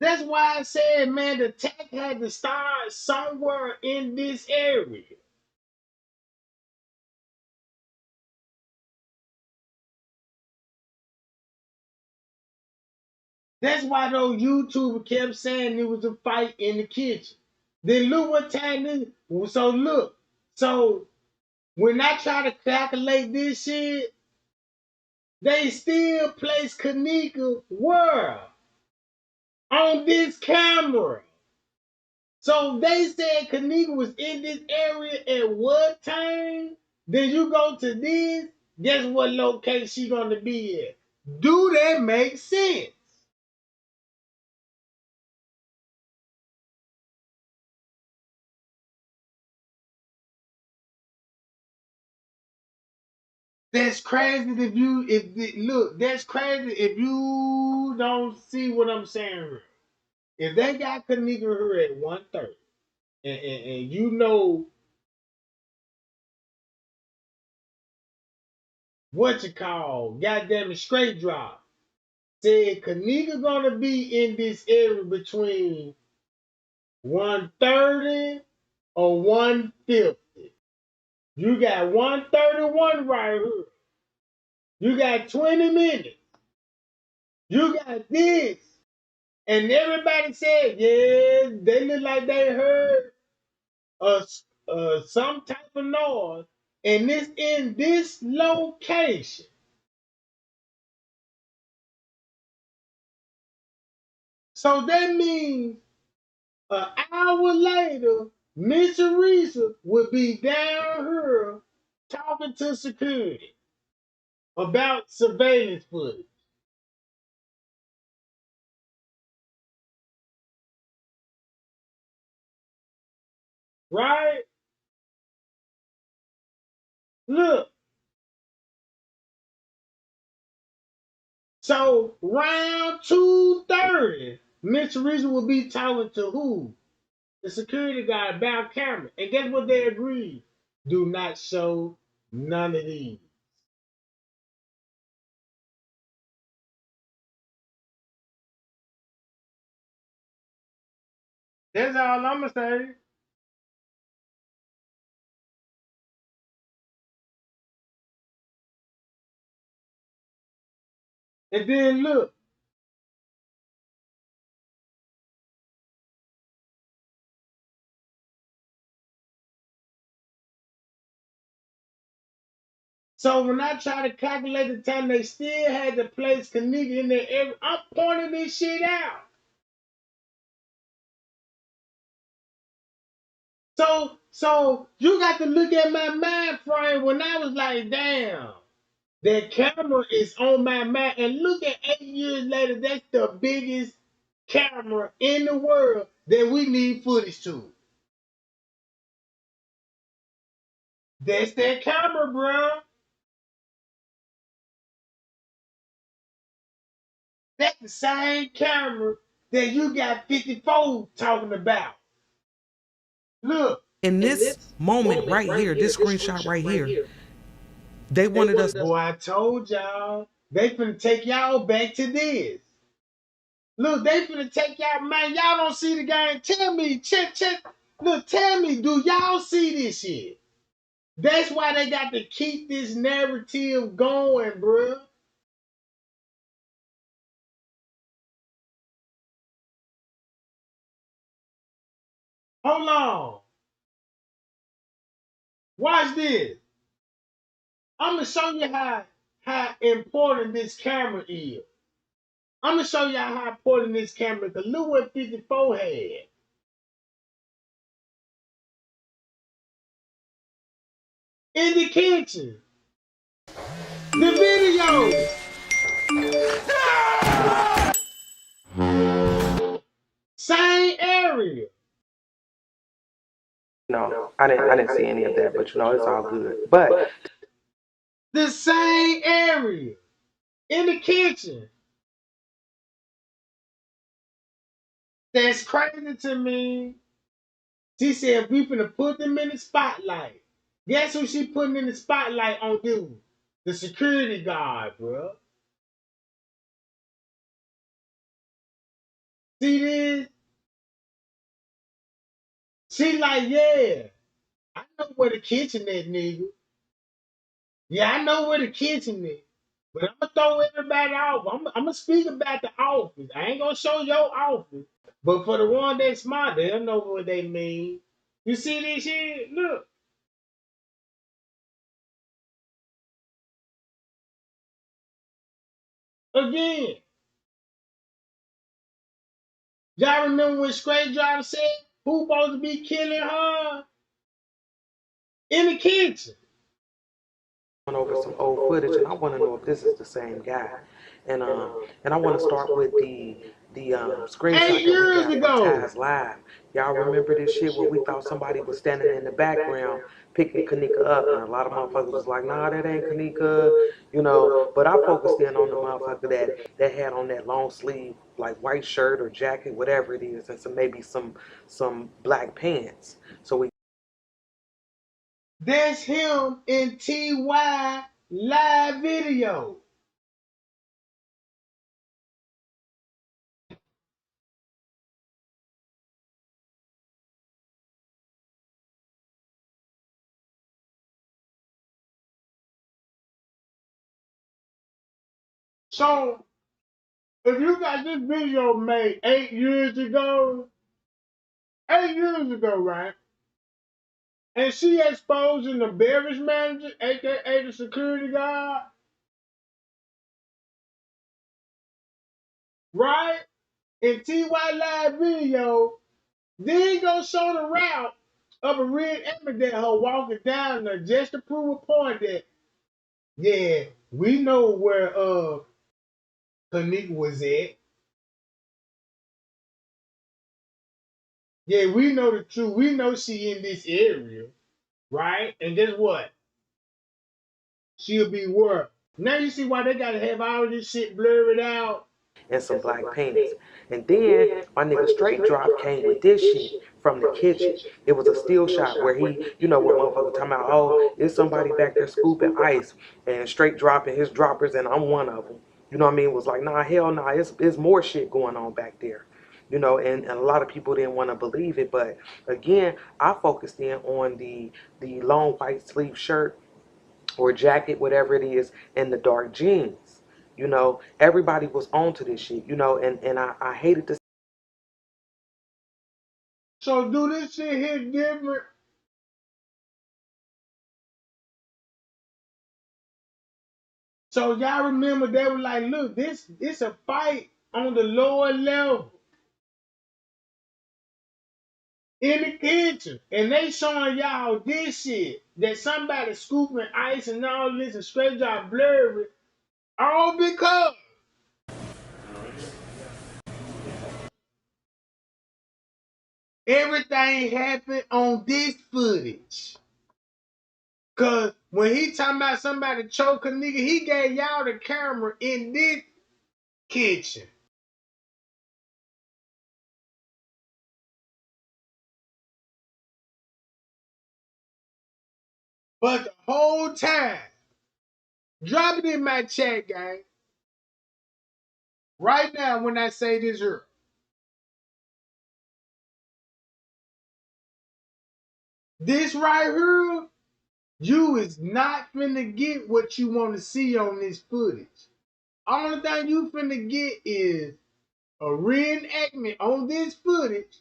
That's why I said, man, the attack had to start somewhere in this area. That's why those YouTubers kept saying it was a fight in the kitchen. Then look what time it is. So look. So when I try to calculate this shit, they still place Kenneka where? On this camera. So they said Kenneka was in this area at what time? Then you go to this, guess what location she gonna be at? Do that make sense? That's crazy that's crazy if you don't see what I'm saying here. If they got Kenneka here at 1:30, and you know what you call, goddamn it, straight drop, said Kenneka gonna be in this area between 1:30 or 1:50. You got 1:31 right here. You got 20 minutes. You got this. And everybody said, yeah, they look like they heard some type of noise. And this in this location. So that means an hour later, Miss Teresa would be down here talking to security about surveillance footage. Right? Look. So round 2:30, Miss Teresa will be talking to who? The security guy about camera. And guess what they agreed? Do not show none of these. That's all I'm gonna say. And then look. So when I try to calculate the time, they still had to place Kenneka in there. I'm pointing this shit out. So you got to look at my mind frame when I was like, damn, that camera is on my mind. And look at 8 years later, that's the biggest camera in the world that we need footage to. That's that camera, bro. That's the same camera that you got 54 talking about. Look. In this moment right here, this screenshot right here, they wanted us. Boy, I told y'all, they finna take y'all back to this. Look, they finna take y'all, man, y'all don't see the game. Tell me, check. Look, tell me, do y'all see this shit? That's why they got to keep this narrative going, bruh. Hold on. Watch this. I'm gonna show you how important this camera is. I'm gonna show y'all how important this camera is. Cause look what 54 had. In the kitchen. The video. Same area. No, I didn't see any of that, but you know, it's all good. But the same area in the kitchen. That's crazy to me. She said we finna put them in the spotlight. Guess who she putting in the spotlight on dude? The security guard, bro. See this? She like, yeah, I know where the kitchen is, nigga. Yeah, I know where the kitchen is. But I'm gonna throw everybody off. I'm gonna speak about the office. I ain't gonna show your office. But for the one that's smart, they'll know what they mean. You see this shit? Look. Again. Y'all remember when Straight Driver said who supposed to be killing her? In the kitchen. over some old footage, and I want to know if this is the same guy. And I want to start with the screenshot that we got from Taz Live. Y'all remember this shit where we thought somebody was standing in the background picking Kenneka up, and a lot of motherfuckers was like, nah, that ain't Kenneka, you know. But I focused in on the motherfucker that had on that long sleeve, like white shirt or jacket, whatever it is, and maybe some black pants. So we. That's him in TY live video. So, if you got this video made 8 years ago, right? And she exposing the beverage manager, aka the security guard, right? In TY live video, then gonna show the route of a red image that her walking down there just to prove a point that, yeah, we know where Kenneka was at. Yeah, we know the truth. We know she in this area, right? And guess what? She'll be where? Now you see why they gotta have all this shit blurred out. And some black panties. And then my nigga Straight Drop came with this shit from the kitchen. It was a still shot where he, you know, where motherfuckers talking about, oh, it's somebody back there scooping ice and Straight dropping his droppers and I'm one of them. You know what I mean? It was like, nah, hell nah, it's more shit going on back there. You know, and a lot of people didn't want to believe it. But again, I focused in on the long white sleeve shirt or jacket, whatever it is, and the dark jeans. You know, everybody was on to this shit, you know, and I hated to. So do this shit hit different? So y'all remember they were like, look, this a fight on the lower level in the kitchen. And they showing y'all this shit. That somebody scooping ice and all this and Straight Drop blurry. All because everything happened on this footage. Cause when he talking about somebody choke a nigga, he gave y'all the camera in this kitchen. But the whole time, drop it in my chat, gang. Right now, when I say this here. This right here, you is not finna get what you want to see on this footage. Only thing you finna get is a reenactment on this footage,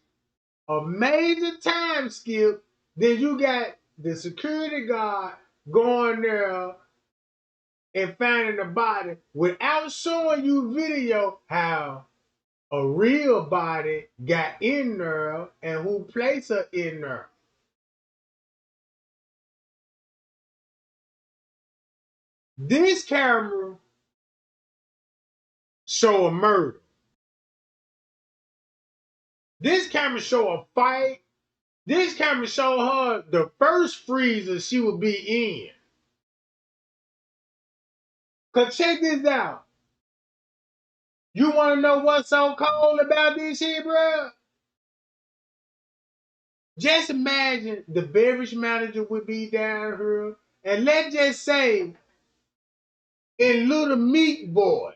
a major time skip. Then you got the security guard going there and finding the body without showing you video how a real body got in there and who placed her in there. This camera show a murder. This camera show a fight This camera showed her the first freezer she would be in. Cause check this out. You want to know what's so cold about this shit, bro? Just imagine the beverage manager would be down here, and let's just say, in Little Meat voice.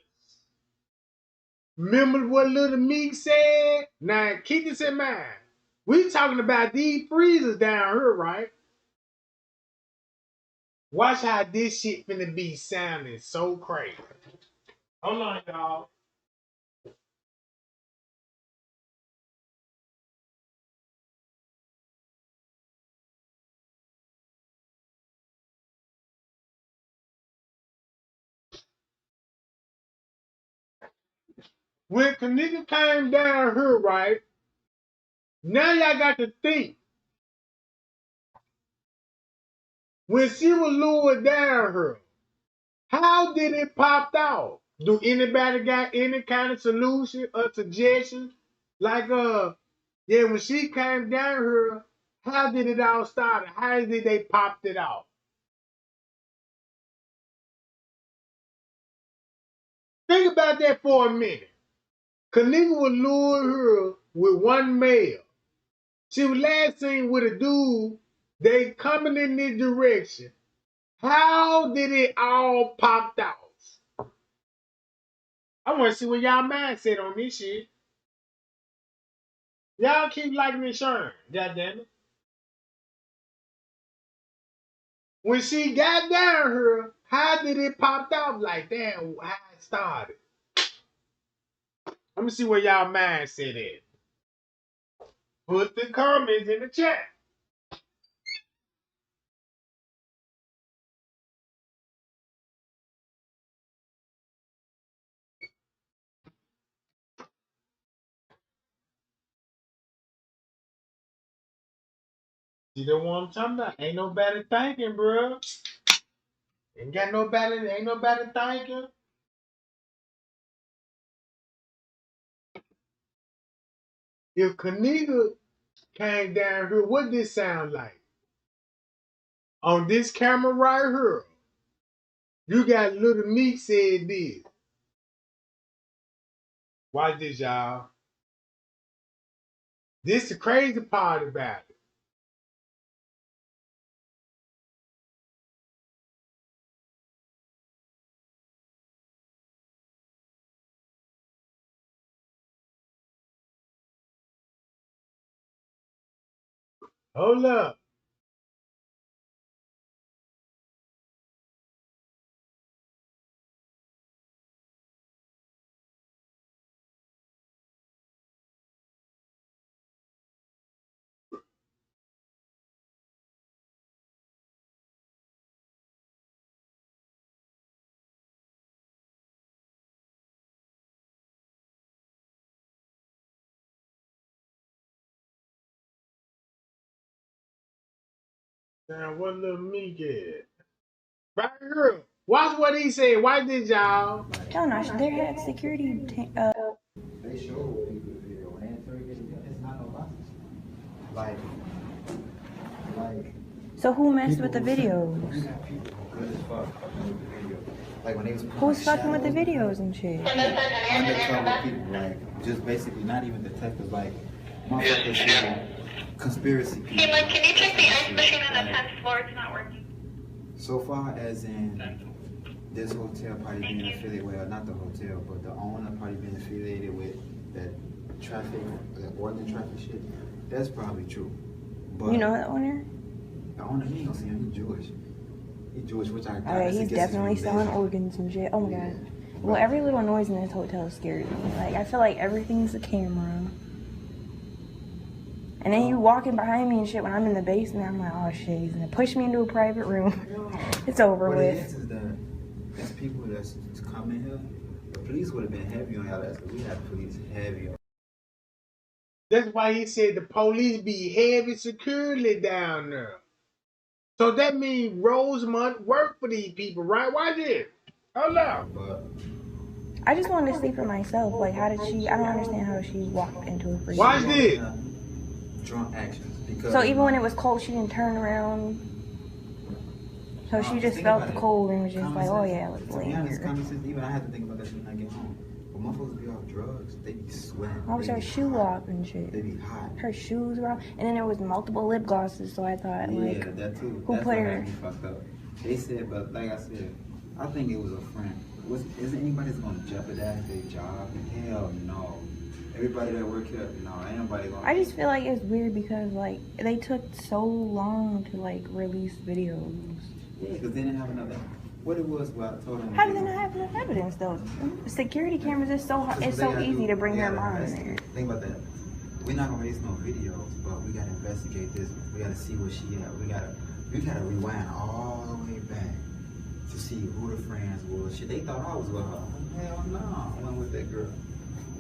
Remember what Little Meat said? Now keep this in mind. We talking about these freezers down here, right? Watch how this shit finna be sounding so crazy. Hold on, y'all. When Kenneka came down here, right? Now y'all got to think. When she was lured down here, how did it pop out? Do anybody got any kind of solution or suggestion? Like, yeah, when she came down here, how did it all start? How did they popped it out? Think about that for a minute. Kenneka was lured here with one male. She was last seen with a dude. They coming in this direction. How did it all pop out? I want to see what y'all mindset on this shit. Y'all keep liking and sharing. Goddamn it. When she got down here, how did it pop out like that? How it started? Let me see where y'all mindset at. Put the comments in the chat. You know what I'm talking about? Ain't nobody thinking, bro. Ain't nobody thinking. If Kenneka came down here, what this sound like? On this camera right here, you got Little Meat said this. Watch this, y'all. This the crazy part about it. Hold up. Now, what Little Meat get? Right here. Watch what he said. Watch this, y'all. Hell no, they had security. They showed people the video and it's not no boxes. Like. So who messed with the videos? Good as fuck with the video. Like when they was Who's fucking with the videos and shit? Undercover people, like just basically not even detectives, like motherfuckers saying conspiracy people. Hey, like, can you check the ice machine on the 10th floor? It's not working. So far as in this hotel probably being affiliated, well, not the hotel, but the owner probably being affiliated with that traffic, that organ traffic shit, that's probably true. But you know the owner? The owner, he ain't gonna see him, he's Jewish. He's Jewish, which I Oh yeah, he's definitely selling organs and shit. Oh my god. Well, every little noise in this hotel scares me. Like, I feel like everything's a camera. And then you walking behind me and shit when I'm in the basement, I'm like, oh shit, he's gonna push me into a private room. It's over what with. It is that there's people that's coming here. The police would have been heavy on y'all. We had police heavy on. That's why he said the police be heavy securely down there. So that means Rosemont work for these people, right? Why did? Hold up. I just wanted to see for myself. Like, how did she? I don't understand how she walked into a freezer. Watch this. drunk actions. Because So even when it was cold, she didn't turn around. So she just felt the cold and was just like, oh yeah, let's lay here. Common sense, even I had to think about that shit when I get home. When motherfuckers be off drugs, they be sweating. I was her shoe off and shit. They be hot. Her shoes were off. And then there was multiple lip glosses, so I thought, Yeah, that too. Who That's put what her? had me fucked up. They said, but like I said, I think it was a friend. Is anybody's gonna jeopardize their job? Hell no. Everybody that work here, no, ain't nobody gonna. I just feel like it's weird because like they took so long to like release videos. Yeah, because they didn't have enough. What it was, what I told them. How did they not have enough evidence though? Security cameras is so hard. It's so easy to bring her mom in there. Think about that. We're not gonna release no videos, but we gotta investigate this. We gotta see where she at. We gotta rewind all the way back to see who the friends was. Shit, they thought I was with her. Hell no, I went with that girl.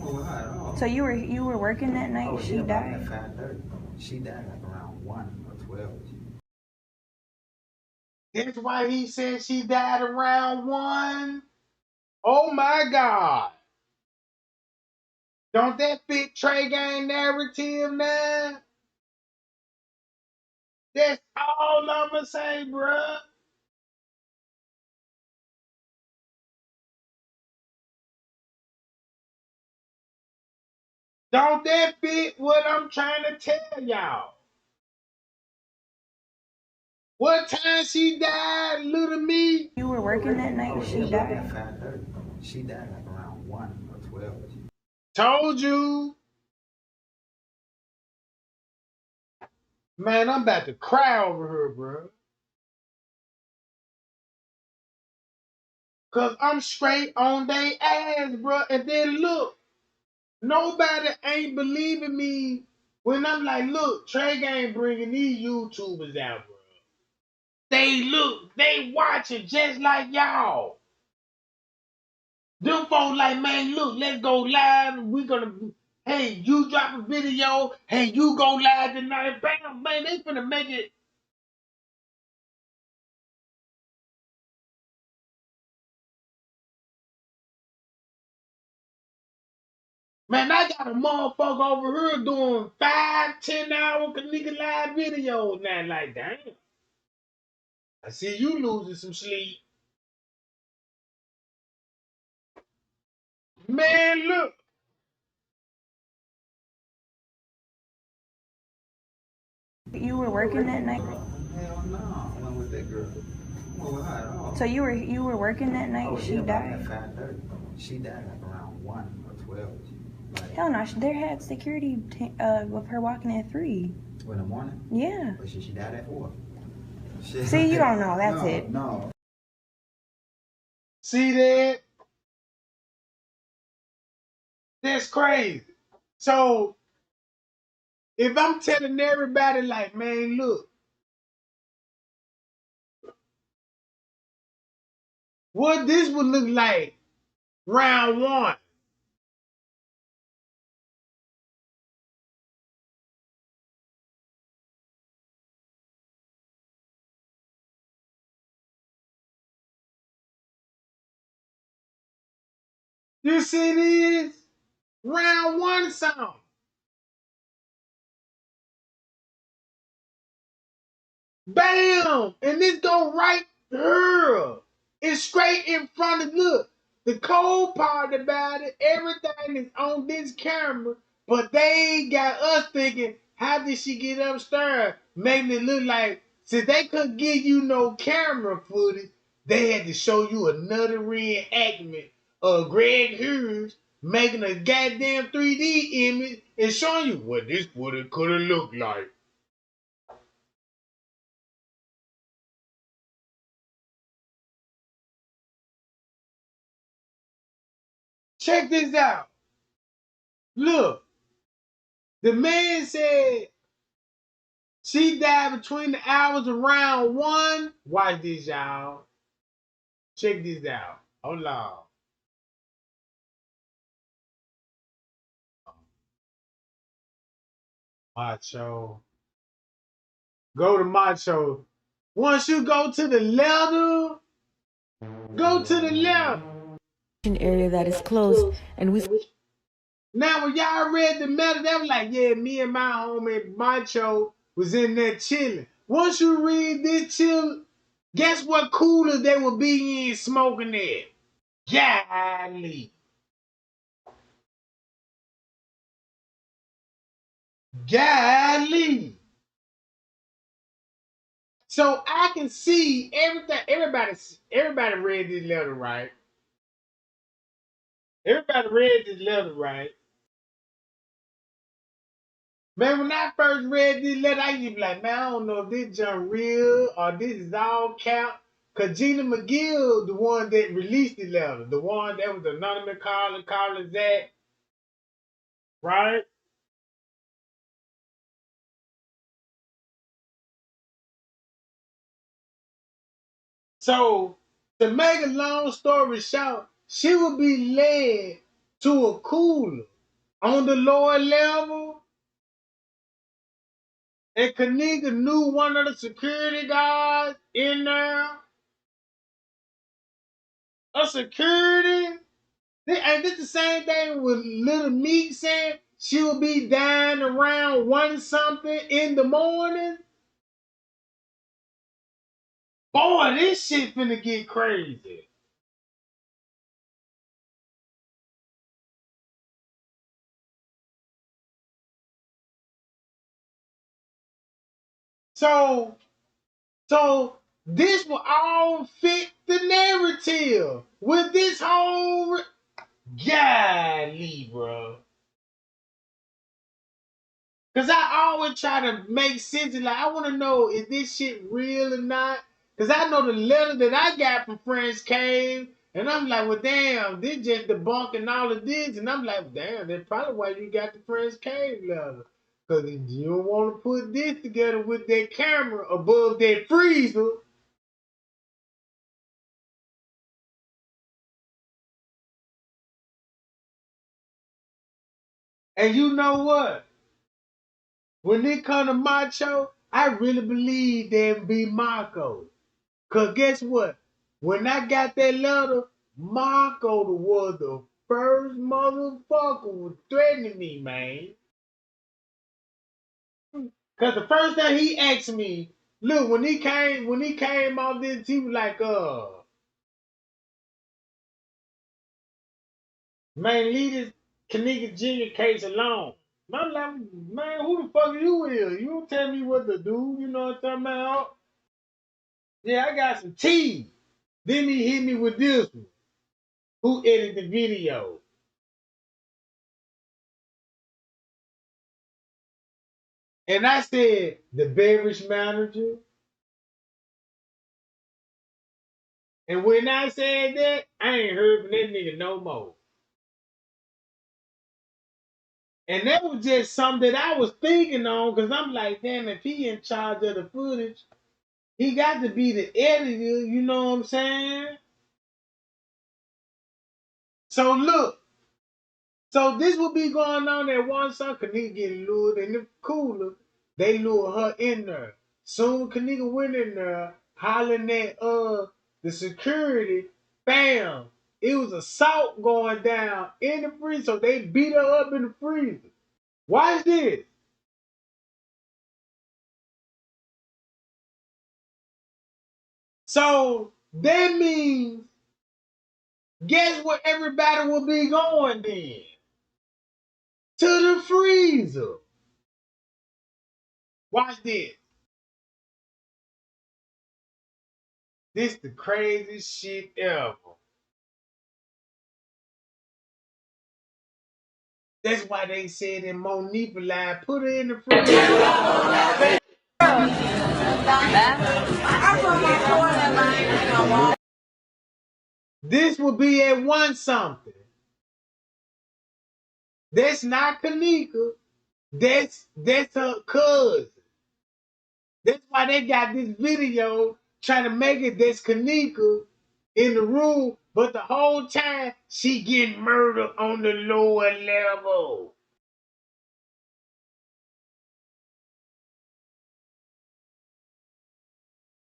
I wasn't with her at all. So you were working that night? She died. At 5:30. She died like around 1 or 12. That's why he said she died around 1. Oh my God. Don't that fit Trey Gang narrative now? That's all I'ma say, bruh. Don't that fit what I'm trying to tell y'all? What time she died, little me? You were working that night? She died. At 5:30. She died like around 1 or 12. Told you. Man, I'm about to cry over her, bro. Cause I'm straight on they ass, bro. And then look, nobody ain't believing me when I'm like, look, Trey ain't bringing these YouTubers out, bro. They watching just like y'all. Them folks like, man, look, let's go live. We gonna, hey, you drop a video. Hey, you go live tonight. Bam, man, they finna make it. Man, I got a motherfucker over here doing 5-10 hour Kenneka live videos now. Like, damn. I see you losing some sleep. Man, look. You were working that night? Hell no, I went with that girl. I wasn't with her at all. So you were working that night? She died. At 5:30. She died like around 1 or 12. Hell no, there had security with her walking at 3. In the morning? Yeah. But she died at 4. See, you don't know. That's it. No. See that? That's crazy. So, if I'm telling everybody, like, man, look, what this would look like round 1. You see this? Round 1 song. Bam! And this go right here. It's straight in front of, look. The cold part about it, everything is on this camera, but they got us thinking, how did she get upstairs? Making it look like, since they couldn't give you no camera footage, they had to show you another reenactment of Greg Hughes making a goddamn 3D image and showing you what this would have could have looked like. Check this out. Look, the man said she died between the hours around 1. Watch this, y'all. Check this out. Hold on. Macho. Go to Macho. Once you go to the letter, go to the left. Area that is closed, and we Now, when y'all read the letter, they was like, yeah, me and my homie Macho was in there chilling. Once you read this chill, guess what cooler they would be in smoking there? Golly. Golly. So I can see everything. Everybody read this letter, right? Everybody read this letter, right? Man, when I first read this letter, I used to be like, man, I don't know if this junk real or this is all cap. Cause Gina McGill, the one that released the letter, the one that was anonymous calling Zach, right? So to make a long story short, she would be led to a cooler on the lower level, and Kenneka knew one of the security guards in there. A security. And this the same thing with Little Meek saying she will be dying around 1 something in the morning. Boy, this shit finna get crazy. So this will all fit the narrative with this whole golly, bro. Cause I always try to make sense of like I want to know is this shit real or not. Cause I know the letter that I got from Friends came, and I'm like, well, damn, this just debunking all of this, and I'm like, damn, that's probably why you got the Friends came letter. Cause you don't want to put this together with that camera above that freezer. And you know what? When it come to Macho, I really believe there'd be Marco. Cause guess what? When I got that letter, Marco was the first motherfucker was threatening me, man. Cause the first thing he asked me, look, when he came off this, he was like, man, leave this Kenneka Jr. case alone. I'm like, man, who the fuck you is? You don't tell me what to do, you know what I'm talking about? Yeah, I got some tea. Then he hit me with this one. Who edited the video? And I said, the beverage manager. And when I said that, I ain't heard from that nigga no more. And that was just something that I was thinking on because I'm like, damn, if he in charge of the footage, he got to be the editor, you know what I'm saying? So look, so this will be going on at one son. Kenneka getting lured in the cooler. They lure her in there. Soon Kenneka went in there hollering at the security. Bam! It was assault going down in the freezer. So they beat her up in the freezer. Watch this. So that means guess where everybody will be going then? To the freezer. Watch this. This the craziest shit ever. That's why they said in Monique live, put her in the freezer. This will be at 1 something. That's not Kenneka. That's her cousin. That's why they got this video trying to make it that's Kenneka in the room, but the whole time she getting murdered on the lower level.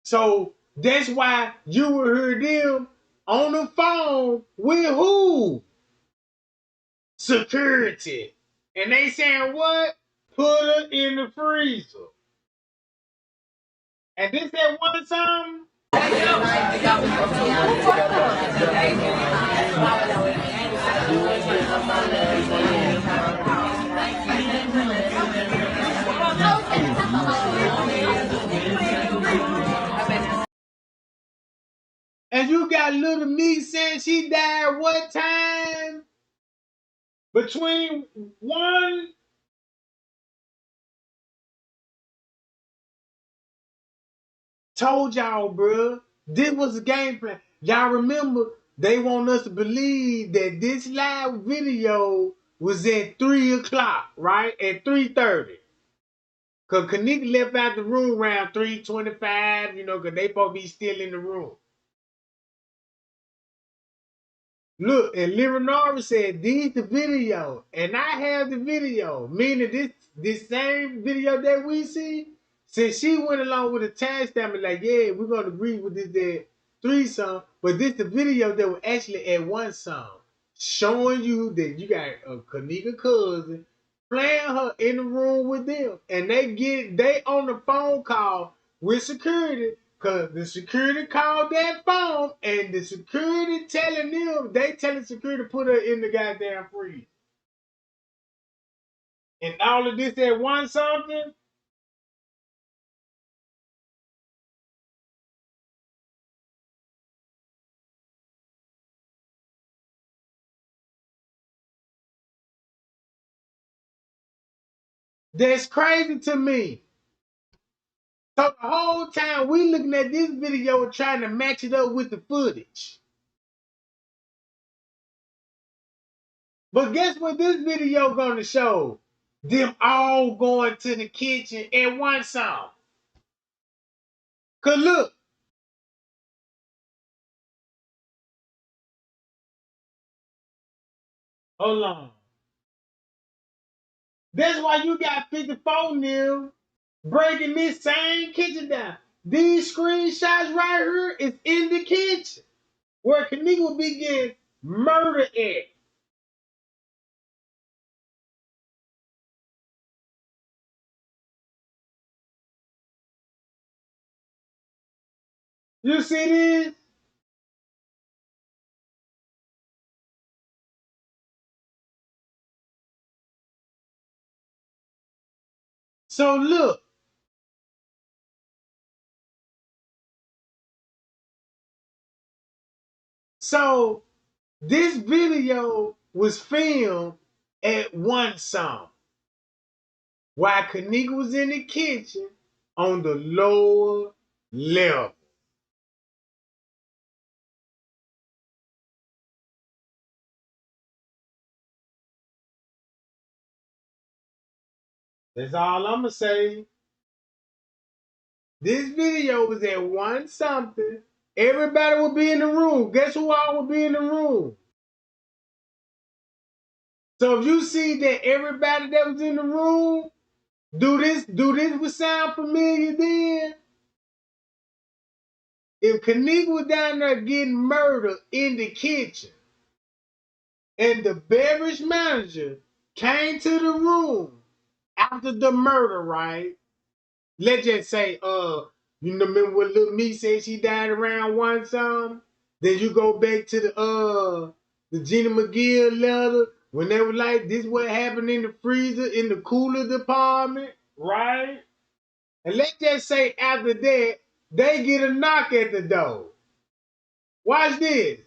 So that's why you will hear them on the phone with who? security. And they saying what? Put her in the freezer. And this that one time. And you got little me saying she died what time? Between one. Told y'all, bruh. This was the game plan. Y'all remember they want us to believe that this live video was at 3 o'clock, right? At 3:30. Cause Kenneka left out the room around 3:25, cause they supposed to be still in the room. Look, and Leonora said, "These the video," and I have the video. Meaning this same video that we see. Since she went along with the timestamp and like, yeah, we're gonna agree with this that threesome, but this the video that was actually at one song, showing you that you got a Kenneka cousin playing her in the room with them, and they on the phone call with security. Cause the security called that phone and the security telling them, they telling security to put her in the goddamn freeze. And all of this at one something. That's crazy to me. So the whole time we looking at this video trying to match it up with the footage. But guess what this video gonna show? Them all going to the kitchen at one song. Cause look. Hold on. That's why you got 54 nil breaking this same kitchen down. These screenshots right here is in the kitchen where Kenneka will be getting murdered at. You see this? So look. So this video was filmed at one song while Kenneka was in the kitchen on the lower level. That's all I'm gonna say. This video was at one something. Everybody would be in the room. Guess who all would be in the room? So if you see that everybody that was in the room do this would sound familiar then. If Kenneka was down there getting murdered in the kitchen and the beverage manager came to the room after the murder, right? Let's just say, remember what little me said she died around one some? Then you go back to the Gina McGill letter when they were like, this what happened in the freezer, in the cooler department, right? And let's just say after that, they get a knock at the door. Watch this.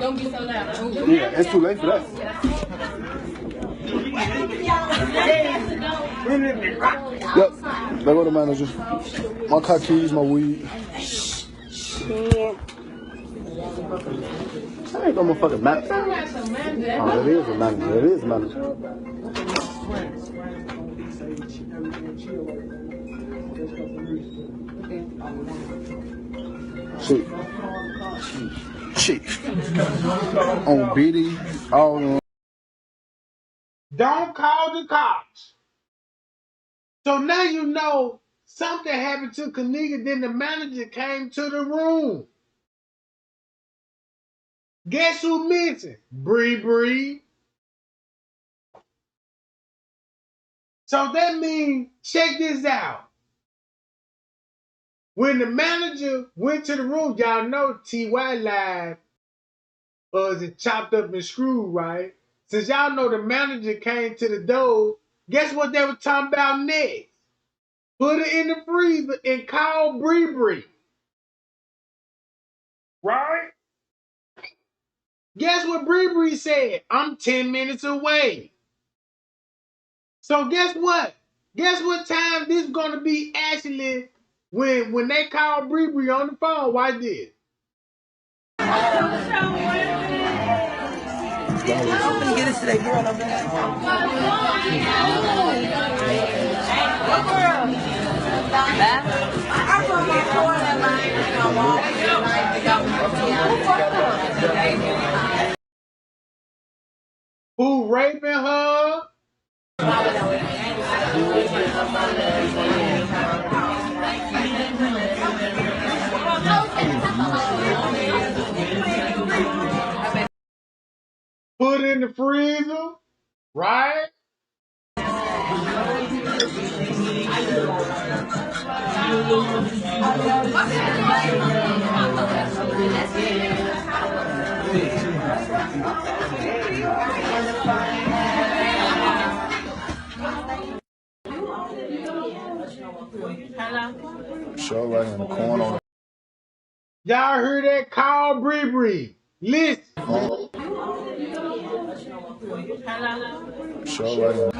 Don't be so loud. Yeah, it's too late for that. Yep, there go the manager. My car keys, my weed. Yeah. That ain't no motherfucking manager. Oh, it is a manager. It is a manager. Chief. On BD, all on. Don't call the cops. So now you know something happened to Kenneka, then the manager came to the room. Guess who missing? Bree. So that means, check this out. When the manager went to the room, y'all know T.Y. live is it chopped up and screwed, right? Since y'all know the manager came to the door, guess what they were talking about next? Put it in the freezer and call Bree. Right? Guess what Bree said? I'm 10 minutes away. So guess what? Guess what time this is gonna be actually when they call Bree on the phone? Watch this. I'm gonna get it to that girl over there. What girl? I put my phone in my Who raping her? Put it in the freezer, right? Show right in the corner. Y'all heard that? Call Bree. Listen. Show right in.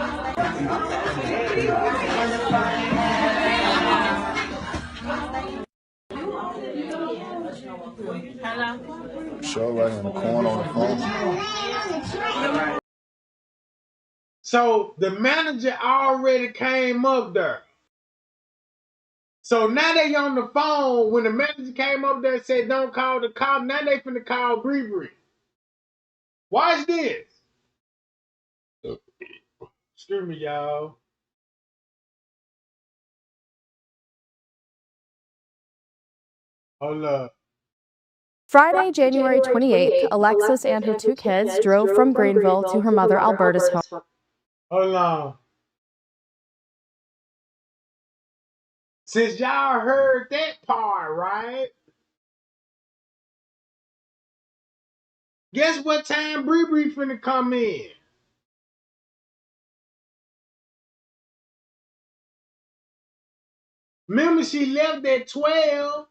Show right in the corner on the phone. So the manager already came up there. So now they on the phone. When the manager came up there and said, don't call the cop, now they finna call Bree. Watch this. Excuse me, y'all. Hold up. Friday, January 28th, Alexis and her two kids drove from Greenville to her mother Alberta's home. Hold on. Since y'all heard that part, right? Guess what time Bree finna come in? Remember she left at 12.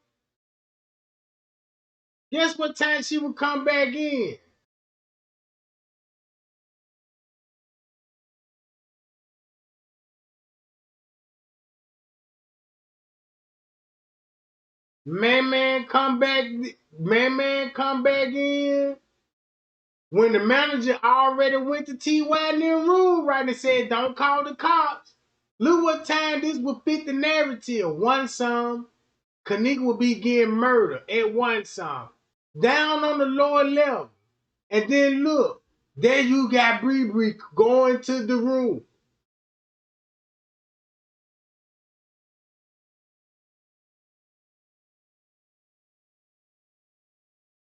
Guess what time she would come back in? Man come back in when the manager already went to T.Y. in the room, right, and said, don't call the cops. Look what time this would fit the narrative. One some, Kenneka would be getting murdered at one some. Down on the lower level. And then look, there you got Bree going to the room.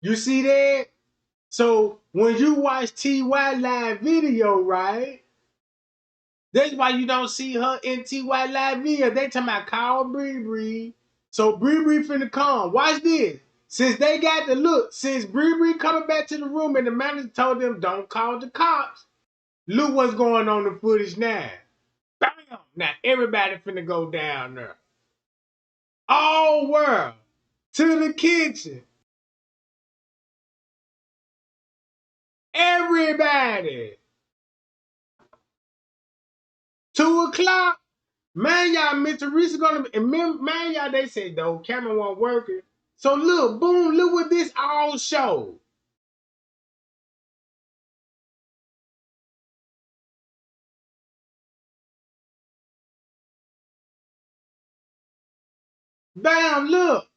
You see that? So when you watch T.Y. live video, right? That's why you don't see her in T.Y. live video. They talking about call Bree. So Bree finna come. Watch this. Since they got the look, since Bree coming back to the room and the manager told them don't call the cops, look what's going on in the footage now. Bam! Now everybody finna go down there. All world to the kitchen. Everybody. 2:00. Man, y'all, Mr. Reese is gonna be, and man, y'all, they said though, camera wasn't working. So look, boom, look what this all show. Bam, look.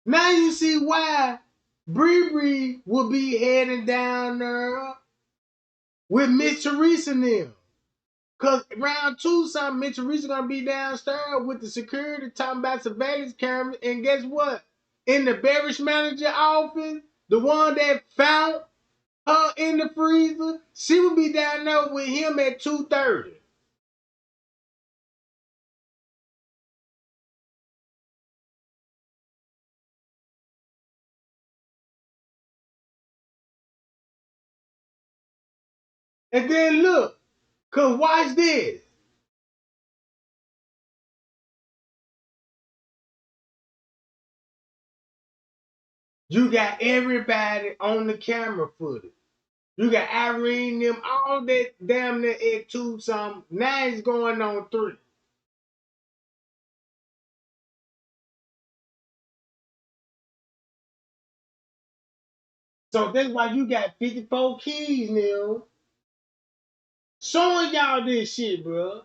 Now you see why Bree will be heading down there with Miss Teresa and them. Cause round 2 something, Miss Teresa gonna be downstairs with the security talking about surveillance cameras. And guess what? In the beverage manager office, the one that found her in the freezer, she would be down there with him at 2:30. And then look, cause watch this. You got everybody on the camera footage. You got Irene them all that damn near at 2 something. Now it's going on 3. So that's why you got 54 keys now. Showing y'all this shit, bro.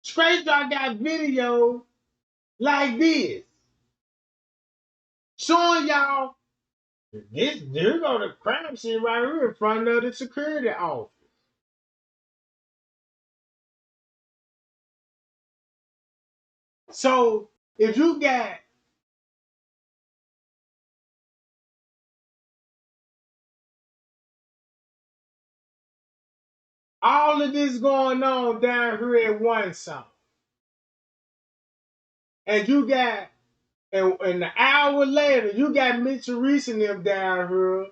Straight y'all got video like this. Showing y'all this, there go the crime scene right here in front of the security office. So if you got all of this going on down here at one song, and you got and an hour later you got Mitchell Reese and them down here,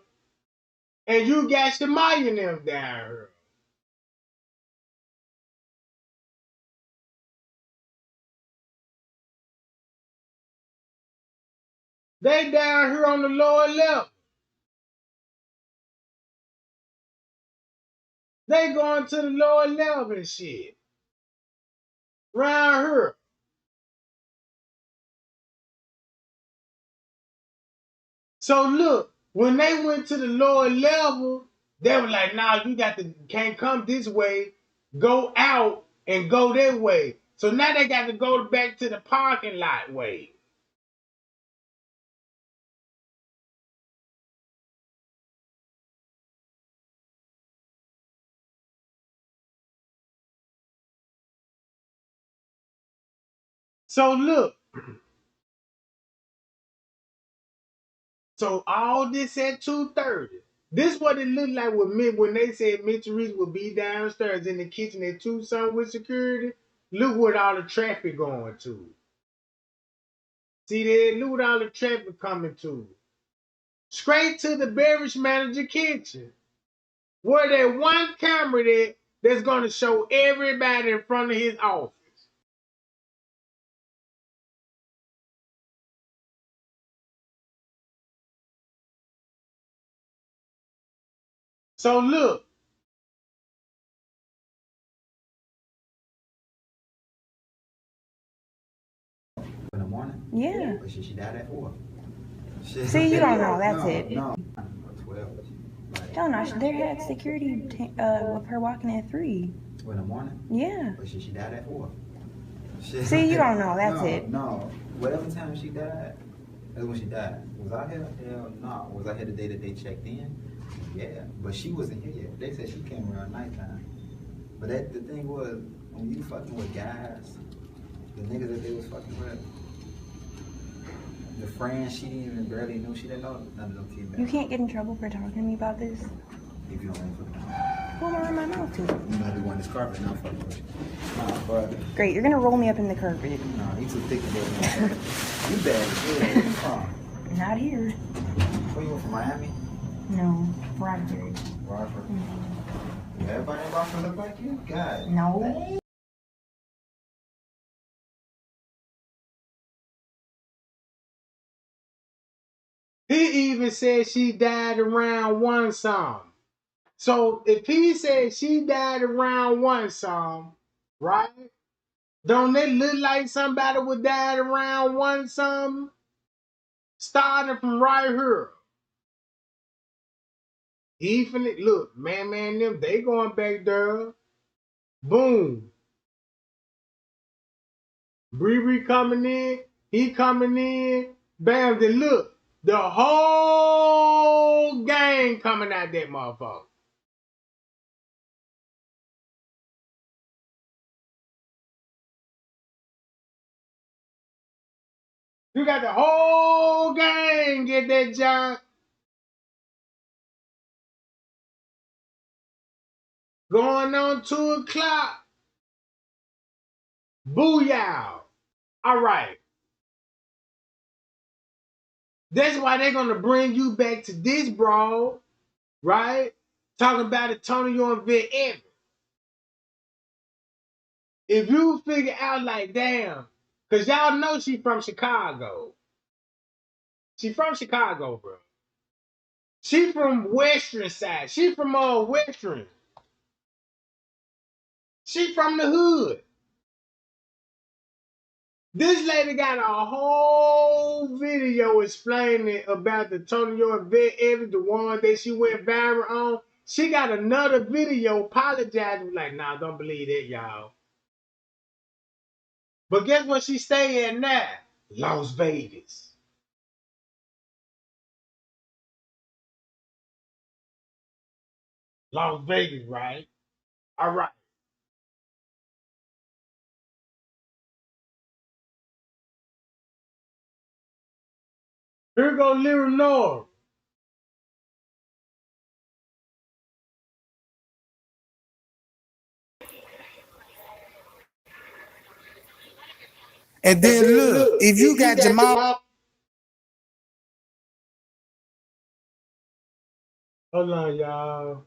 and you got Shamaya and them down here. They down here on the lower level. They going to the lower level and shit. Round here. So look, when they went to the lower level, they were like, nah, you can't come this way, go out and go that way. So now they got to go back to the parking lot way. So look, so all this at 2:30. This what it looked like with me when they said Mitch Reese would be downstairs in the kitchen at 2 something with security. Look what all the traffic going to. See there? Look what all the traffic coming to. Straight to the beverage manager kitchen. Where that one camera that's going to show everybody in front of his office. So look. In the morning? Yeah. But she died at 4. See, you don't know. That's it. No. 12. Hell no. They had security with her walking at 3. In the morning? Yeah. But she died at 4. See, you don't know. That's it. No. Whatever time she died, that's when she died. Was I here? Hell no. Was I here the day that they checked in? Yeah. But she wasn't here yet. They said she came around nighttime. But the thing was, when you fucking with guys, the niggas that they was fucking with, the friends she didn't even barely knew, she didn't know none of them females. You can't get in trouble for talking to me about this. If you don't want to fucking Who am I in my mouth to? you know the one that's carpet, not fucking with you. Nah, but Great, you're gonna roll me up in the carpet. nah, you too thick to do it. You bad as hell. Huh? Not here. Where you from, Miami? No, Rockford. Rockford. Everybody in Rockford look like you? God. No. He even said she died around 1 something. So if he said she died around 1 something, right? Don't it look like somebody would die around 1 something? Starting from right here. He finna, look, man, them, they going back there. Boom. Bree coming in. He coming in. Bam, then look. The whole gang coming out that motherfucker. You got the whole gang get that job. Going on 2 o'clock. Booyah. All right. That's why they're going to bring you back to this, bro. Right? Talking about Antonio and Vic Evans. If you figure out like, damn, because y'all know she from Chicago. She from Chicago, bro. She from Western side. She from Western. She from the hood. This lady got a whole video explaining about the Antonio and Vic Evans, the one that she went viral on. She got another video apologizing, like, nah, don't believe that, y'all. But guess what she stay at now? Las Vegas. Las Vegas, right? All right. Here go Lyra North. And then look, if you got Jamal. Hold on, y'all.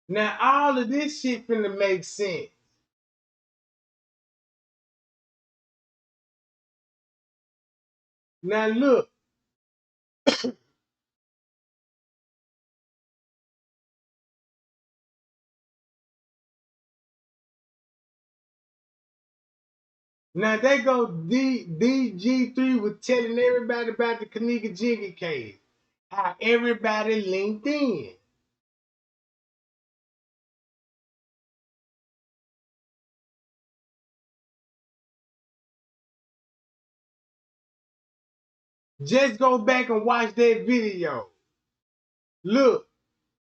Now all of this shit finna make sense. Now look. Now they go DG3 was telling everybody about the Kenneka Jenkins case. How everybody linked in. Just go back and watch that video. Look,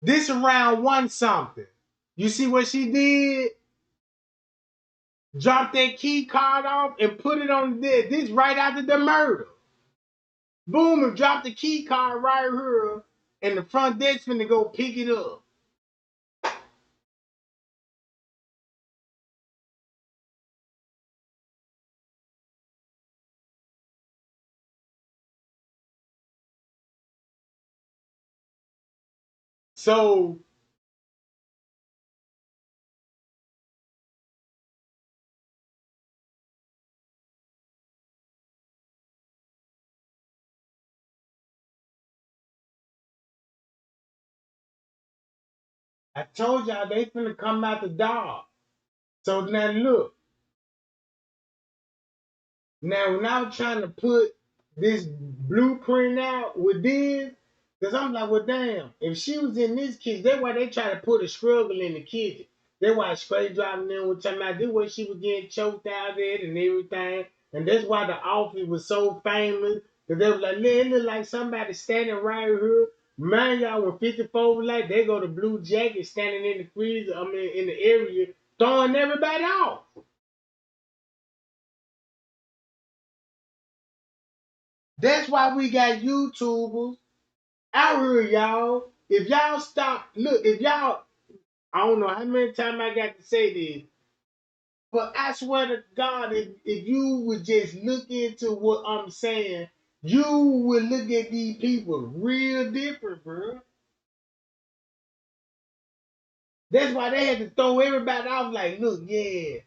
this around 1 something. You see what she did? Drop that key card off and put it on there. This right after the murder. Boom, and drop the key card right here. And the front desk finna go pick it up. So I told y'all they finna come out the dog. So now look. Now when I was trying to put this blueprint out with this, because I'm like, well, damn, if she was in this kitchen, that's why they try to put a struggle in the kitchen. That's why straight driving them was talking about this way she was getting choked out at and everything. And that's why the office was so famous. Because they were like, it look like somebody standing right here. Man, y'all, when 54 was like, they go to Blue Jacket standing in the freezer, in the area, throwing everybody off. That's why we got YouTubers out here, y'all. If y'all stop, look, if y'all, I don't know how many times I got to say this, but I swear to God, if you would just look into what I'm saying, you would look at these people real different, bro. That's why they had to throw everybody off like, look, yeah.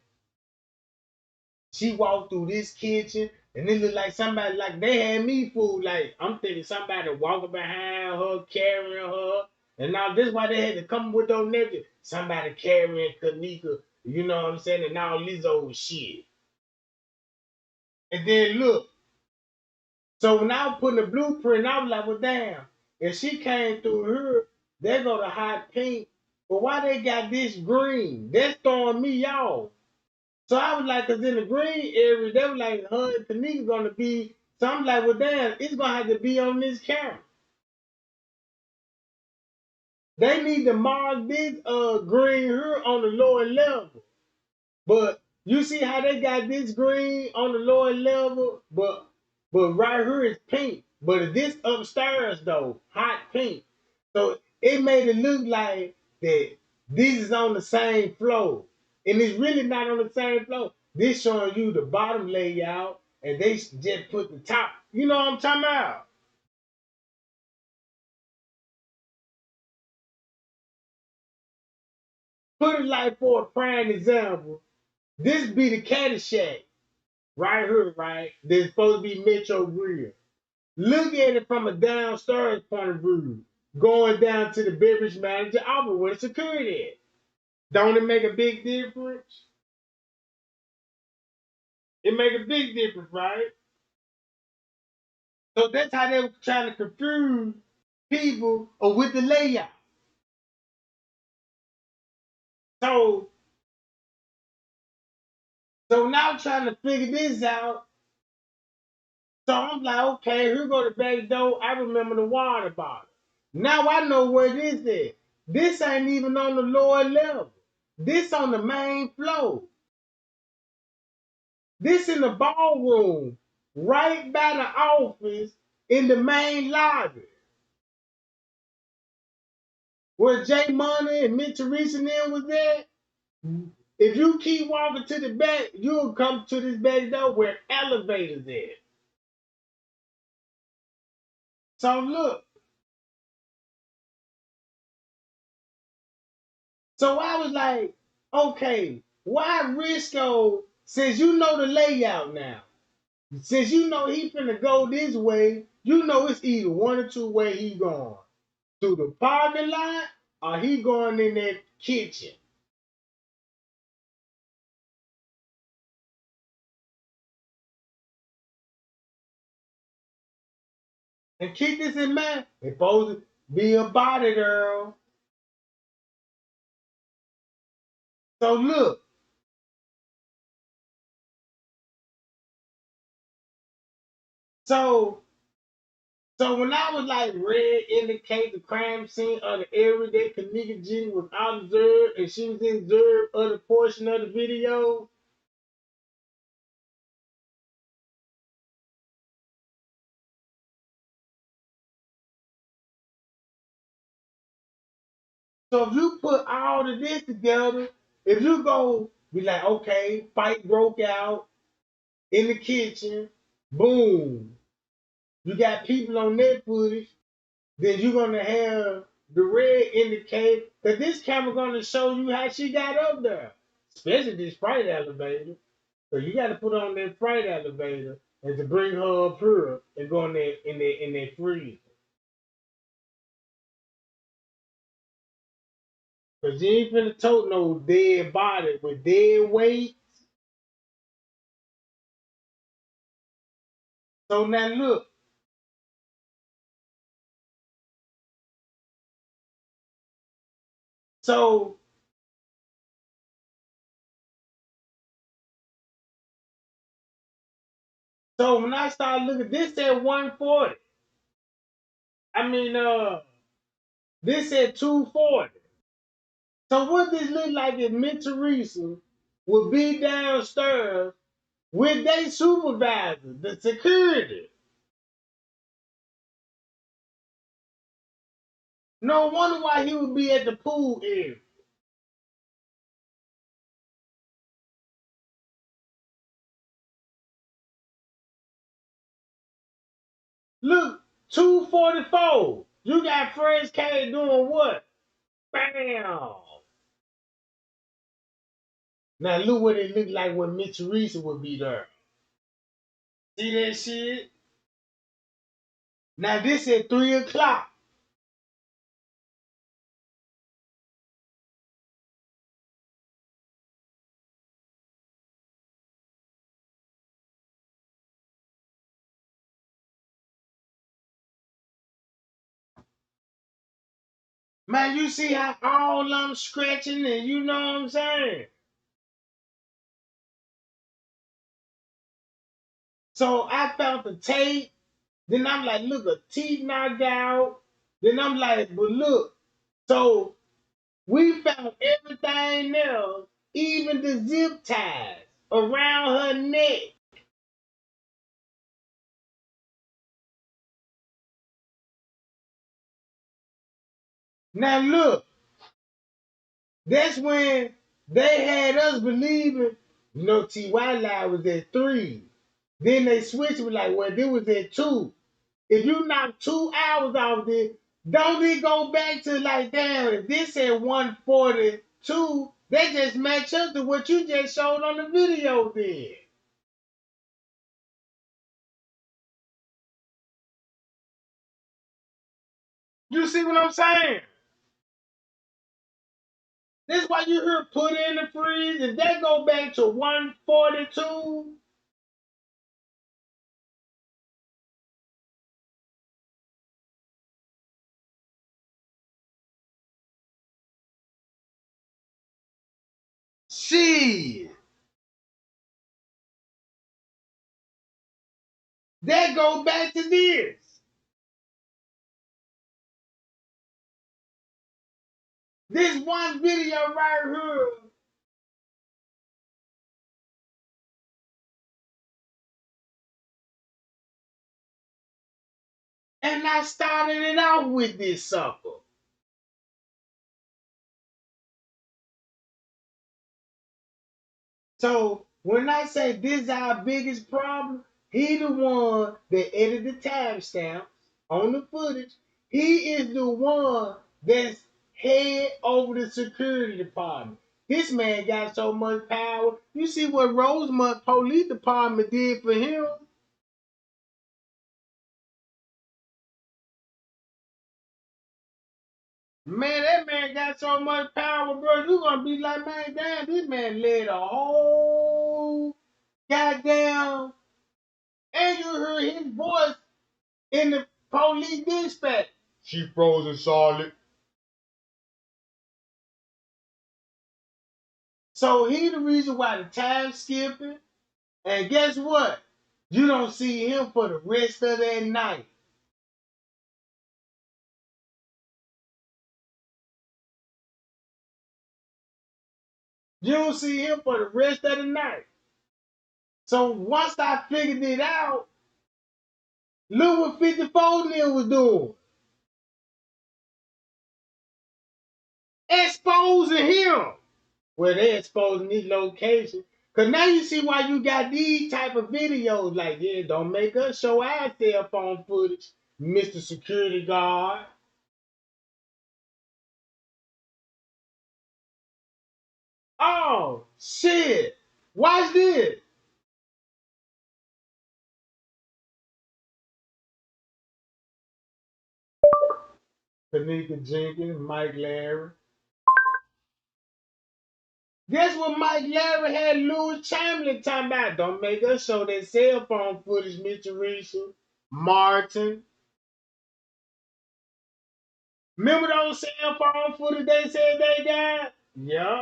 She walked through this kitchen and it looked like somebody, like they had me fooled. Like, I'm thinking somebody walking behind her, carrying her. And now this is why they had to come with those niggas. Somebody carrying Kenneka, you know what I'm saying? And all this old shit. And then look. So when I was putting the blueprint, I was like, well, damn. If she came through here, they go to hot pink. But why they got this green? That's throwing me off. So I was like, because in the green area, they were like, her and Kenneka gonna be So I'm like, well, damn, it's gonna have to be on this camera. They need to mark this green here on the lower level. But you see how they got this green on the lower level, but right here is pink. But this upstairs though, hot pink. So it made it look like that this is on the same floor. And it's really not on the same floor. This showing you the bottom layout, and they just put the top. You know what I'm talking about? Put it like for a prime example. This be the caddy shack right here, right? There's supposed to be Metro Grill. Look at it from a downstairs point of view, going down to the beverage manager office where security is. Don't it make a big difference? It make a big difference, right? So that's how they were trying to confuse people with the layout. So now I'm trying to figure this out. So I'm like, okay, here go the back door. I remember the water bottle. Now I know where this is. This ain't even on the lower level. This on the main floor. This in the ballroom, right by the office in the main lobby. Where Jay Money and Miss Teresa and them was at. If you keep walking to the back, you'll come to this back door where elevators at. So look. So I was like, okay, why Risco, since you know the layout now, since you know he finna go this way, you know it's either one or two way he going. Through the parking lot or he going in that kitchen. And keep this in mind, it's supposed to be a body girl. So look. So when I was like red indicate the crime scene of the area that Kenneka Jenkins was observed and she was observed other portion of the video. So if you put all of this together, if you go be like, okay, fight broke out in the kitchen, boom, you got people on that footage, then you're gonna have the red indicate that this camera gonna show you how she got up there, especially this freight elevator. So you got to put on that freight elevator and to bring her up here and go in that freezer. Cause you ain't finna tote no dead body with dead weight. So now look. So when I started looking, this said 140. I mean, this said 240. So what this look like if Miss Teresa would be downstairs with their supervisor, the security. No wonder why he would be at the pool area. Look, 244. You got Fresh K doing what? Bam! Now look what it looked like when Miss Teresa would be there. See that shit? Now this at 3 o'clock. Man, you see how all I'm scratching and you know what I'm saying? So I found the tape. Then I'm like, look, a teeth knocked out. Then I'm like, but look. So we found everything else, even the zip ties around her neck. Now look, that's when they had us believing, T.Y. Live was at 3. Then they switched it like, well, this was at 2. If you knock 2 hours off this, don't it go back to like, damn, if this at 142, that just match up to what you just showed on the video then. You see what I'm saying? That's why you hear put in the freeze. If that go back to 142, shit. That go back to this. This one video right here. And I started it off with this sucker. So when I say this is our biggest problem, he the one that edited the timestamps on the footage. He is the one that's head over the security department. This man got so much power. You see what Rosemont Police Department did for him? Man, that man got so much power, bro. You gonna be like, man, damn, this man led a whole goddamn, and you heard his voice in the police dispatch. She frozen solid. So he the reason why the time skipping. And guess what? You don't see him for the rest of that night. You don't see him for the rest of the night. So once I figured it out, look what 54 Neil was doing. Exposing him. Well, they exposing these locations. Cause now you see why you got these type of videos like, yeah, don't make us show our cell phone footage, Mr. Security Guard. Oh, shit. Watch this. Kenneka, Jenkins, Mike Larry. Guess what Mike Larry had Louis Chamberlain talking about? Don't make us show that cell phone footage, Mr. Risha. Martin. Remember those cell phone footage they said they got? Yeah,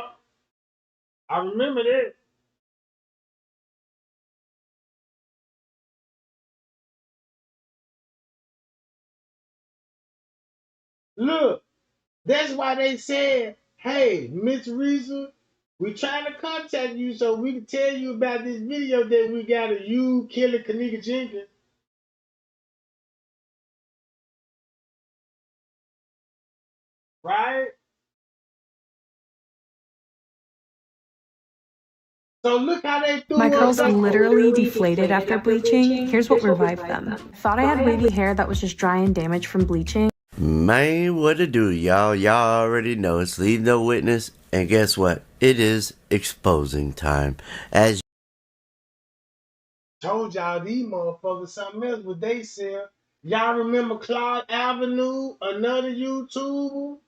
I remember that. Look, that's why they said, hey, Miss Risa, we trying to contact you so we can tell you about this video that we got of you killing Kenneka Jenkins. Right? So look how they threw My us curls off. literally deflated after bleaching. Here's what revived them. Thought I had wavy hair that was just dry and damaged from bleaching. Man, what to do, y'all? Y'all already know it's Leave No Witness, and guess what? It is exposing time. As Told y'all these motherfuckers something else what they sell. Y'all remember Claude Avenue, another YouTuber?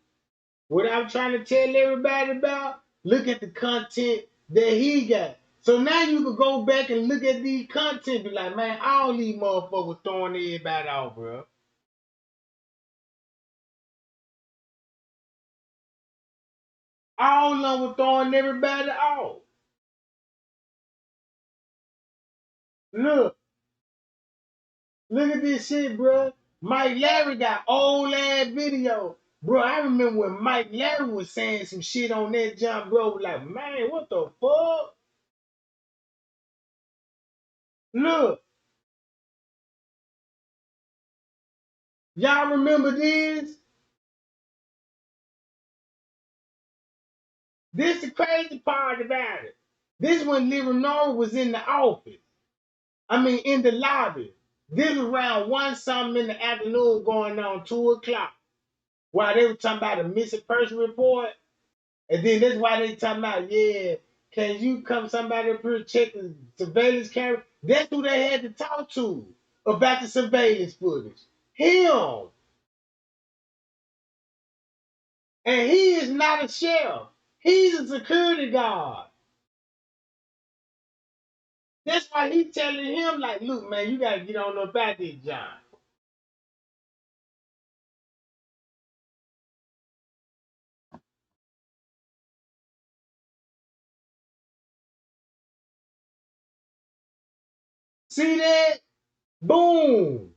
What I'm trying to tell everybody about? Look at the content that he got. So now you can go back and look at these content, be like, man, all these motherfuckers throwing everybody off, bro. All of them were throwing everybody off. Look, Look at this shit, bro. Mike Larry got old ass video. Bro, I remember when Mike Larry was saying some shit on that jump, bro. Like, man, what the fuck? Look, y'all remember this? This the crazy part about it. This when Leonora was in the office. I mean, in the lobby. This was around 1 something in the afternoon going on 2 o'clock. While they were talking about a missing person report. And then that's why they talking about, yeah, can you come somebody up here check the surveillance camera? That's who they had to talk to about the surveillance footage. Him. And he is not a sheriff. He's a security guard. That's why he telling him, like, look, man, you gotta get on up out this job. See that? Boom.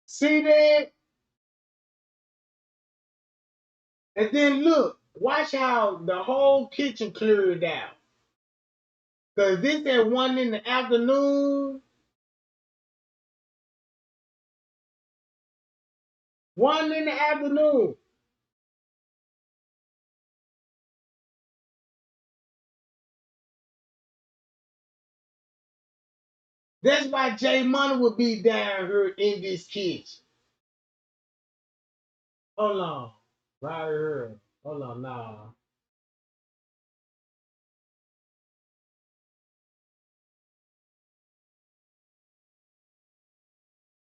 See that? And then look, watch how the whole kitchen cleared out. Cause this at 1 in the afternoon. 1 in the afternoon. That's why Jay Money would be down here in this kitchen. Hold on. Right here. Hold on now.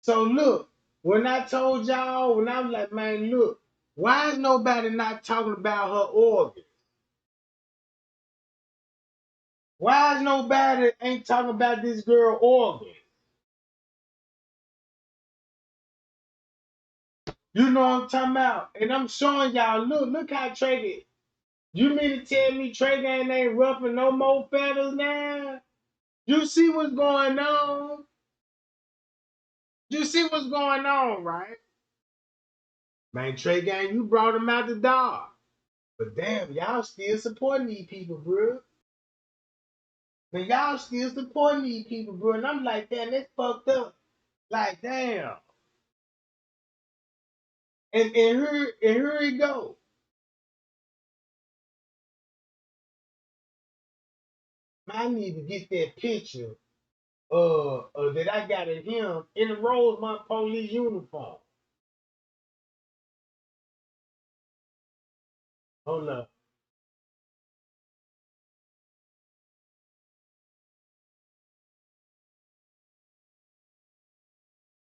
So look, when I told y'all, when I was like, man, look, why is nobody not talking about her organs? Why is nobody ain't talking about this girl organ? You know what I'm talking about? And I'm showing y'all, look how Trey. You mean to tell me Trey ain't ruffling no more feathers now? You see what's going on? You see what's going on, right? Man, Trey Gang, you brought him out the dark. But damn, y'all still supporting these people, bro. Man, y'all still supporting these people, bro. And I'm like, damn, that's fucked up. Like, damn. And here it go. I need to get that picture that I got of him in the Rosemont police uniform. Hold up.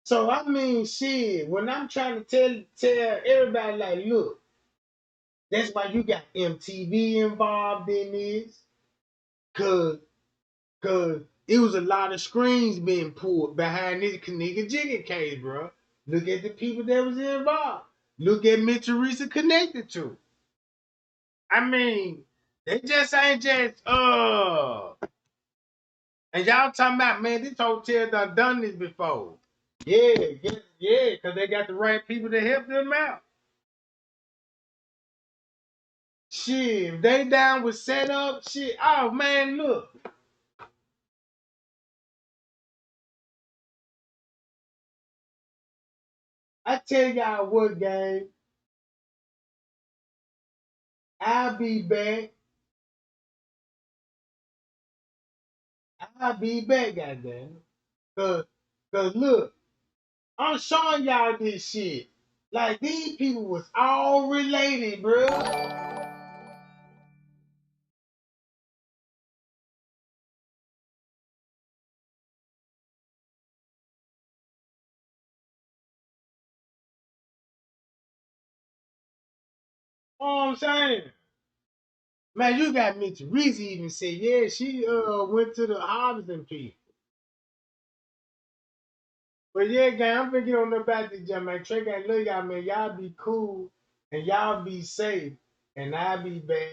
So I mean, shit. When I'm trying to tell everybody, like, look, that's why you got MTV involved in this, cause it was a lot of screens being pulled behind this Kenneka Jenkins case, bro. Look at the people that was involved. Look at Miss Teresa connected to. I mean, they just ain't just And y'all talking about, man, this hotel done this before. Yeah, because they got the right people to help them out. Shit, if they down with setup, shit. Oh man, look. I tell y'all what, gang. I'll be back. I'll be back, goddamn. Cause look, I'm showing y'all this shit. Like these people was all related, bro. what I'm saying? Man, you got Mitch Reese even say, yeah, she went to the harvesting people. But yeah, gang, I'm thinking on the back to jump, man. Trey, I love y'all, man. Y'all be cool and y'all be safe, and I be bad.